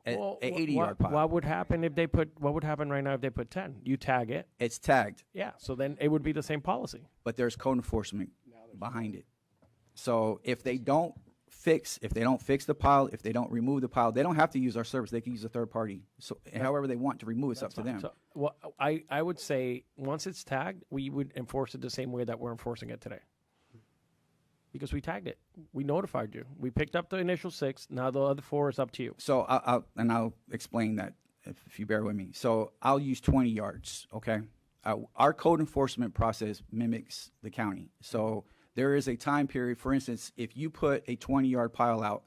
an 80-yard pile? What would happen if they put? What would happen right now if they put 10? You tag it. It's tagged. Yeah. So then it would be the same policy. But there's code enforcement behind it. So if they don't fix the pile, if they don't remove the pile, they don't have to use our service. They can use a third party. So however they want to remove, it's up to them. So, well, I would say once it's tagged, we would enforce it the same way that we're enforcing it today. Because we tagged it. We notified you. We picked up the initial 6. Now the other 4 is up to you. So I'll explain that if you bear with me. So I'll use 20 yards, okay? Our code enforcement process mimics the county. So there is a time period. For instance, if you put a 20-yard pile out,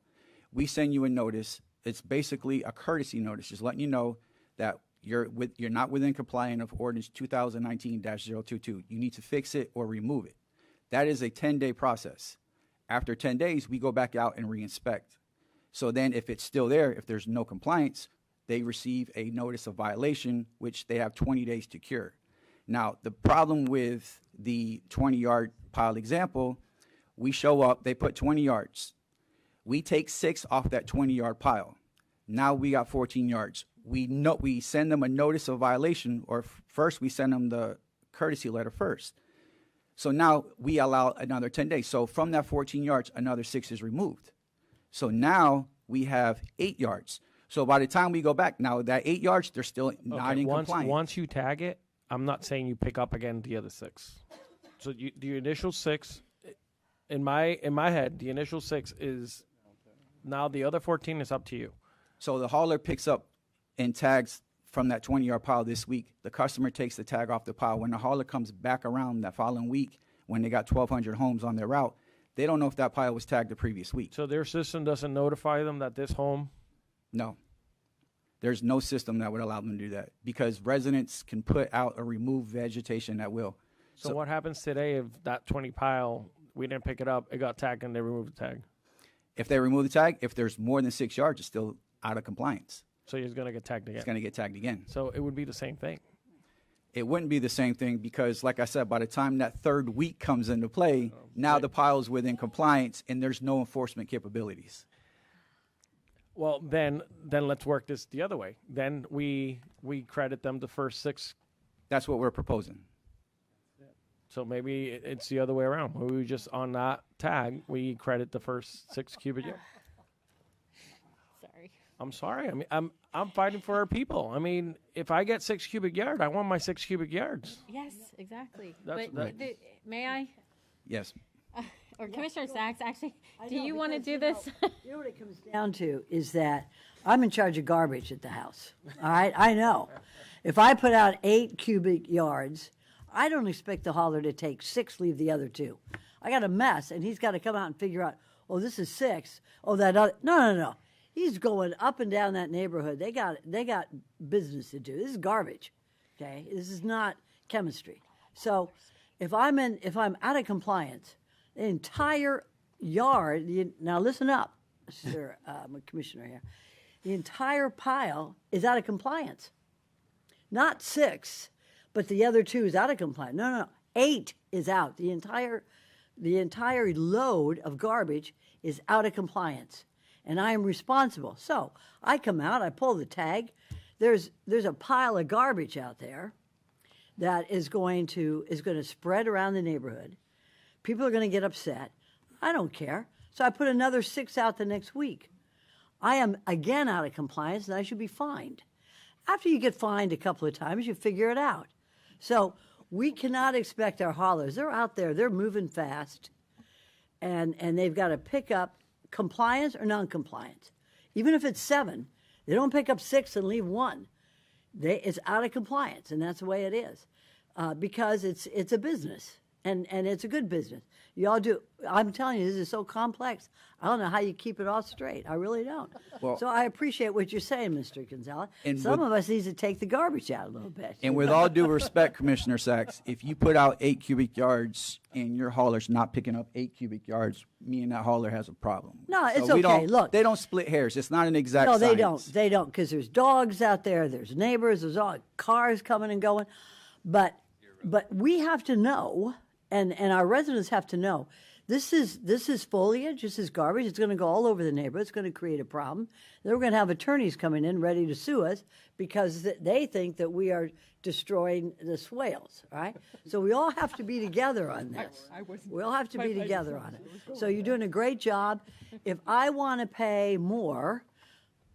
we send you a notice. It's basically a courtesy notice, just letting you know that you're not within compliance of Ordinance 2019-022. You need to fix it or remove it. That is a 10-day process. After 10 days, we go back out and re-inspect. So then if it's still there, if there's no compliance, they receive a notice of violation, which they have 20 days to cure. Now, the problem with the 20-yard pile example, we show up, they put 20 yards. We take 6 off that 20-yard pile. Now we got 14 yards. We send them a notice of violation, or first we send them the courtesy letter first. So now we allow another 10 days. So from that 14 yards, another 6 is removed. So now we have 8 yards. So by the time we go back, now that 8 yards, they're still not in compliance. Once you tag it, I'm not saying you pick up again the other 6. So the initial 6, in my head, the initial 6 is now the other 14 is up to you. So the hauler picks up and tags from that 20-yard pile this week. The customer takes the tag off the pile. When the hauler comes back around that following week, when they got 1,200 homes on their route, they don't know if that pile was tagged the previous week. So their system doesn't notify them that this home? No. There's no system that would allow them to do that because residents can put out or remove vegetation at will. So what happens today if that 20 pile, we didn't pick it up, it got tagged and they removed the tag? If they remove the tag, if there's more than 6 yards, it's still out of compliance. So he's going to get tagged again. It's going to get tagged again. So it would be the same thing. It wouldn't be the same thing because, like I said, by the time that third week comes into play, now the pile is within compliance and there's no enforcement capabilities. Well, then let's work this the other way. Then we credit them the first 6. That's what we're proposing. So maybe it's the other way around. We just on that tag we credit the first 6 cubic yards. Sorry. I'm sorry. I mean, I'm fighting for our people. I mean, if I get 6 cubic yards, I want my 6 cubic yards. Yes, exactly. That's- But may I? Yes. Or Commissioner Sachs, actually, do you want to do this? You know what it comes down to is that I'm in charge of garbage at the house. All right, I know. If I put out 8 cubic yards, I don't expect the hauler to take 6, leave the other 2. I got a mess, and he's got to come out and figure out, oh, this is 6. Oh, that other. No. He's going up and down that neighborhood. They got business to do. This is garbage. Okay, this is not chemistry. So, if I'm out of compliance, the entire yard. Now listen up, Sir Commissioner here. The entire pile is out of compliance. Not 6, but the other 2 is out of compliance. No. 8 is out. The entire load of garbage is out of compliance, and I am responsible. So I come out, I pull the tag. There's a pile of garbage out there that is going to spread around the neighborhood. People are going to get upset. I don't care. So I put another 6 out the next week. I am again out of compliance, and I should be fined. After you get fined a couple of times, you figure it out. So we cannot expect our haulers. They're out there. They're moving fast, and they've got to pick up compliance or non-compliance. Even if it's 7, they don't pick up 6 and leave 1. It's out of compliance, and that's the way it is, because it's a business, and it's a good business. You all do. I'm telling you, this is so complex. I don't know how you keep it all straight. I really don't. Well, so I appreciate what you're saying, Mr. Gonzalez. Some of us need to take the garbage out a little bit. And with all due respect, Commissioner Sachs, if you put out 8 cubic yards and your hauler's not picking up 8 cubic yards, me and that hauler has a problem. No, it's so okay. Look, they don't split hairs. It's not an exact No, they science. don't. They don't, because there's dogs out there, there's neighbors, there's all cars coming and going. But we have to know, and our residents have to know, this is foliage, this is garbage, it's going to go all over the neighborhood, it's going to create a problem. Then we're going to have attorneys coming in ready to sue us because they think that we are destroying the swales, all right? So we all have to be together on this. We all have to be together on it. So you're doing a great job. If I want to pay more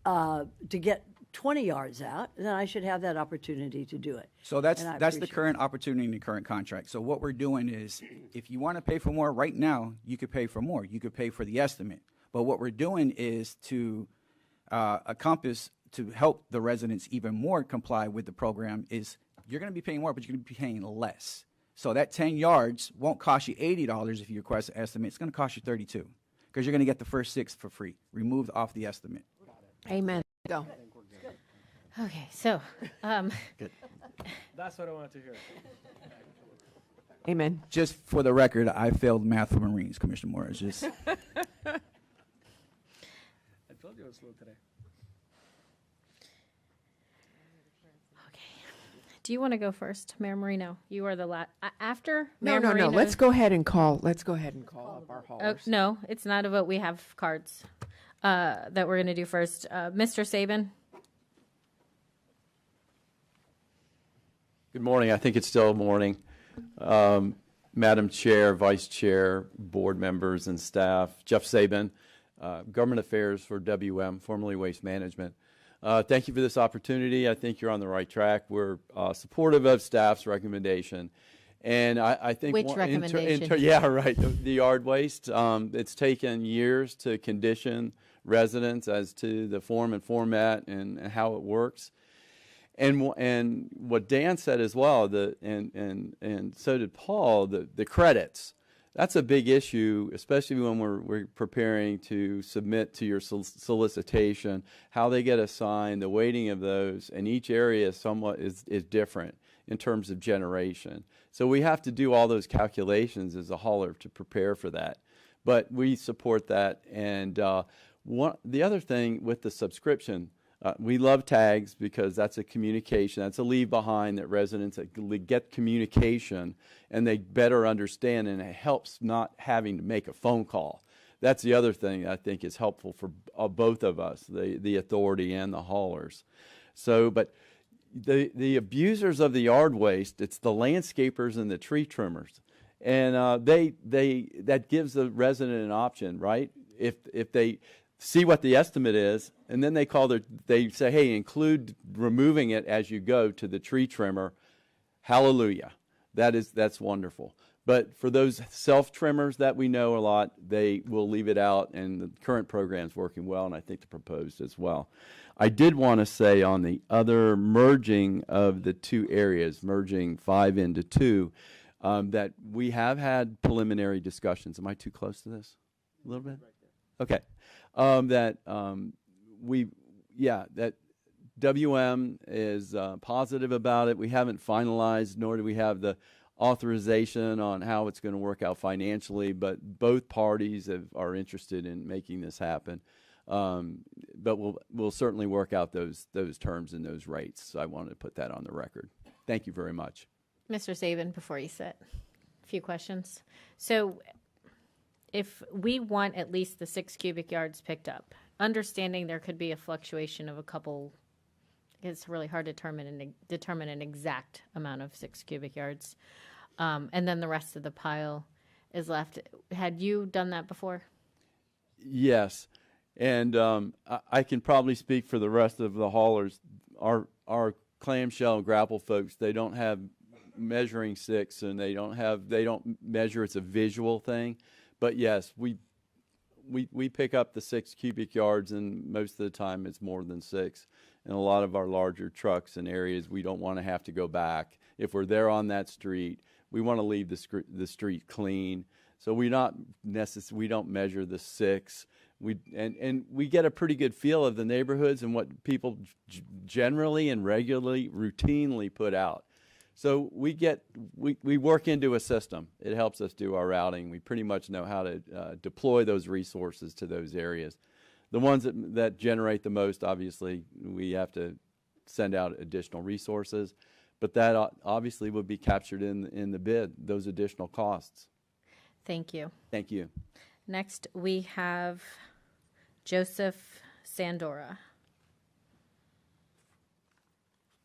to get 20 yards out, then I should have that opportunity to do it. So that's And I the appreciate current opportunity in the current contract. So what we're doing is, if you want to pay for more right now, you could pay for more. You could pay for the estimate. But what we're doing is to to help the residents even more comply with the program is you're going to be paying more, but you're going to be paying less. So that 10 yards won't cost you $80 if you request an estimate. It's going to cost you $32 because you're going to get the first 6 for free, removed off the estimate. Amen. Go. Okay, so Good. That's what I wanted to hear. Amen. Just for the record, I failed math for Marines, Commissioner Morris. Just I told you it was slow today. do you want to go first, Mayor Marino? You are the last. After No, Mayor no, Marino. no. Let's go ahead and call up our haulers. No, it's not a vote. We have cards that we're going to do first. Mr. Saban. Good morning. I think it's still morning. Madam Chair, Vice Chair, board members, and staff. Jeff Saban, Government Affairs for WM, formerly Waste Management. Thank you for this opportunity. I think you're on the right track. We're supportive of staff's recommendation. And I think Which recommendation? Yeah, right. The yard waste. It's taken years to condition residents as to the form and format and how it works. And what Dan said as well, and so did Paul, the credits. That's a big issue, especially when we're preparing to submit to your solicitation, how they get assigned, the weighting of those, and each area somewhat is different in terms of generation. So we have to do all those calculations as a hauler to prepare for that. but we support that. And the other thing with the subscription, we love tags because that's a communication, that's a leave behind that residents get communication and they better understand, and it helps not having to make a phone call. That's the other thing I think is helpful for both of us, the authority and the haulers. So, but the abusers of the yard waste, it's the landscapers and the tree trimmers. And that gives the resident an option, right? If they see what the estimate is, and then they say, hey, include removing it as you go to the tree trimmer. Hallelujah. That's wonderful. But for those self-trimmers that we know a lot, they will leave it out, and the current program's working well, and I think the proposed as well. I did want to say on the other merging of the two areas, merging 5 into 2, that we have had preliminary discussions. Am I too close to this? A little bit? Okay. That WM is positive about it. We haven't finalized, nor do we have the authorization on how it's going to work out financially, but both parties are interested in making this happen. But we'll certainly work out those terms and those rates. So I wanted to put that on the record. Thank you very much. Mr. Saban, before you sit, a few questions. So if we want at least the 6 cubic yards picked up, understanding there could be a fluctuation of a couple, it's really hard to determine an exact amount of 6 cubic yards, and then the rest of the pile is left. Had you done that before? Yes, and I can probably speak for the rest of the haulers. Our clamshell and grapple folks, they don't have measuring sticks, and they don't measure. It's a visual thing. But yes, we pick up the 6 cubic yards, and most of the time it's more than 6. And a lot of our larger trucks and areas, we don't want to have to go back. If we're there on that street, we want to leave the street clean. So we don't measure the 6. And we get a pretty good feel of the neighborhoods and what people generally and regularly, routinely put out. So we work into a system. It helps us do our routing. We pretty much know how to deploy those resources to those areas. The ones that generate the most, obviously, we have to send out additional resources, but that obviously would be captured in the bid, those additional costs. Thank you. Thank you. Next, we have Joseph Sandora.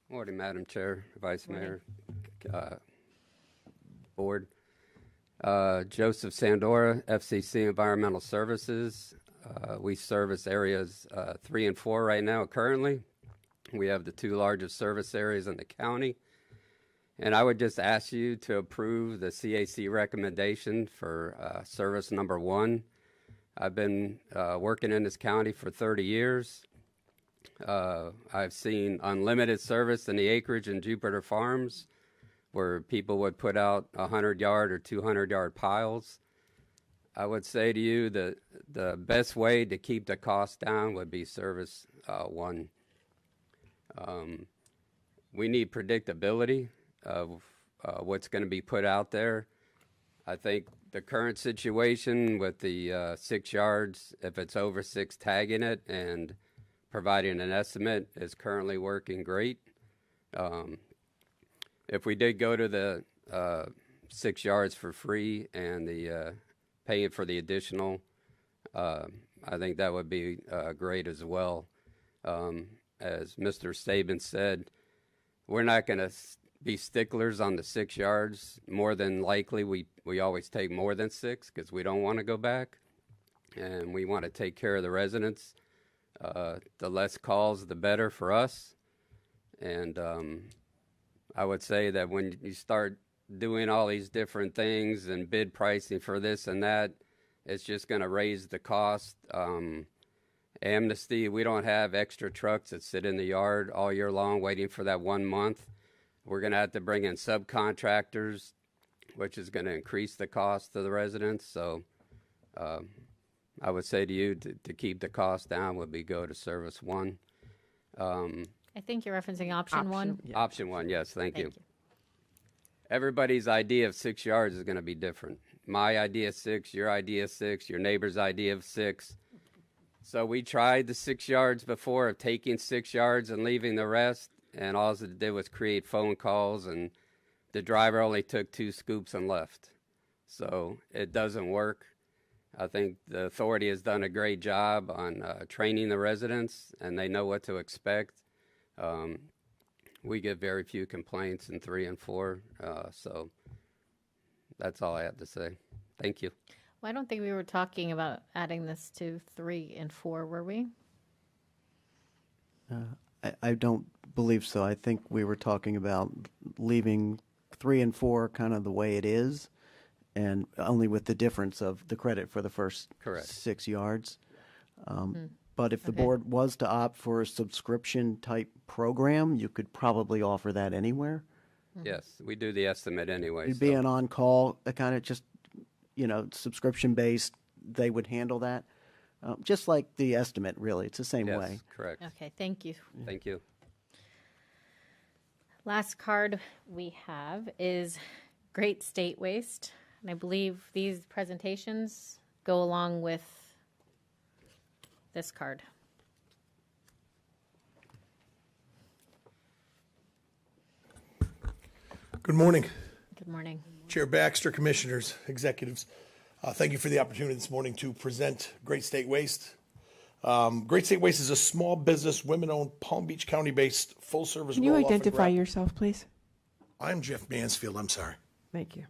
Morning, Madam Chair, Vice Mayor, Board. Joseph Sandora, FCC Environmental Services. We service areas 3 and 4 right now currently. We have the 2 largest service areas in the county. And I would just ask you to approve the CAC recommendation for service number 1. I've been working in this county for 30 years. I've seen unlimited service in the acreage in Jupiter Farms where people would put out 100-yard or 200-yard piles. I would say to you that the best way to keep the cost down would be service 1. We need predictability of what's going to be put out there. I think the current situation with the 6 yards, if it's over 6, tagging it and providing an estimate is currently working great. If we did go to the 6 yards for free and the paying for the additional, I think that would be great as well. As Mr. Saban said, we're not going to be sticklers on the 6 yards. More than likely, we always take more than 6 because we don't want to go back, and we want to take care of the residents. The less calls, the better for us. And I would say that when you start doing all these different things and bid pricing for this and that, it's just going to raise the cost. Amnesty, we don't have extra trucks that sit in the yard all year long waiting for that 1 month. We're going to have to bring in subcontractors, which is going to increase the cost to the residents. So I would say to you to keep the cost down would be go to service 1. I think you're referencing option 1. Yeah. Option 1, yes, thank you. Everybody's idea of 6 yards is going to be different. my idea of 6, your idea of 6, your neighbor's idea of 6. So we tried the 6 yards before of taking 6 yards and leaving the rest, and all it did was create phone calls, and the driver only took 2 scoops and left. So it doesn't work. I think the authority has done a great job on training the residents, and they know what to expect. We get very few complaints in 3 and 4, so that's all I have to say. Thank you. Well, I don't think we were talking about adding this to 3 and 4, were we? I don't believe so. I think we were talking about leaving 3 and 4 kind of the way it is, and only with the difference of the credit for the first Correct. 6 yards. But if the board was to opt for a subscription type program, you could probably offer that anywhere. Yes, we do the estimate anyway. You'd be an on-call, kind of just, subscription-based, they would handle that. Just like the estimate, really. It's the same Yes, way. correct. Okay, thank you. Thank you. Last card we have is Great State Waste. And I believe these presentations go along with this card. Good morning. Good morning. Chair Baxter, Commissioners, Executives. Thank you for the opportunity this morning to present Great State Waste. Great State Waste is a small business, women-owned, Palm Beach County-based, full-service Can you roll-off and identify grab. yourself, please? I'm Jeff Mansfield, I'm sorry. Thank you.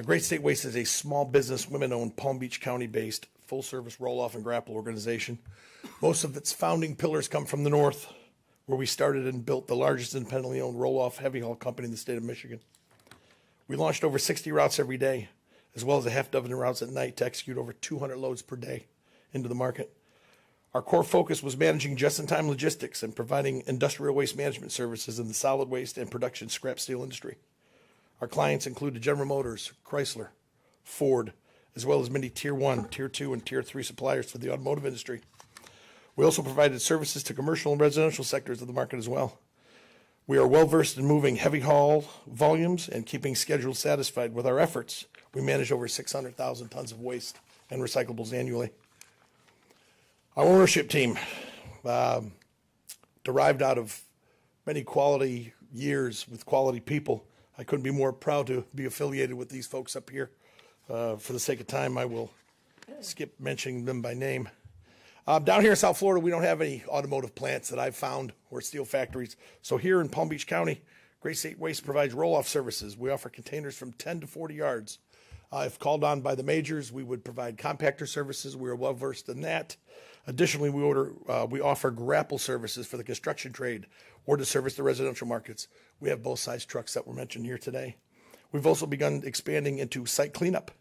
Great State Waste is a small business, women-owned, Palm Beach County-based, full-service roll-off and grapple organization. Most of its founding pillars come from the north, where we started and built the largest independently owned roll-off heavy haul company in the state of Michigan. We launched over 60 routes every day, as well as a half dozen routes at night to execute over 200 loads per day into the market. Our core focus was managing just-in-time logistics and providing industrial waste management services in the solid waste and production scrap steel industry. Our clients included General Motors, Chrysler, Ford, as well as many Tier 1, Tier 2, and Tier 3 suppliers for the automotive industry. We also provided services to commercial and residential sectors of the market as well. We are well versed in moving heavy haul volumes and keeping schedules satisfied. With our efforts, we manage over 600,000 tons of waste and recyclables annually. Our ownership team, derived out of many quality years with quality people. I couldn't be more proud to be affiliated with these folks up here. For the sake of time, I will skip mentioning them by name. Down here in South Florida, we don't have any automotive plants that I've found or steel factories. So here in Palm Beach County, Great State Waste provides roll-off services. We offer containers from 10 to 40 yards. If called on by the majors, we would provide compactor services. We are well versed in that. Additionally, we offer grapple services for the construction trade or to service the residential markets. We have both size trucks that were mentioned here today. We've also begun expanding into site cleanup.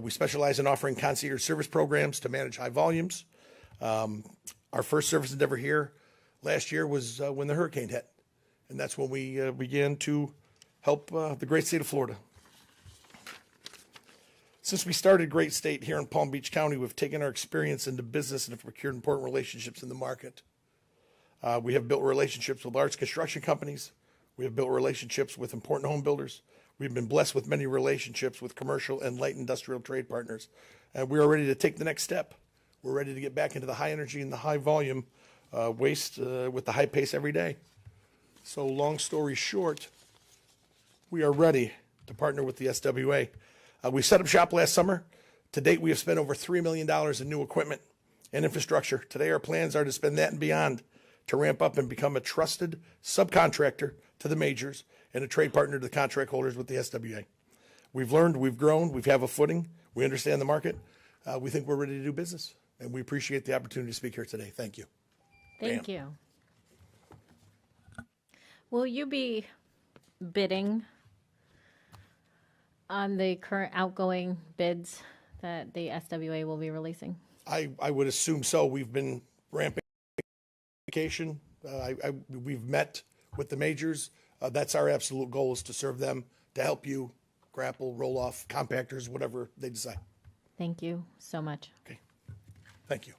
We specialize in offering concierge service programs to manage high volumes. Our first service endeavor here last year was when the hurricane hit, and that's when we began to help the great state of Florida. Since we started Great State here in Palm Beach County, we've taken our experience into business and have procured important relationships in the market. We have built relationships with large construction companies. We have built relationships with important home builders. We've been blessed with many relationships with commercial and light industrial trade partners. And we are ready to take the next step. We're ready to get back into the high energy and the high volume waste with the high pace every day. So long story short, we are ready to partner with the SWA. We set up shop last summer. To date, we have spent over $3 million in new equipment and infrastructure. Today, our plans are to spend that and beyond to ramp up and become a trusted subcontractor to the majors and a trade partner to the contract holders with the SWA. We've learned, we've grown, we have a footing, we understand the market. We think we're ready to do business, and we appreciate the opportunity to speak here today. Thank you. Thank you. Will you be bidding on the current outgoing bids that the SWA will be releasing? I would assume so. We've been ramping application. We've met with the majors. That's our absolute goal, is to serve them, to help you grapple, roll off, compactors, whatever they decide. Thank you so much. Okay. Thank you.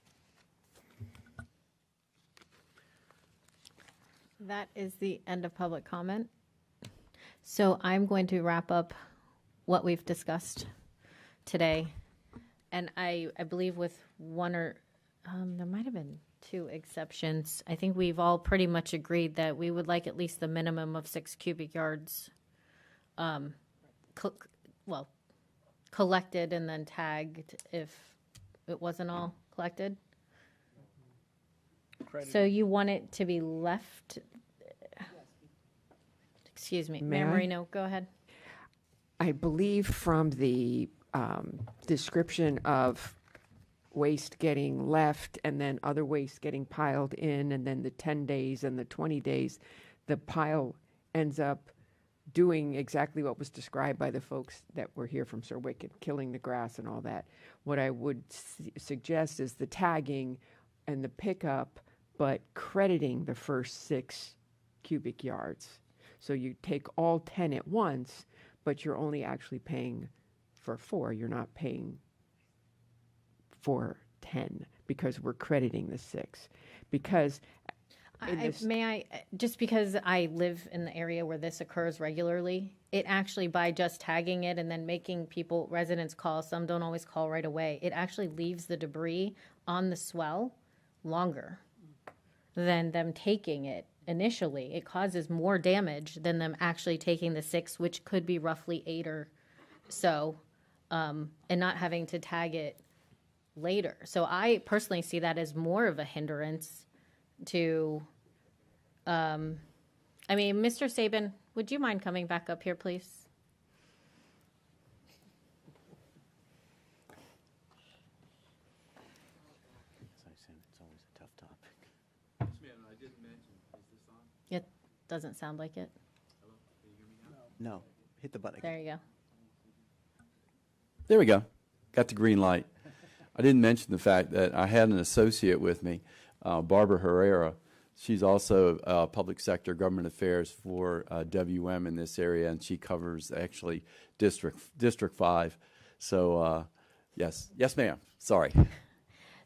That is the end of public comment. So I'm going to wrap up what we've discussed today. And I believe with one or there might have been 2 exceptions. I think we've all pretty much agreed that we would like at least the minimum of 6 cubic yards collected and then tagged if it wasn't all collected. So you want it to be left? Excuse me, May Mayor I? Marino, go ahead. I believe from the description of waste getting left and then other waste getting piled in, and then the 10 days and the 20 days, the pile ends up doing exactly what was described by the folks that were here from Sir Wicket, killing the grass and all that. What I would suggest is the tagging and the pickup, but crediting the first 6 cubic yards. So you take all 10 at once, but you're only actually paying for 4. You're not paying for 10 because we're crediting the 6. Because just because I live in the area where this occurs regularly, it actually, by just tagging it and then making residents call, some don't always call right away, it actually leaves the debris on the swell longer than them taking it initially. It causes more damage than them actually taking the 6, which could be roughly 8 or so, and not having to tag it later. So I personally see that as more of a hindrance to, Mr. Sabin, would you mind coming back up here, please? It's always a tough topic. I didn't mention, is this on? It doesn't sound like it. Hello? Can you hear me now? No, hit the button. There you go. There we go. Got the green light. I didn't mention the fact that I had an associate with me, Barbara Herrera. She's also public sector government affairs for WM in this area, and she covers actually District 5. So, yes, ma'am. Sorry.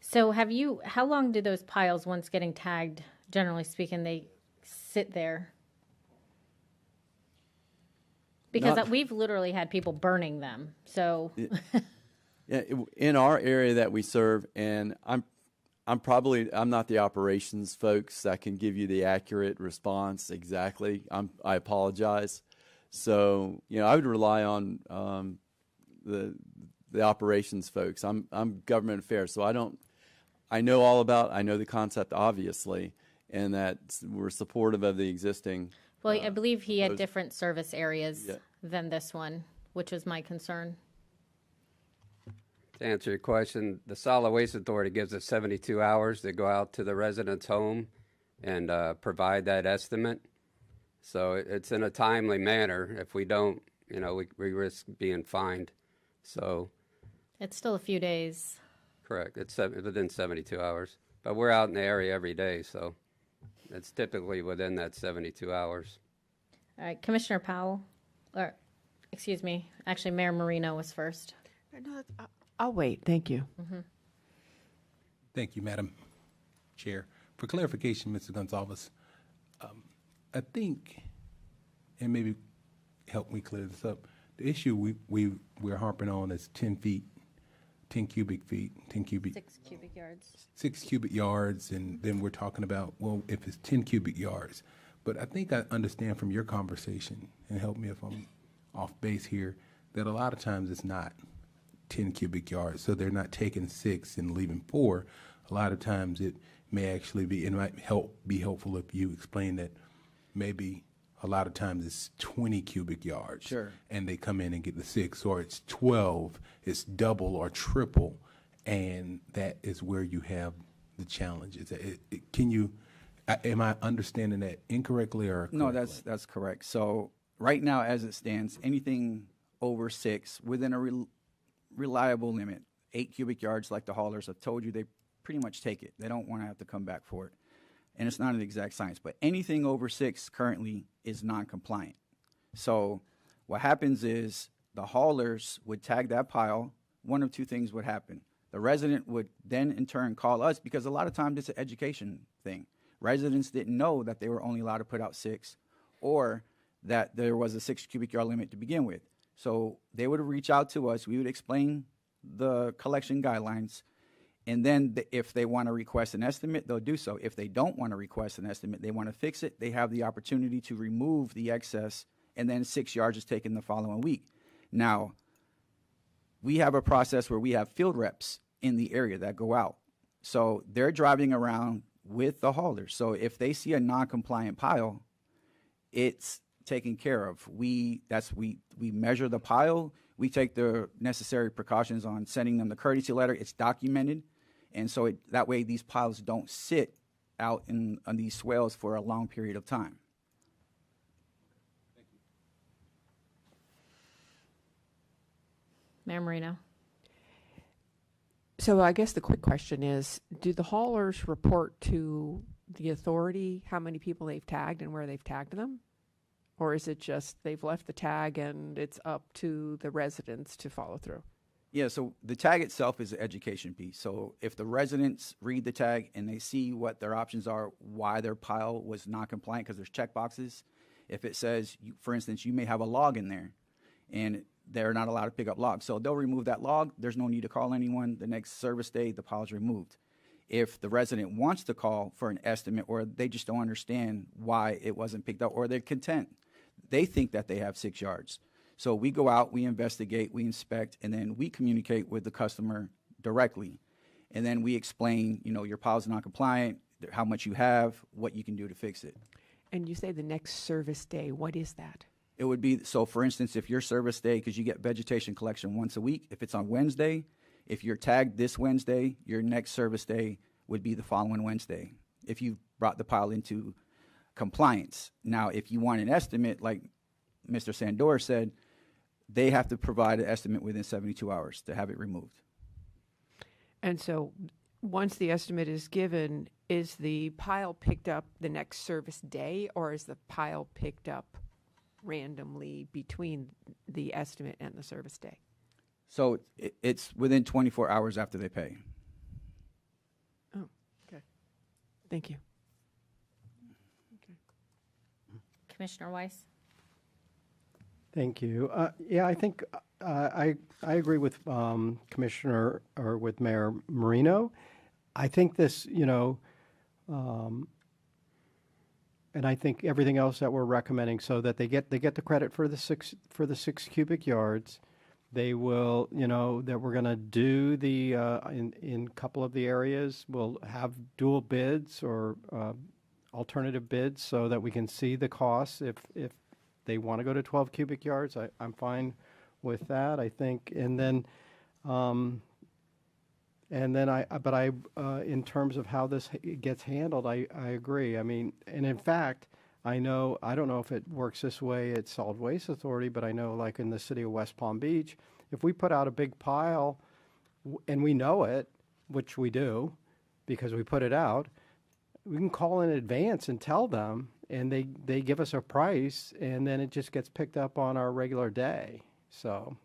So how long do those piles, once getting tagged, generally speaking, they sit there? Because we've literally had people burning them. So yeah, in our area that we serve, and I'm not the operations folks that can give you the accurate response exactly. I apologize. So, I would rely on the operations folks. I'm government affairs, so I know the concept obviously, and that we're supportive of the existing. well, I believe he had different service areas than this one, which was my concern. To answer your question, the Solid Waste Authority gives us 72 hours to go out to the resident's home and provide that estimate. So it's in a timely manner. If we don't, we risk being fined. So It's still a few days. correct, it's within 72 hours. But we're out in the area every day, so it's typically within that 72 hours. All right, Commissioner Powell, or excuse me, actually Mayor Marino was first. No, I'll wait. Thank you. Mm-hmm. Thank you, Madam Chair. For clarification, Mr. Gonzalez, I think, and maybe help me clear this up, the issue we're harping on is 10 feet, 10 cubic feet, 10 cubic. 6 cubic yards. 6 cubic yards, and then we're talking about, well, if it's 10 cubic yards. But I think I understand from your conversation, and help me if I'm off base here, that a lot of times it's not 10 cubic yards. So they're not taking 6 and leaving 4. A lot of times it may actually be, it might be helpful if you explain that maybe a lot of times it's 20 cubic yards. Sure. And they come in and get the 6, or it's 12, it's double or triple, and that is where you have the challenges. Can you, am I understanding that incorrectly or correctly? No, that's correct. So right now, as it stands, anything over 6 within a reliable limit, 8 cubic yards, like the haulers have told you, they pretty much take it. They don't want to have to come back for it. And it's not an exact science, but anything over 6 currently is non-compliant. So what happens is the haulers would tag that pile. One of two things would happen. The resident would then in turn call us, because a lot of times it's an education thing. Residents didn't know that they were only allowed to put out 6, or that there was a 6 cubic yard limit to begin with. So they would reach out to us. We would explain the collection guidelines. And then if they want to request an estimate, they'll do so. If they don't want to request an estimate, they want to fix it, they have the opportunity to remove the excess, and then 6 yards is taken the following week. Now, we have a process where we have field reps in the area that go out. So they're driving around with the haulers. So if they see a non-compliant pile, it's taken care of. We measure the pile. We take the necessary precautions on sending them the courtesy letter. It's documented. And so that way these piles don't sit out on these swales for a long period of time. Mayor Marino. So I guess the quick question is, do the haulers report to the authority how many people they've tagged and where they've tagged them? Or is it just they've left the tag and it's up to the residents to follow through? Yeah, so the tag itself is an education piece. So if the residents read the tag and they see what their options are, why their pile was not compliant, because there's check boxes. If it says, for instance, you may have a log in there and they're not allowed to pick up logs. So they'll remove that log. There's no need to call anyone. The next service day, the pile is removed. If the resident wants to call for an estimate, or they just don't understand why it wasn't picked up, or they're content, they think that they have 6 yards. So we go out, we investigate, we inspect, and then we communicate with the customer directly. And then we explain, your pile's not compliant, how much you have, what you can do to fix it. And you say the next service day. What is that? It would be, so for instance, if your service day, because you get vegetation collection once a week, if it's on Wednesday, if you're tagged this Wednesday, your next service day would be the following Wednesday, if you brought the pile into compliance. Now, if you want an estimate, like Mr. Sandor said, they have to provide an estimate within 72 hours to have it removed. And so once the estimate is given, is the pile picked up the next service day, or is the pile picked up randomly between the estimate and the service day? So it's within 24 hours after they pay. Oh, okay. Thank you. Commissioner Weiss. Thank you. Yeah, I think I agree with Commissioner or with Mayor Marino. I think this, and I think everything else that we're recommending, so that they get the credit for the 6 cubic yards. They will, that we're going to do the in a couple of the areas, we'll have dual bids or alternative bids so that we can see the costs if they want to go to 12 cubic yards. I'm fine with that, I think. And then in terms of how this gets handled, I agree. I mean, and in fact, I don't know if it works this way at Solid Waste Authority, but I know like in the city of West Palm Beach, if we put out a big pile and we know it, which we do because we put it out, we can call in advance and tell them, and they give us a price, and then it just gets picked up on our regular day. So,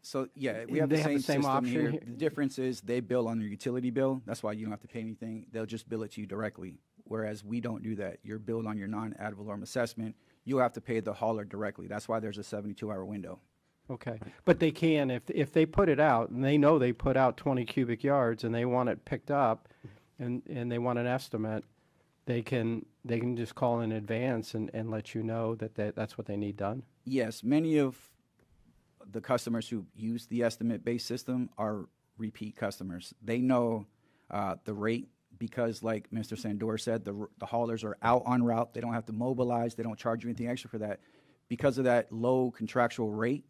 So yeah, we have the same system option here. here. The difference is they bill on your utility bill. That's why you don't have to pay anything. They'll just bill it to you directly. Whereas we don't do that. You're billed on your non-ad valorem assessment. You'll have to pay the hauler directly. That's why there's a 72-hour window. Okay, but they can, if they put it out, and they know they put out 20 cubic yards, and they want it picked up, and they want an estimate, they can just call in advance and let you know that's what they need done? Yes, many of the customers who use the estimate-based system are repeat customers. They know the rate because, like Mr. Sandor said, the haulers are out en route. They don't have to mobilize. They don't charge you anything extra for that. Because of that low contractual rate,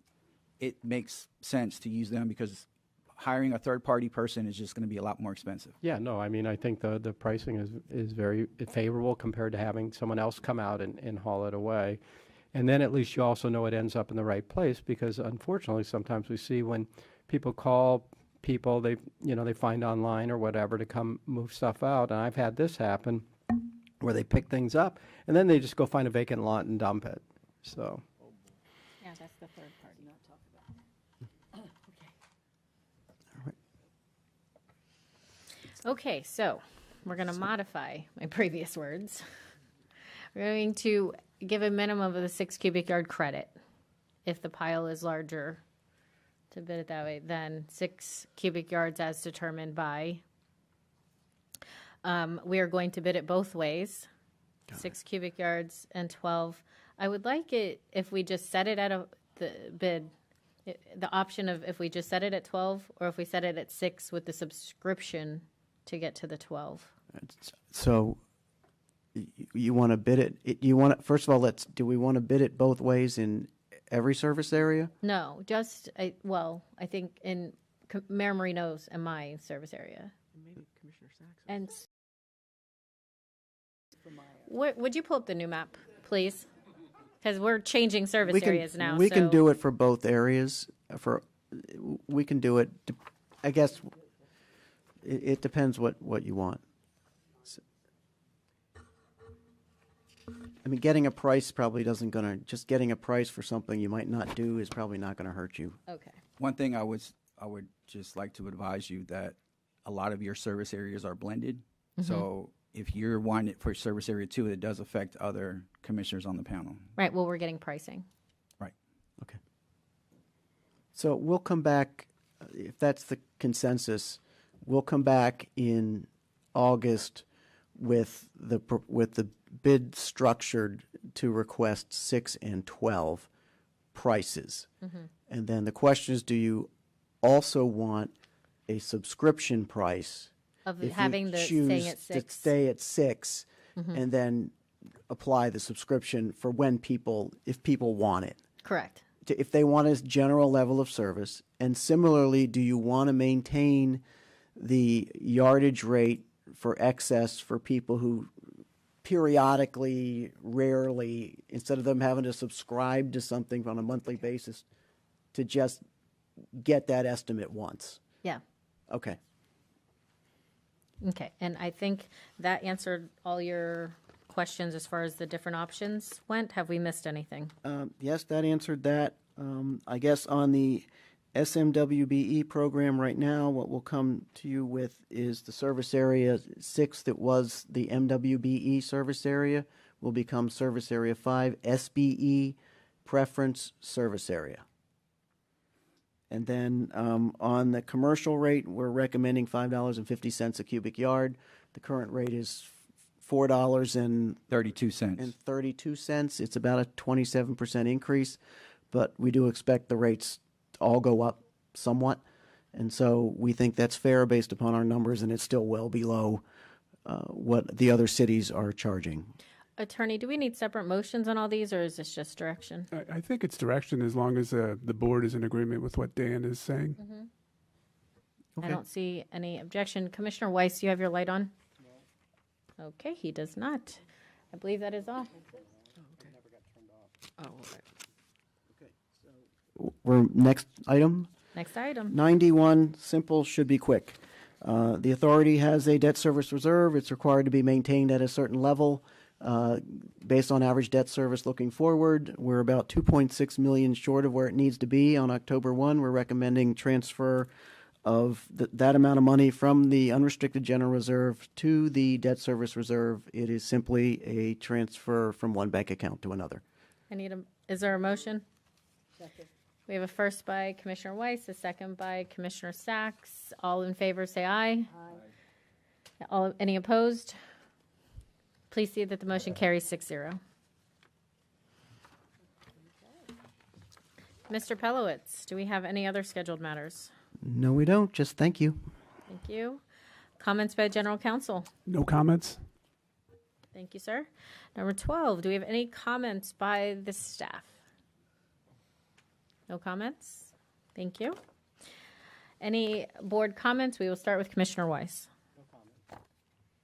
it makes sense to use them because hiring a third-party person is just going to be a lot more expensive. Yeah, no, I mean, I think the pricing is very favorable compared to having someone else come out and haul it away. And then at least you also know it ends up in the right place, because unfortunately sometimes we see when people call people they find online or whatever to come move stuff out, and I've had this happen where they pick things up and then they just go find a vacant lot and dump it. So yeah, that's the third party. Not talk about. Okay, so we're going to modify my previous words. We're going to give a minimum of the 6 cubic yard credit if the pile is larger, to bid it that way, than 6 cubic yards as determined by. We are going to bid it both ways, 6 cubic yards and 12. I would like it if we just set it at the bid, the option of if we just set it at 12 or if we set it at 6 with the subscription to get to the 12. So you want to bid it, you want to, first of all, do we want to bid it both ways in every service area? No, just, I think in Mayor Marino's and my service area. Maybe Commissioner Sacks. And would you pull up the new map, please? Because we're changing service areas now. We can so- do it for both areas. We can do it, I guess, it depends what you want. I mean, getting a price probably just getting a price for something you might not do is probably not going to hurt you. Okay. One thing I would just like to advise you that a lot of your service areas are blended. So if you're wanting it for service area 2, it does affect other commissioners on the panel. Right, well, we're getting pricing. Right. Okay. So we'll come back, if that's the consensus, we'll come back in August with the bid structured to request 6 and 12 prices. And then the question is, do you also want a subscription price Of if having you the choose staying at to 6. stay at 6 and then apply the subscription for if people want it? Correct. If they want a general level of service. And similarly, do you want to maintain the yardage rate for excess for people who periodically, rarely, instead of them having to subscribe to something on a monthly basis, to just get that estimate once? Yeah. Okay. Okay, and I think that answered all your questions as far as the different options went. Have we missed anything? Yes, that answered that. I guess on the SMWBE program right now, what we'll come to you with is the service area 6 that was the MWBE service area will become service area 5, SBE preference service area. And then on the commercial rate, we're recommending $5.50 a cubic yard. The current rate is $4.32. It's about a 27% increase, but we do expect the rates to all go up somewhat. And so we think that's fair based upon our numbers, and it's still well below what the other cities are charging. Attorney, do we need separate motions on all these, or is this just direction? I think it's direction as long as the board is in agreement with what Dan is saying. I don't see any objection. Commissioner Weiss, you have your light on? Okay, he does not. I believe that is all. Oh, We're next item. Next item. 91, simple, should be quick. The authority has a debt service reserve. It's required to be maintained at a certain level. Based on average debt service looking forward, we're about 2.6 million short of where it needs to be. On October 1, we're recommending transfer of that amount of money from the unrestricted general reserve to the debt service reserve. It is simply a transfer from one bank account to another. Is there a motion? Second. We have a first by Commissioner Weiss, a second by Commissioner Sacks. All in favor, say aye. Aye. Any opposed? Please see that the motion carries 6-0. Mr. Pelowitz, do we have any other scheduled matters? No, we don't. Just thank you. Thank you. Comments by General Counsel? No comments? Thank you, sir. Number 12, do we have any comments by the staff? No comments? Thank you. Any board comments? We will start with Commissioner Weiss. No comment.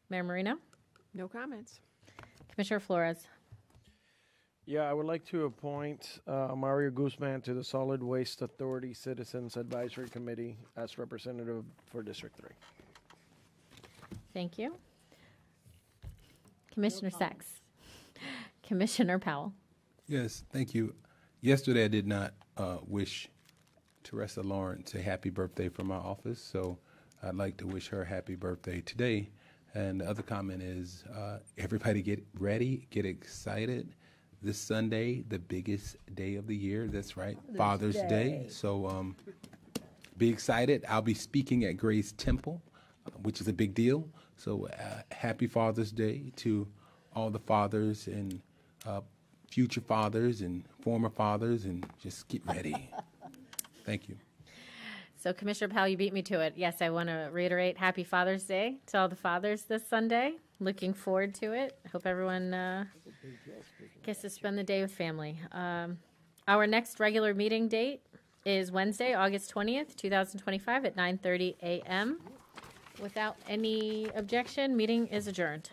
Mayor Marino? no comments. Commissioner Flores? Yeah, I would like to appoint Mario Guzman to the Solid Waste Authority Citizens Advisory Committee as representative for District 3. Thank you. Commissioner Sacks? Commissioner Powell? Yes, thank you. Yesterday, I did not wish Teresa Lawrence a happy birthday from my office, so I'd like to wish her a happy birthday today. And the other comment is everybody get ready, get excited. this Sunday, the biggest day of the year. That's right, Father's Father's Day. Day. So be excited. I'll be speaking at Grace Temple, which is a big deal. So happy Father's Day to all the fathers and future fathers and former fathers, and just get ready. Thank you. So, Commissioner Powell, you beat me to it. Yes, I want to reiterate Happy Father's Day to all the fathers this Sunday. Looking forward to it. I hope everyone gets to spend the day with family. Our next regular meeting date is Wednesday, August 20th, 2025 at 9:30 a.m. Without any objection, meeting is adjourned.